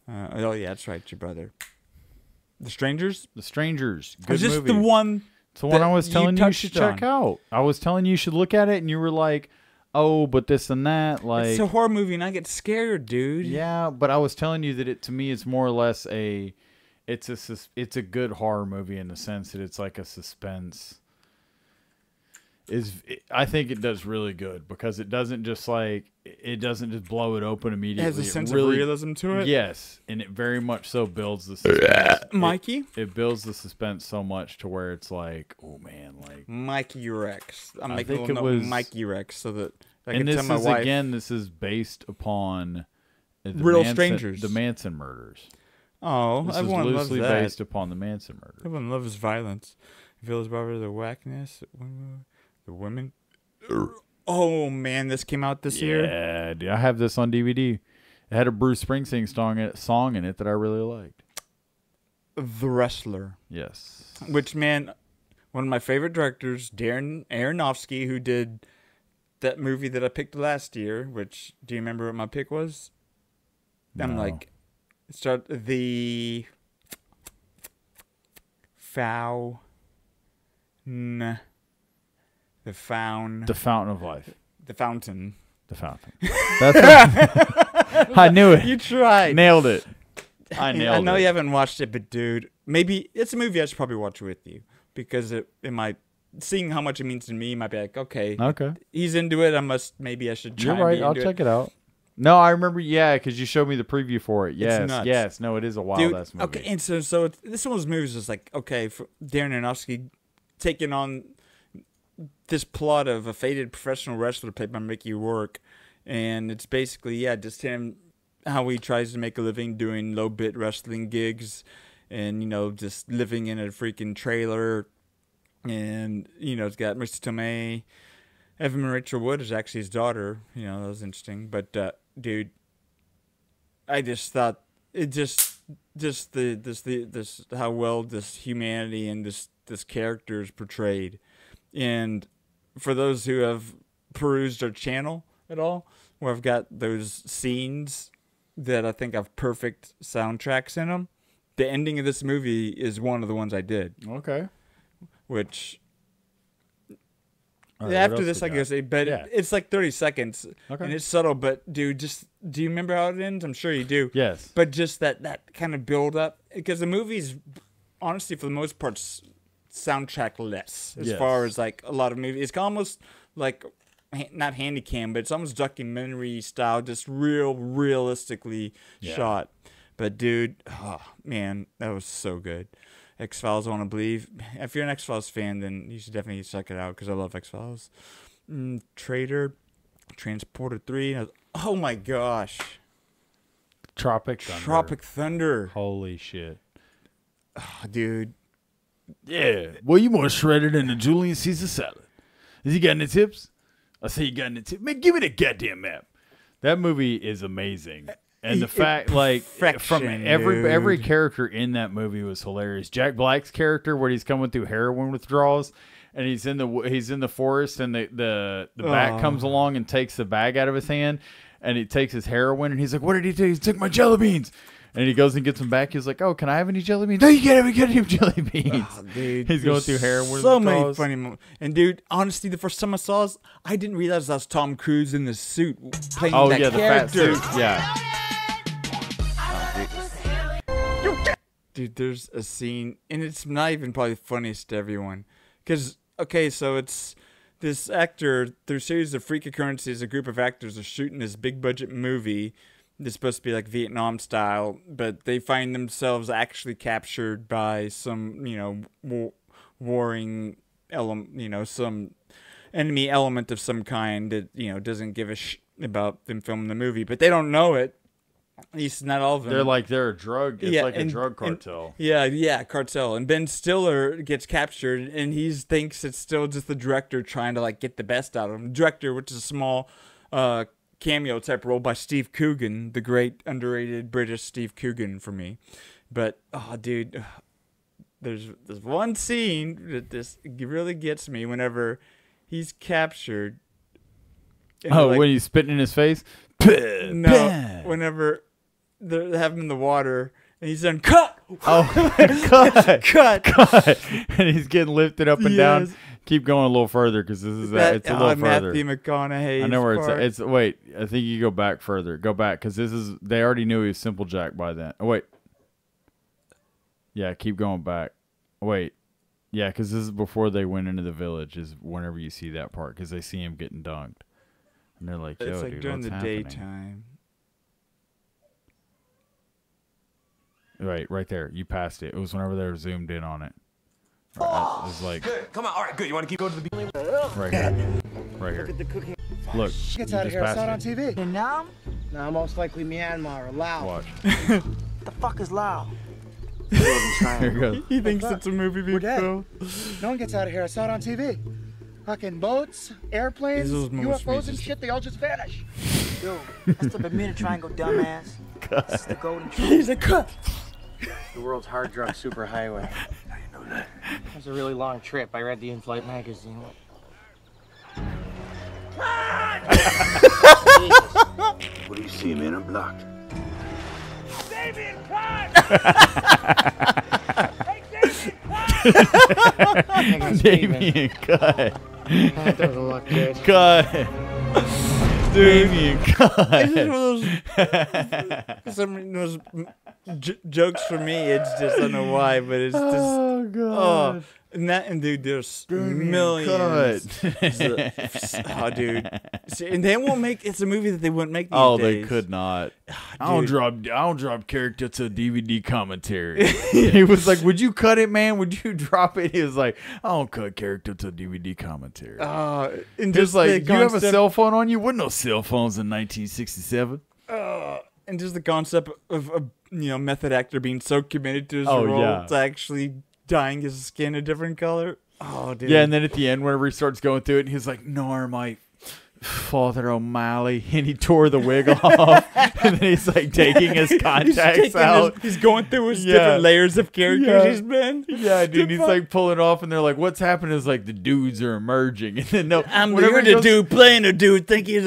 Oh yeah, that's right, your brother. The Strangers. Good just movie. The one. It's the one I was telling you should check out. I was telling you should look at it, and you were like, "Oh, but this and that." Like, it's a horror movie, and I get scared, dude. Yeah, but I was telling you that to me, it's more or less it's a good horror movie in the sense that it's like a suspense. I think it does really good because it doesn't just blow it open immediately. It has a sense of realism to it. Yes, and it very much so builds the suspense. Mikey? It builds the suspense so much to where it's like, oh man, like Mikey Rex. I'm making a little note Mikey Rex so that I can tell my wife. And this is again, this is based upon real strangers, the Manson murders. Oh, this everyone is loves loosely that. based upon the Manson murders. Everyone loves violence. Village Barber, the whackness. The women. Oh man, this came out this year. Yeah, dude, I have this on DVD. It had a Bruce Springsteen song in it that I really liked. The Wrestler. Yes. Which, man, one of my favorite directors, Darren Aronofsky, who did that movie that I picked last year. Which, do you remember what my pick was? No. I'm like, the Fountain of Life. The Fountain. That's I knew it. You tried. Nailed it. I nailed it. I know you haven't watched it, but dude, maybe it's a movie I should probably watch with you because it might, seeing how much it means to me, might be like, okay, he's into it. Maybe I should try. You're right. I'll check it out. No, I remember. Yeah, because you showed me the preview for it. Yes. No, it is a wild ass movie. Okay, and so this one of those movies is like, okay, for Darren Aronofsky taking on this plot of a faded professional wrestler played by Mickey Rourke, and it's basically just him, how he tries to make a living doing low bit wrestling gigs, and just living in a freaking trailer, and it's got Marissa Tomei, Evan Rachel Wood is actually his daughter. That was interesting, but dude, I just thought it just this how well this humanity and this character is portrayed. And for those who have perused our channel at all, where I've got those scenes that I think have perfect soundtracks in them, the ending of this movie is one of the ones I did. Okay. Which right, after this, I guess, it's like 30 seconds, okay. and it's subtle. But dude, do you remember how it ends? I'm sure you do. Yes. But just that kind of build up, because the movie's honestly, for the most part, soundtrack-less as far as like a lot of movies. It's almost like not handycam, but it's almost documentary style, just realistically shot. But dude, oh man, that was so good. X-Files, I Want to Believe. If you're an X-Files fan, then you should definitely check it out because I love X-Files. Traitor, Transporter 3. Oh my gosh. Tropic Thunder. Holy shit. Oh, dude. Yeah. Well, you more shredded than a Julian Caesar salad. Has he got any tips? I say you got any tips. Man, give me the goddamn map. That movie is amazing. And the fact, like, from every character in that movie was hilarious. Jack Black's character, where he's coming through heroin withdrawals, and he's in the forest, and the bat comes along and takes the bag out of his hand, and he takes his heroin, and he's like, "What did he do? He took my jelly beans." And he goes and gets them back. He's like, "Oh, can I have any jelly beans?" "No, you can't have any jelly beans." Oh, dude, he's going through heroin. So many funny moments. And dude, honestly, the first time I saw this, I didn't realize that was Tom Cruise in the suit playing that character. The fat suit. Yeah. Dude, there's a scene, and it's not even probably funniest to everyone. Because, okay, so it's this actor, through a series of freak occurrences, a group of actors are shooting this big-budget movie that's supposed to be like Vietnam style, but they find themselves actually captured by some, warring element, some enemy element of some kind that, doesn't give a shit about them filming the movie. But they don't know it. At least not all of them. They're a drug. It's like a drug cartel. Cartel. And Ben Stiller gets captured, and he thinks it's still just the director trying to like get the best out of him. Director, which is a small cameo type role by Steve Coogan, the great underrated British Steve Coogan for me. But dude, there's one scene that this really gets me whenever he's captured. When he's spitting in his face. No, whenever they have him in the water and he's done cut. Cut. And he's getting lifted up and down. Keep going a little further because this is it's a little further. Matthew McConaughey. I know where it's. Wait, I think you go back further. Go back because they already knew he was Simple Jack by then. Oh wait. Yeah, keep going back. Wait. Yeah, because this is before they went into the village. Is whenever you see that part because they see him getting dunked. And they're like, "Yo, it's like dude, during what's the happening?" daytime. Right there. You passed it. It was whenever they were zoomed in on it. It was like, good. Come on, all right, good. You want to keep going to the beginning? Right here. Right here. Look at the cooking. Look. Gets out of here. I saw it on TV. Vietnam? No, most likely Myanmar or Laos. Watch. The fuck is Laos? Here it goes. He thinks it's a movie being filmed. No one gets out of here. I saw it on TV. Fucking boats, airplanes, UFOs and shit, they all just vanish. Yo, that's the Bermuda Triangle, dumbass. That's the Golden Triangle. He's a cut. The world's hard drug superhighway. How you know that? It was a really long trip. I read the in-flight magazine. What do you see, man? I'm blocked. Damien, cut! Damien, cut. That doesn't look good. Cut. Damien, cut. It's just one of those jokes for me. It's just, I don't know why, but it's just. Oh, God. And dude, there's millions. Dude. And they won't make. It's a movie that they wouldn't make these days. They could not. I don't drop character to DVD commentary. He was like, "Would you cut it, man? Would you drop it?" He was like, "I don't cut character to DVD commentary." And just like, you have a cell phone on you? What no cell phones in 1967? And just the concept of a method actor being so committed to his role to actually dyeing his skin a different color. Oh, dude. Yeah, and then at the end, whenever he starts going through it, he's like, "Norm, I Father O'Malley, and he tore the wig off, and then he's like taking his contacts out. He's going through his different layers of characters he's been. Yeah, dude, he's like pulling off, and they're like, "What's happening?" Is like the dudes are emerging, and then no, I'm the dude playing a dude, think he's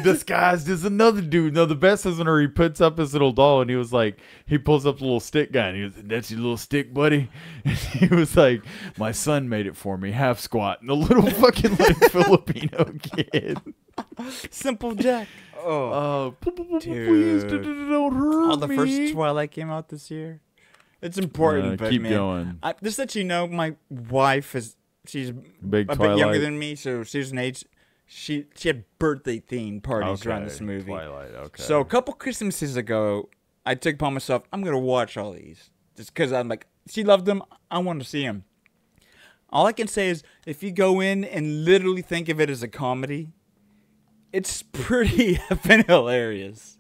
disguised as another dude. No, the best is when he puts up his little doll, and he was like, he pulls up the little stick guy, and he was, "That's your little stick, buddy." And he was like, "My son made it for me, half squat," and the little fucking like Filipino kid. Simple Jack. Oh, dude. Don't hurt the first Twilight came out this year. It's important, but keep man, going. Just that you know, my wife she's big a Twilight. bit younger than me, so she's an age. She had birthday themed parties around this movie. Twilight, okay. So a couple Christmases ago, I took upon myself, I'm gonna watch all these just because I'm like, she loved them. I want to see them. All I can say is, if you go in and literally think of it as a comedy, it's pretty effing hilarious.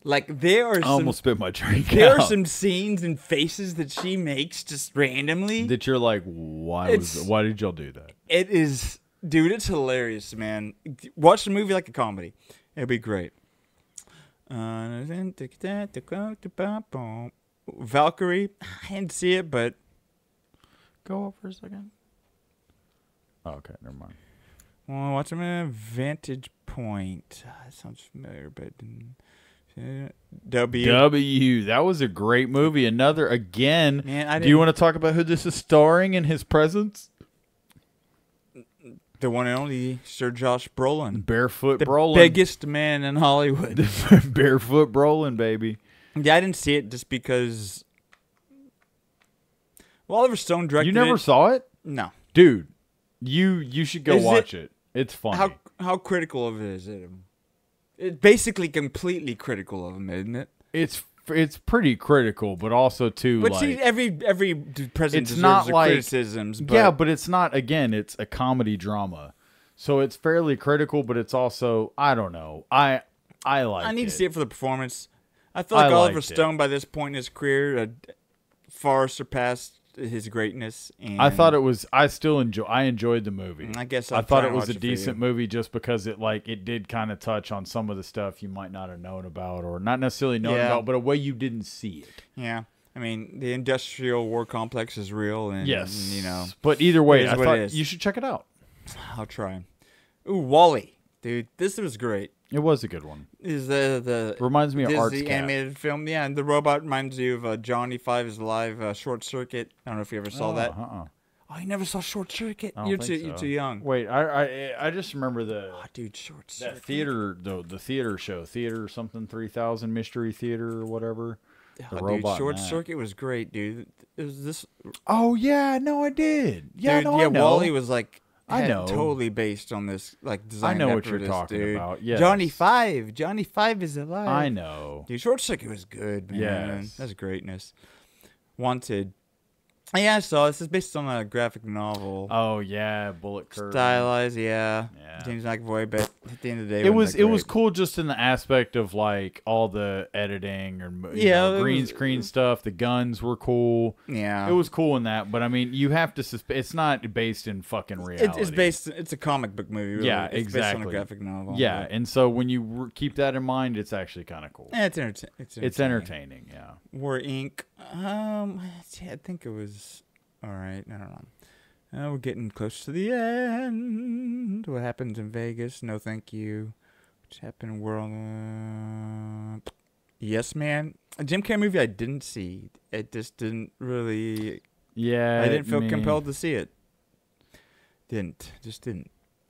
Like, there are I almost spit my drink There out. are some scenes and faces that she makes just randomly that you're like, why did y'all do that? It is, dude, it's hilarious, man. Watch the movie like a comedy. It'll be great. Valkyrie, I didn't see it, but go up for a second. Oh, okay, never mind. Well, watch them in a Vantage Point. That sounds familiar, but W. That was a great movie. Another again. Man, do you want to talk about who this is starring in his presence? The one and only Sir Josh Brolin. Barefoot the Brolin. Biggest man in Hollywood. Barefoot Brolin, baby. Yeah, I didn't see it just because Oliver Stone directed it. You never saw it? No. Dude, you should go watch it. It's funny. How critical of it is it? It's basically completely critical of him, isn't it? It's pretty critical, but also too. But like, see, every president it's not deserves like criticisms. But yeah, but it's not. Again, it's a comedy drama, so it's fairly critical. But it's also, I don't know. I like. I need to see it for the performance. I feel like Oliver Stone by this point in his career had far surpassed his greatness. And I thought it was. I enjoyed the movie. I guess I thought it was a decent movie just because it did kind of touch on some of the stuff you might not have known about, or not necessarily known about, but a way you didn't see it. Yeah, I mean, the industrial war complex is real, and yes, you know. But either way, I thought you should check it out. I'll try. Ooh, WALL-E, dude, this was great. It was a good one. Is the reminds me of Art's Disney animated film? Yeah, and the robot reminds you of Johnny Five is Alive, Short Circuit. I don't know if you ever saw that. Oh, you never saw Short Circuit? You're too young. Wait, I just remember the dude, Short Circuit. That theater the theater show, theater something 3000 Mystery Theater or whatever. The robot. Dude, Short Circuit was great, dude. It was this. Oh yeah, no, I did. Yeah, dude, no, I know. WALL-E was like. I know. Totally based on this, like, design. I know what you're talking about. Yes. Johnny Five is alive. I know. Dude, Short Circuit was good, man. Yes. That's greatness. Wanted. Yeah, I saw this is based on a graphic novel. Oh yeah, Bullet Curtain. Stylized, yeah. James McAvoy, but at the end of the day, it was cool just in the aspect of like all the editing or green screen stuff. The guns were cool. Yeah, it was cool in that. But I mean, you have to. It's not based in fucking reality. It's a comic book movie. Really. Yeah, it's exactly. Based on a graphic novel. Yeah, and so when you keep that in mind, it's actually kind of cool. Yeah, it's entertaining. Yeah. War Inc. I think it was all right. I don't know. We're getting close to the end. What happens in Vegas? No, thank you. What's happened in world? Yes, Man. A Jim Carrey movie I didn't see. It just didn't really. Yeah, I didn't feel compelled to see it. Just didn't.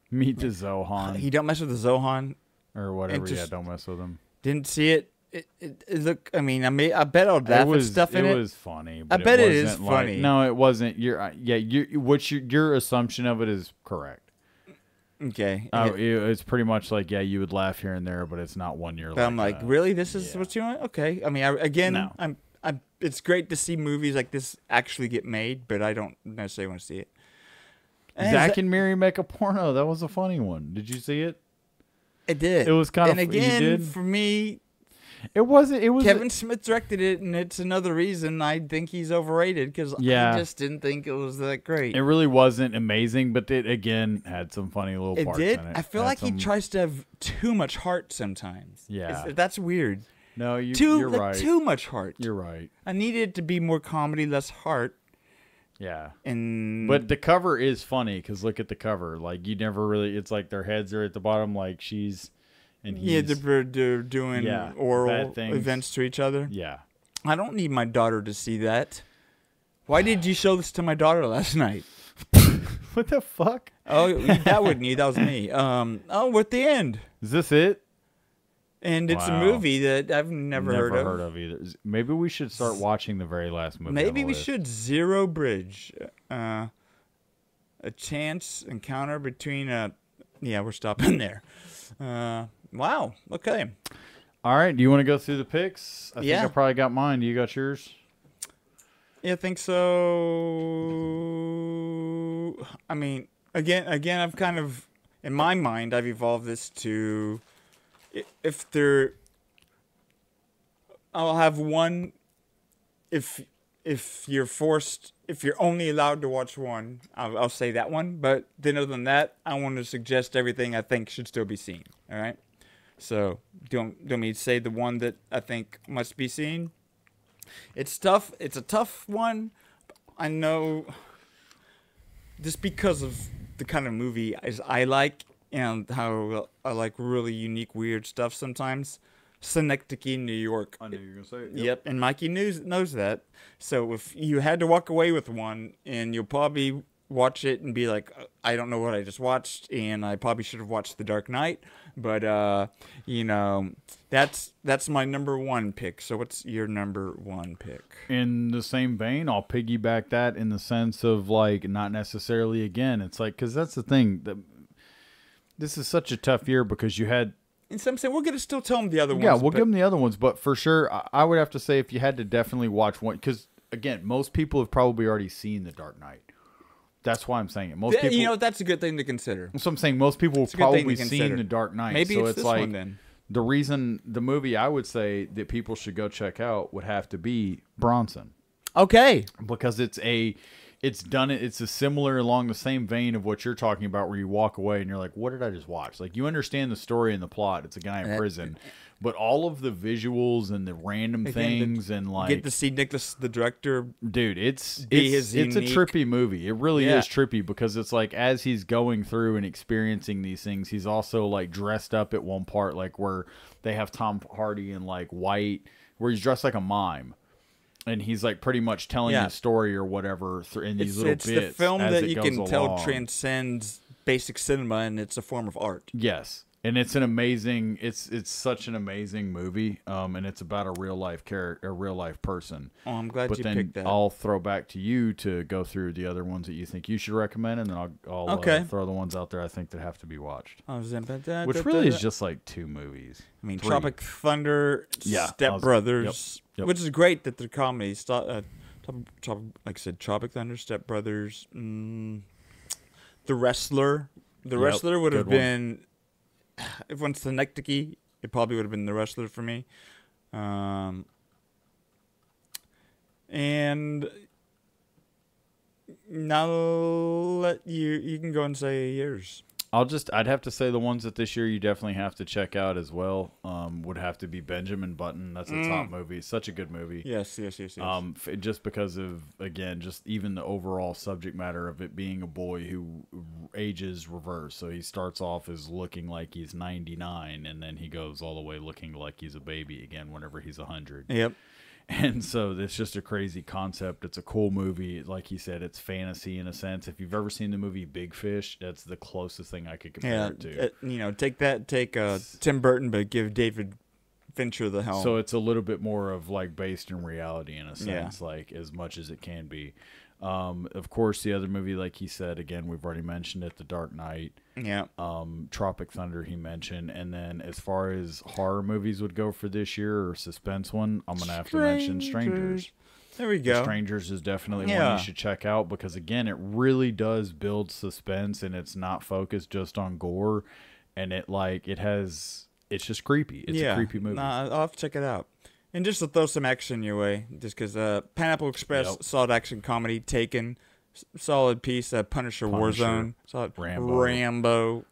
Meet the Zohan. You don't mess with the Zohan or whatever. Yeah, don't mess with him. Didn't see it. It look. I mean, I bet I'll laugh at stuff in it. It was funny. But I bet it is funny. No, it wasn't. Your assumption of it is correct. Okay. It's pretty much like you would laugh here and there, but it's not one year. But I'm like, really? This is what you want? Okay. I mean, it's great to see movies like this actually get made, but I don't necessarily want to see it. Zach and Miri make a porno. That was a funny one. Did you see it? I did. It was kind of. And again, for me. It wasn't. It was Kevin Smith directed it, and it's another reason I think he's overrated because I just didn't think it was that great. It really wasn't amazing, but it again had some funny little parts in it. I feel like he tries to have too much heart sometimes. Yeah, that's weird. No, you're right. Too much heart. You're right. I needed it to be more comedy, less heart. Yeah. But the cover is funny because look at the cover. Like you never really. It's like their heads are at the bottom, like she's. And they're doing oral events to each other. Yeah. I don't need my daughter to see that. Why did you show this to my daughter last night? What the fuck? Oh, that wasn't you. That was me. We're at the end. Is this it? And it's a movie that I've never heard of either. Maybe we should start watching the very last movie. Maybe we should. Zero Bridge. A chance encounter between we're stopping there. Wow. Okay. All right. Do you want to go through the picks? I think I probably got mine. Do you got yours? Yeah, I think so. I mean, again, I've kind of, in my mind, I've evolved this to, I'll have one, if you're only allowed to watch one, I'll say that one. But then other than that, I want to suggest everything I think should still be seen. All right. So don't me say the one that I think must be seen. It's tough. It's a tough one. I know. Just because of the kind of movie I like and how I like really unique, weird stuff sometimes. Synecdoche, New York. I knew you were going to say it. Yep, and Mikey knows that. So if you had to walk away with one, and you'll probably watch it and be like, I don't know what I just watched, and I probably should have watched The Dark Knight. But, that's my number one pick. So what's your number one pick? In the same vein, I'll piggyback that in the sense of, like, not necessarily again. It's like, because that's the thing. This is such a tough year because you had... And some say we're going to still tell them the other ones. Yeah, we'll give them the other ones. But for sure, I would have to say if you had to definitely watch one, because, again, most people have probably already seen The Dark Knight. That's why I'm saying it. Most people, that's a good thing to consider. So I'm saying most people have probably seen The Dark Knight. Maybe so it's this like one then. The reason the movie I would say that people should go check out would have to be Bronson. Okay. Because it's a similar along the same vein of what you're talking about, where you walk away and you're like, what did I just watch? Like, you understand the story and the plot. It's a guy in prison. But all of the visuals and the random things and like get to see Nicholas, the director, dude, it's a trippy movie. It really is trippy because it's like as he's going through and experiencing these things, he's also like dressed up at one part, like where they have Tom Hardy in like white, where he's dressed like a mime. And he's like pretty much telling a story or whatever in these little bits. It's the film that you can tell transcends basic cinema, and it's a form of art. Yes. And it's an amazing, it's such an amazing movie, and it's about a real life character, a real life person. Oh, I'm glad you picked that. I'll throw back to you to go through the other ones that you think you should recommend, and then I'll throw the ones out there I think that have to be watched. Which really is just like 2 movies. I mean, Tropic Thunder, Step Brothers, which is great that they're comedies. Like I said, Tropic Thunder, Step Brothers, The Wrestler. The Wrestler would have been. If one's Synecdoche, it probably would have been The Wrestler for me. And now let you can go and say yours. I'd have to say the ones that this year you definitely have to check out as well. Would have to be Benjamin Button. That's a top movie. Such a good movie. Yes. Just because of, again, just even the overall subject matter of it being a boy who ages reverse. So he starts off as looking like he's 99, and then he goes all the way looking like he's a baby again whenever he's 100. Yep. And so it's just a crazy concept. It's a cool movie. Like he said, it's fantasy in a sense. If you've ever seen the movie Big Fish, that's the closest thing I could compare it to. Take Tim Burton, but give David Fincher the helm. So it's a little bit more of like based in reality in a sense, like as much as it can be. Of course, the other movie, like he said, again, we've already mentioned it, The Dark Knight. Yeah. Tropic Thunder he mentioned. And then as far as horror movies would go for this year or suspense one, I'm going to have to mention Strangers. There we go. Strangers is definitely one you should check out because, again, it really does build suspense and it's not focused just on gore. And it has it's just creepy. It's a creepy movie. Nah, I'll have to check it out. And just to throw some action your way, just because Pineapple Express, solid action comedy, Taken, solid piece, Punisher Warzone, solid Rambo,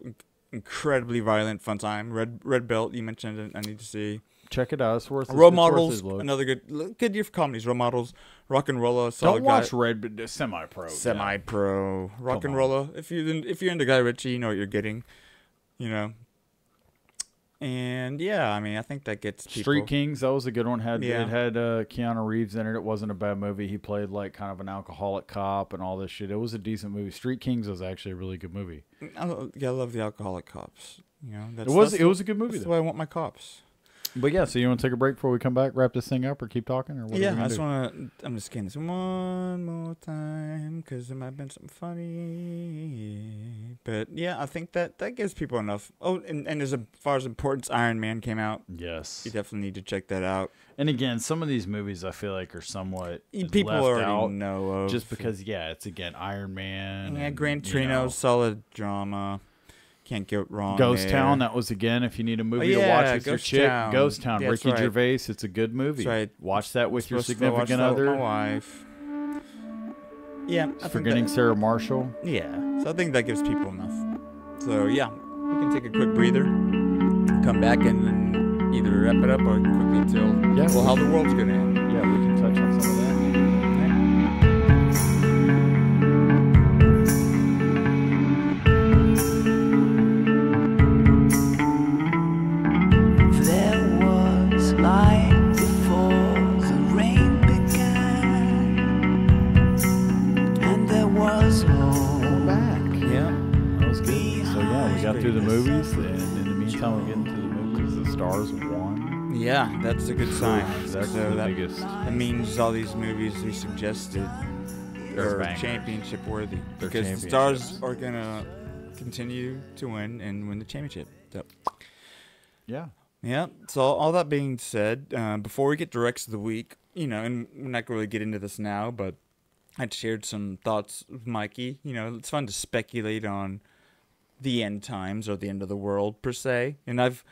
incredibly violent, fun time. Red Belt, you mentioned it, I need to see. Check it out. It's worth Role Models, another good year for comedies. Role Models, Rock and Rolla, solid. Don't watch Red Semi-Pro. Semi-Pro, Rock and Rolla. If you're into Guy Ritchie, you know what you're getting. You know. And yeah, I mean, I think that gets people. Street Kings, that was a good one. It had Keanu Reeves in it. It wasn't a bad movie. He played like kind of an alcoholic cop and all this shit. It was a decent movie. Street Kings was actually a really good movie. I love the alcoholic cops. You know, it was a good movie. That's the way I want my cops. But yeah, so you want to take a break before we come back, wrap this thing up, or keep talking, or what? Yeah, I just want to. I'm just scanning this one more time because there might have been something funny. But yeah, I think that gives people enough. Oh, and as far as importance, Iron Man came out. Yes, you definitely need to check that out. And again, some of these movies I feel like are somewhat people left already out know of, just because it's again Iron Man. Yeah, Gran Torino, solid drama. Can't get wrong. Ghost Town, that was again. If you need a movie to watch with your chick, Ghost Town, Ricky Gervais. It's a good movie. That's right. Watch that with your significant other. With my wife. Yeah, Forgetting Sarah Marshall. Yeah, so I think that gives people enough. So yeah, we can take a quick breather, come back, and then either wrap it up or quickly tell how the world's gonna end. Yeah, we can touch on some of that. Through the movies, and in the meantime, we get into the movies. The stars won. Yeah, that's a good sign. That's the biggest. That means all these movies we suggested are championship worthy because the stars are gonna continue to win and win the championship. So, yeah. So all that being said, before we get directs of the week, and we're not gonna really get into this now, but I'd shared some thoughts with Mikey. It's fun to speculate on the end times or the end of the world per se, and I've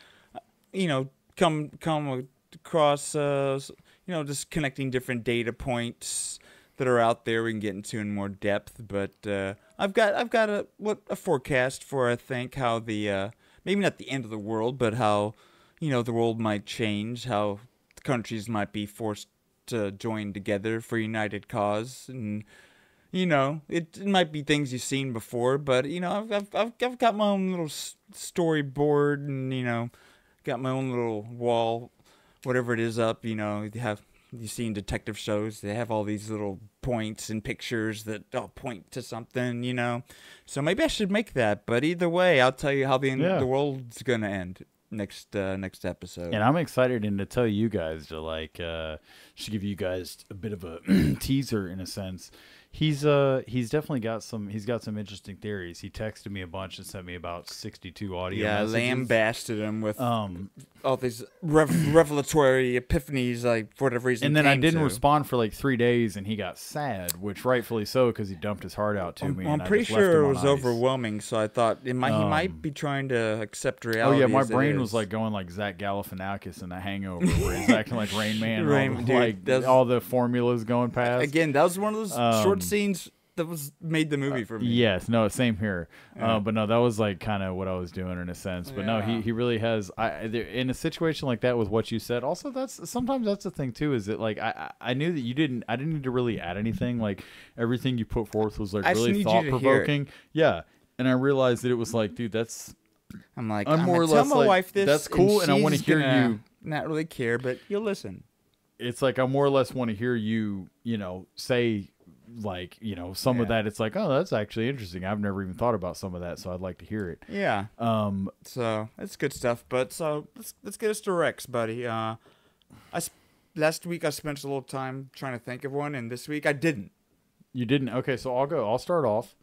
come across just connecting different data points that are out there we can get into in more depth, but I've got a forecast for, I think, how the maybe not the end of the world, but how the world might change, how countries might be forced to join together for a united cause. And it might be things you've seen before, but I've got my own little storyboard, and got my own little wall, whatever it is up. You've seen detective shows; they have all these little points and pictures that point to something. So maybe I should make that. But either way, I'll tell you how the world's gonna end next episode. And I'm excited to tell you guys to should give you guys a bit of a teaser in a sense. He's definitely got some interesting theories. He texted me a bunch and sent me about 62 audio messages. Lambasted him with all these revelatory epiphanies, like for whatever reason. And then I didn't respond for like 3 days, and he got sad, which rightfully so, because he dumped his heart out to me. I'm pretty sure it was overwhelming, so I thought he might be trying to accept reality. Oh yeah, my brain was like going like Zach Galifianakis in The Hangover, where he's acting like Rain Man, all the formulas going past. Again, that was one of those short scenes that made the movie for me. Yes, no, same here. But no, that was like kind of what I was doing in a sense. But no, he really has. In a situation like that with what you said. Also, sometimes that's the thing too. Is that like I knew that I didn't need to really add anything. Like everything you put forth was like really thought provoking. Yeah, and I realized that it was like, dude, I'm more or less tell my wife this. That's cool, and I want to hear you. Not really care, but you'll listen. It's like I more or less want to hear you. Say. Like some of that, it's like, oh, that's actually interesting. I've never even thought about some of that, so I'd like to hear it. Yeah. So it's good stuff. But so let's get us to Rex, buddy. Last week I spent a little time trying to think of one, and this week I didn't. You didn't? Okay, so I'll start off,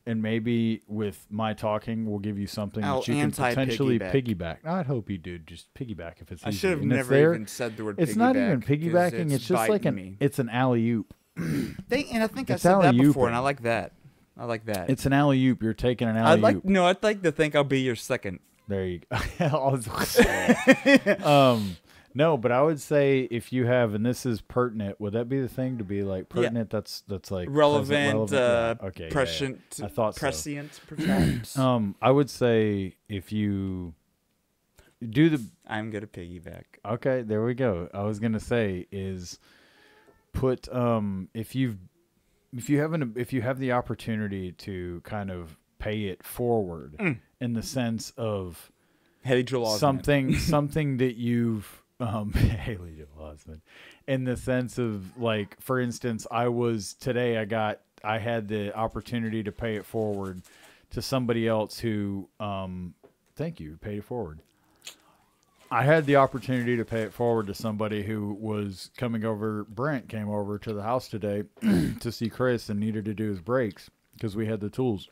and maybe with my talking, we'll give you something that you can potentially piggyback. I'd hope you do. Just piggyback if it's easy. I should have never even said the word piggyback. It's not even piggybacking. It's just like it's an alley-oop. And I think I said that before, and I like that. It's an alley-oop. You're taking an alley-oop. I'd like to think I'll be your second There you go. No, but I would say if you have, and this is pertinent, would that be the thing to be like pertinent? Yeah. That's like relevant, okay, prescient, yeah. I thought prescient, so. Perhaps. I would say if you do the, I'm gonna piggyback. Okay, there we go. I was gonna say is put if you have the opportunity to kind of pay it forward in the sense of something that you've Haley Joel Osment, in the sense of like, for instance, I had the opportunity to pay it forward to somebody else who thank you, paid it forward. I had the opportunity to pay it forward to somebody who was coming over. Brent came over to the house today to see Chris and needed to do his brakes because we had the tools.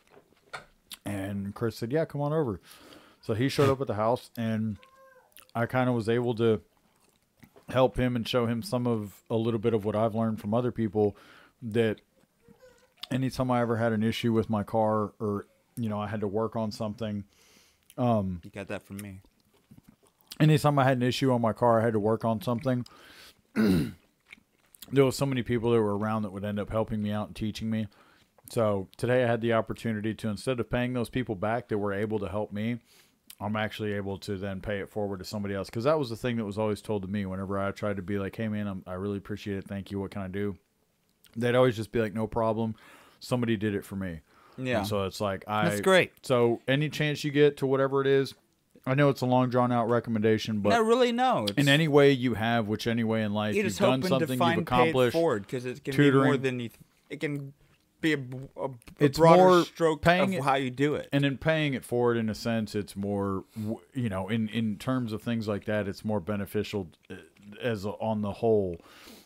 And Chris said, yeah, come on over. So he showed up at the house, and I kind of was able to help him and show him a little bit of what I've learned from other people, that anytime I ever had an issue with my car, or, I had to work on something. You got that from me. Anytime I had an issue on my car, I had to work on something. There was so many people that were around that would end up helping me out and teaching me. So today I had the opportunity to, instead of paying those people back that were able to help me, I'm actually able to then pay it forward to somebody else. Because that was the thing that was always told to me whenever I tried to be like, hey, man, I really appreciate it. Thank you. What can I do? They'd always just be like, no problem. Somebody did it for me. Yeah. And so it's like, that's great. So any chance you get to whatever it is, I know it's a long, drawn-out recommendation, but in any way you have, which any way in life you've done something, you've accomplished. Because it can be more than it can be a broader stroke of how you do it. And in paying it forward, in a sense, it's more, in terms of things like that, it's more beneficial on the whole,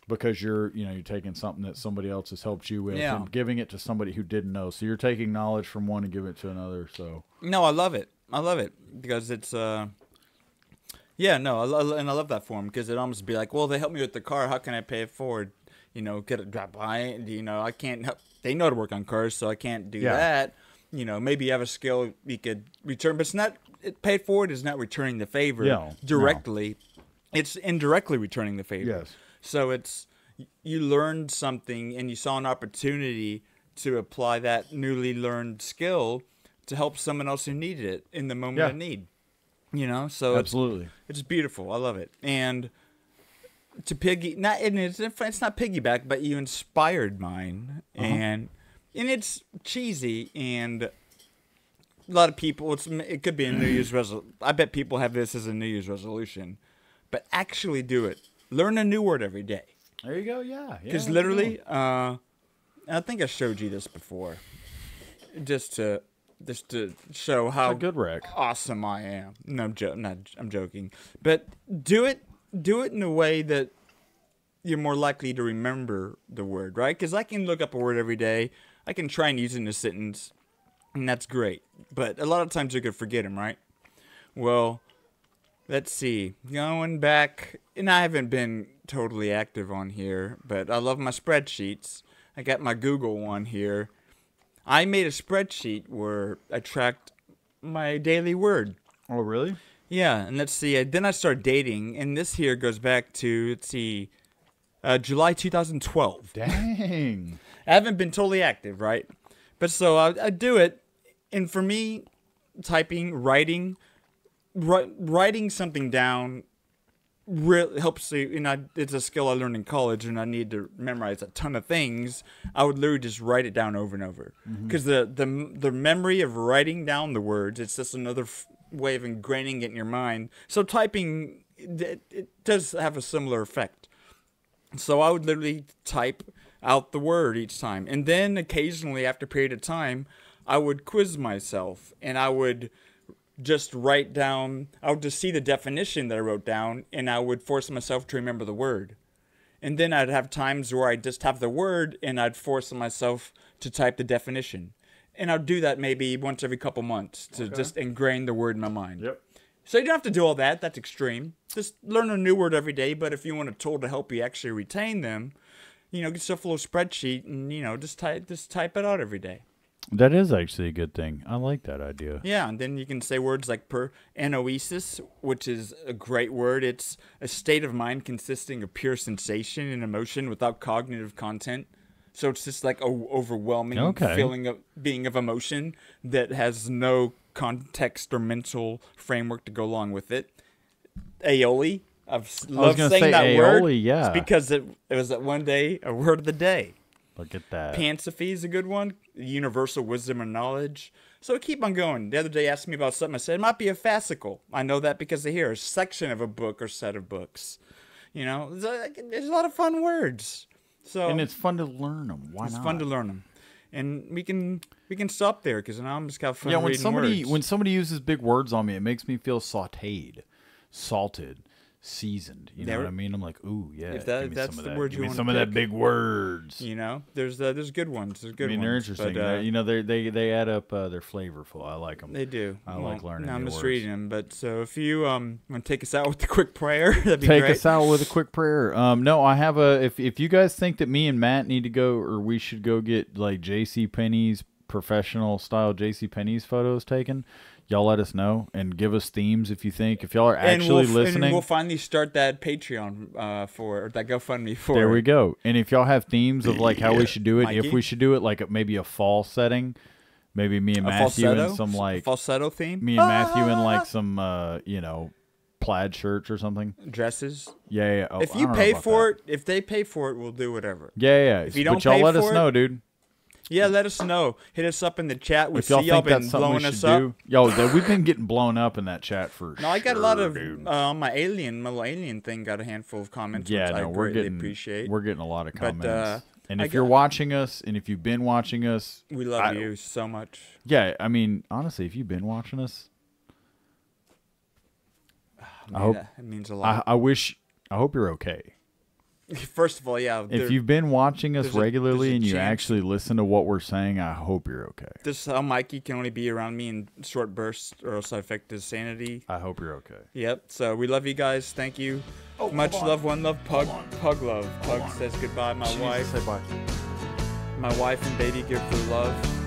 because you're taking something that somebody else has helped you with and giving it to somebody who didn't know. So you're taking knowledge from one and giving it to another. So no, I love it. I love it because it's, and I love that form because it almost be like, well, they helped me with the car. How can I pay it forward? Get it drop by. I can't help. They know how to work on cars, so I can't do that. Maybe you have a skill you could return, but it's not. Pay it forward is not returning the favor directly. No. It's indirectly returning the favor. Yes. So it's, you learned something and you saw an opportunity to apply that newly learned skill to help someone else who needed it in the moment of need, so absolutely, it's beautiful. I love it. And to it's not piggyback, but you inspired mine, and it's cheesy, and a lot of people, it could be a New Year's resolution. I bet people have this as a New Year's resolution, but actually do it. Learn a new word every day. There you go. Yeah. Because literally, I think I showed you this before, just to show how good awesome I am. No, I'm joking. But do it in a way that you're more likely to remember the word, right? Because I can look up a word every day. I can try and use it in a sentence, and that's great. But a lot of times you could forget them, right? Well, let's see. Going back, and I haven't been totally active on here, but I love my spreadsheets. I got my Google one here. I made a spreadsheet where I tracked my daily word. Oh, really? Yeah, and let's see. Then I started dating, and this here goes back to, July 2012. Dang. I haven't been totally active, right? But so I do it, and for me, writing something down really helps you. It's a skill I learned in college, and I need to memorize a ton of things. I would literally just write it down over and over, because the memory of writing down the words, it's just another way of ingraining it in your mind. So typing, it does have a similar effect. So I would literally type out the word each time, and then occasionally, after a period of time, I would quiz myself, and I would just write down, I would just see the definition that I wrote down, and I would force myself to remember the word. And then I'd have times where I'd just have the word, and I'd force myself to type the definition. And I'd do that maybe once every couple months to just ingrain the word in my mind. Yep. So you don't have to do all that. That's extreme. Just learn a new word every day. But if you want a tool to help you actually retain them, get yourself a little spreadsheet and, just type it out every day. That is actually a good thing. I like that idea. Yeah, and then you can say words like anoesis, which is a great word. It's a state of mind consisting of pure sensation and emotion without cognitive content. So it's just like a overwhelming feeling of being of emotion that has no context or mental framework to go along with it. Aioli. I've loved saying that word. Yeah. It's because it was that one day a word of the day. Look at that. Pansophy is a good one. Universal wisdom and knowledge. So keep on going. The other day asked me about something. I said it might be a fascicle. I know that because I hear a section of a book or set of books. You know, there's a lot of fun words. So and it's fun to learn them. Why not? It's fun to learn them, and we can stop there because now I'm just got fun. Yeah, reading when somebody uses big words on me, it makes me feel sautéed, salted. Seasoned, you know what I mean? I'm like, ooh, yeah. If that's the word you want to pick. Some of that big words. You know, there's good ones. There's good ones. They're interesting. But, you know, they add up. They're flavorful. I like them. They do. I like learning. Now I'm new just words. reading them. But so if you want to take us out with a quick prayer, that'd be great. Take us out with a quick prayer. No, I have a. If you guys think that me and Matt need to go, or we should go get like JCPenney's professional style JCPenney's photos taken. Y'all let us know and give us themes if you think. If y'all are actually listening. And we'll finally start that Patreon or that GoFundMe for There we go. And if y'all have themes of like how we should do it, Mikey? If we should do it like maybe a fall setting, maybe me and Matthew in some like falsetto theme. Me and Matthew in like some plaid shirts or something. Dresses. Yeah. Oh, if you pay for it, if they pay for it, we'll do whatever. Yeah. If you don't but y'all pay let for us know, dude. Yeah, let us know. Hit us up in the chat. We see y'all been blowing us up. Yo, we've been getting blown up in that chat for No, I got a lot of my little alien thing got a handful of comments, which I greatly appreciate. We're getting a lot of comments. And if you're watching us, and if you've been watching us, we love you so much. Yeah, I mean, honestly, if you've been watching us, I hope it means a lot. I hope you're okay. First of all, yeah. If you've been watching us regularly and you actually listen to what we're saying, I hope you're okay. This is how Mikey can only be around me in short bursts or else I affect his sanity. I hope you're okay. Yep. So we love you guys. Thank you. Much love, one love, Pug love. Pug says goodbye. My wife. Say bye. My wife and baby give her love.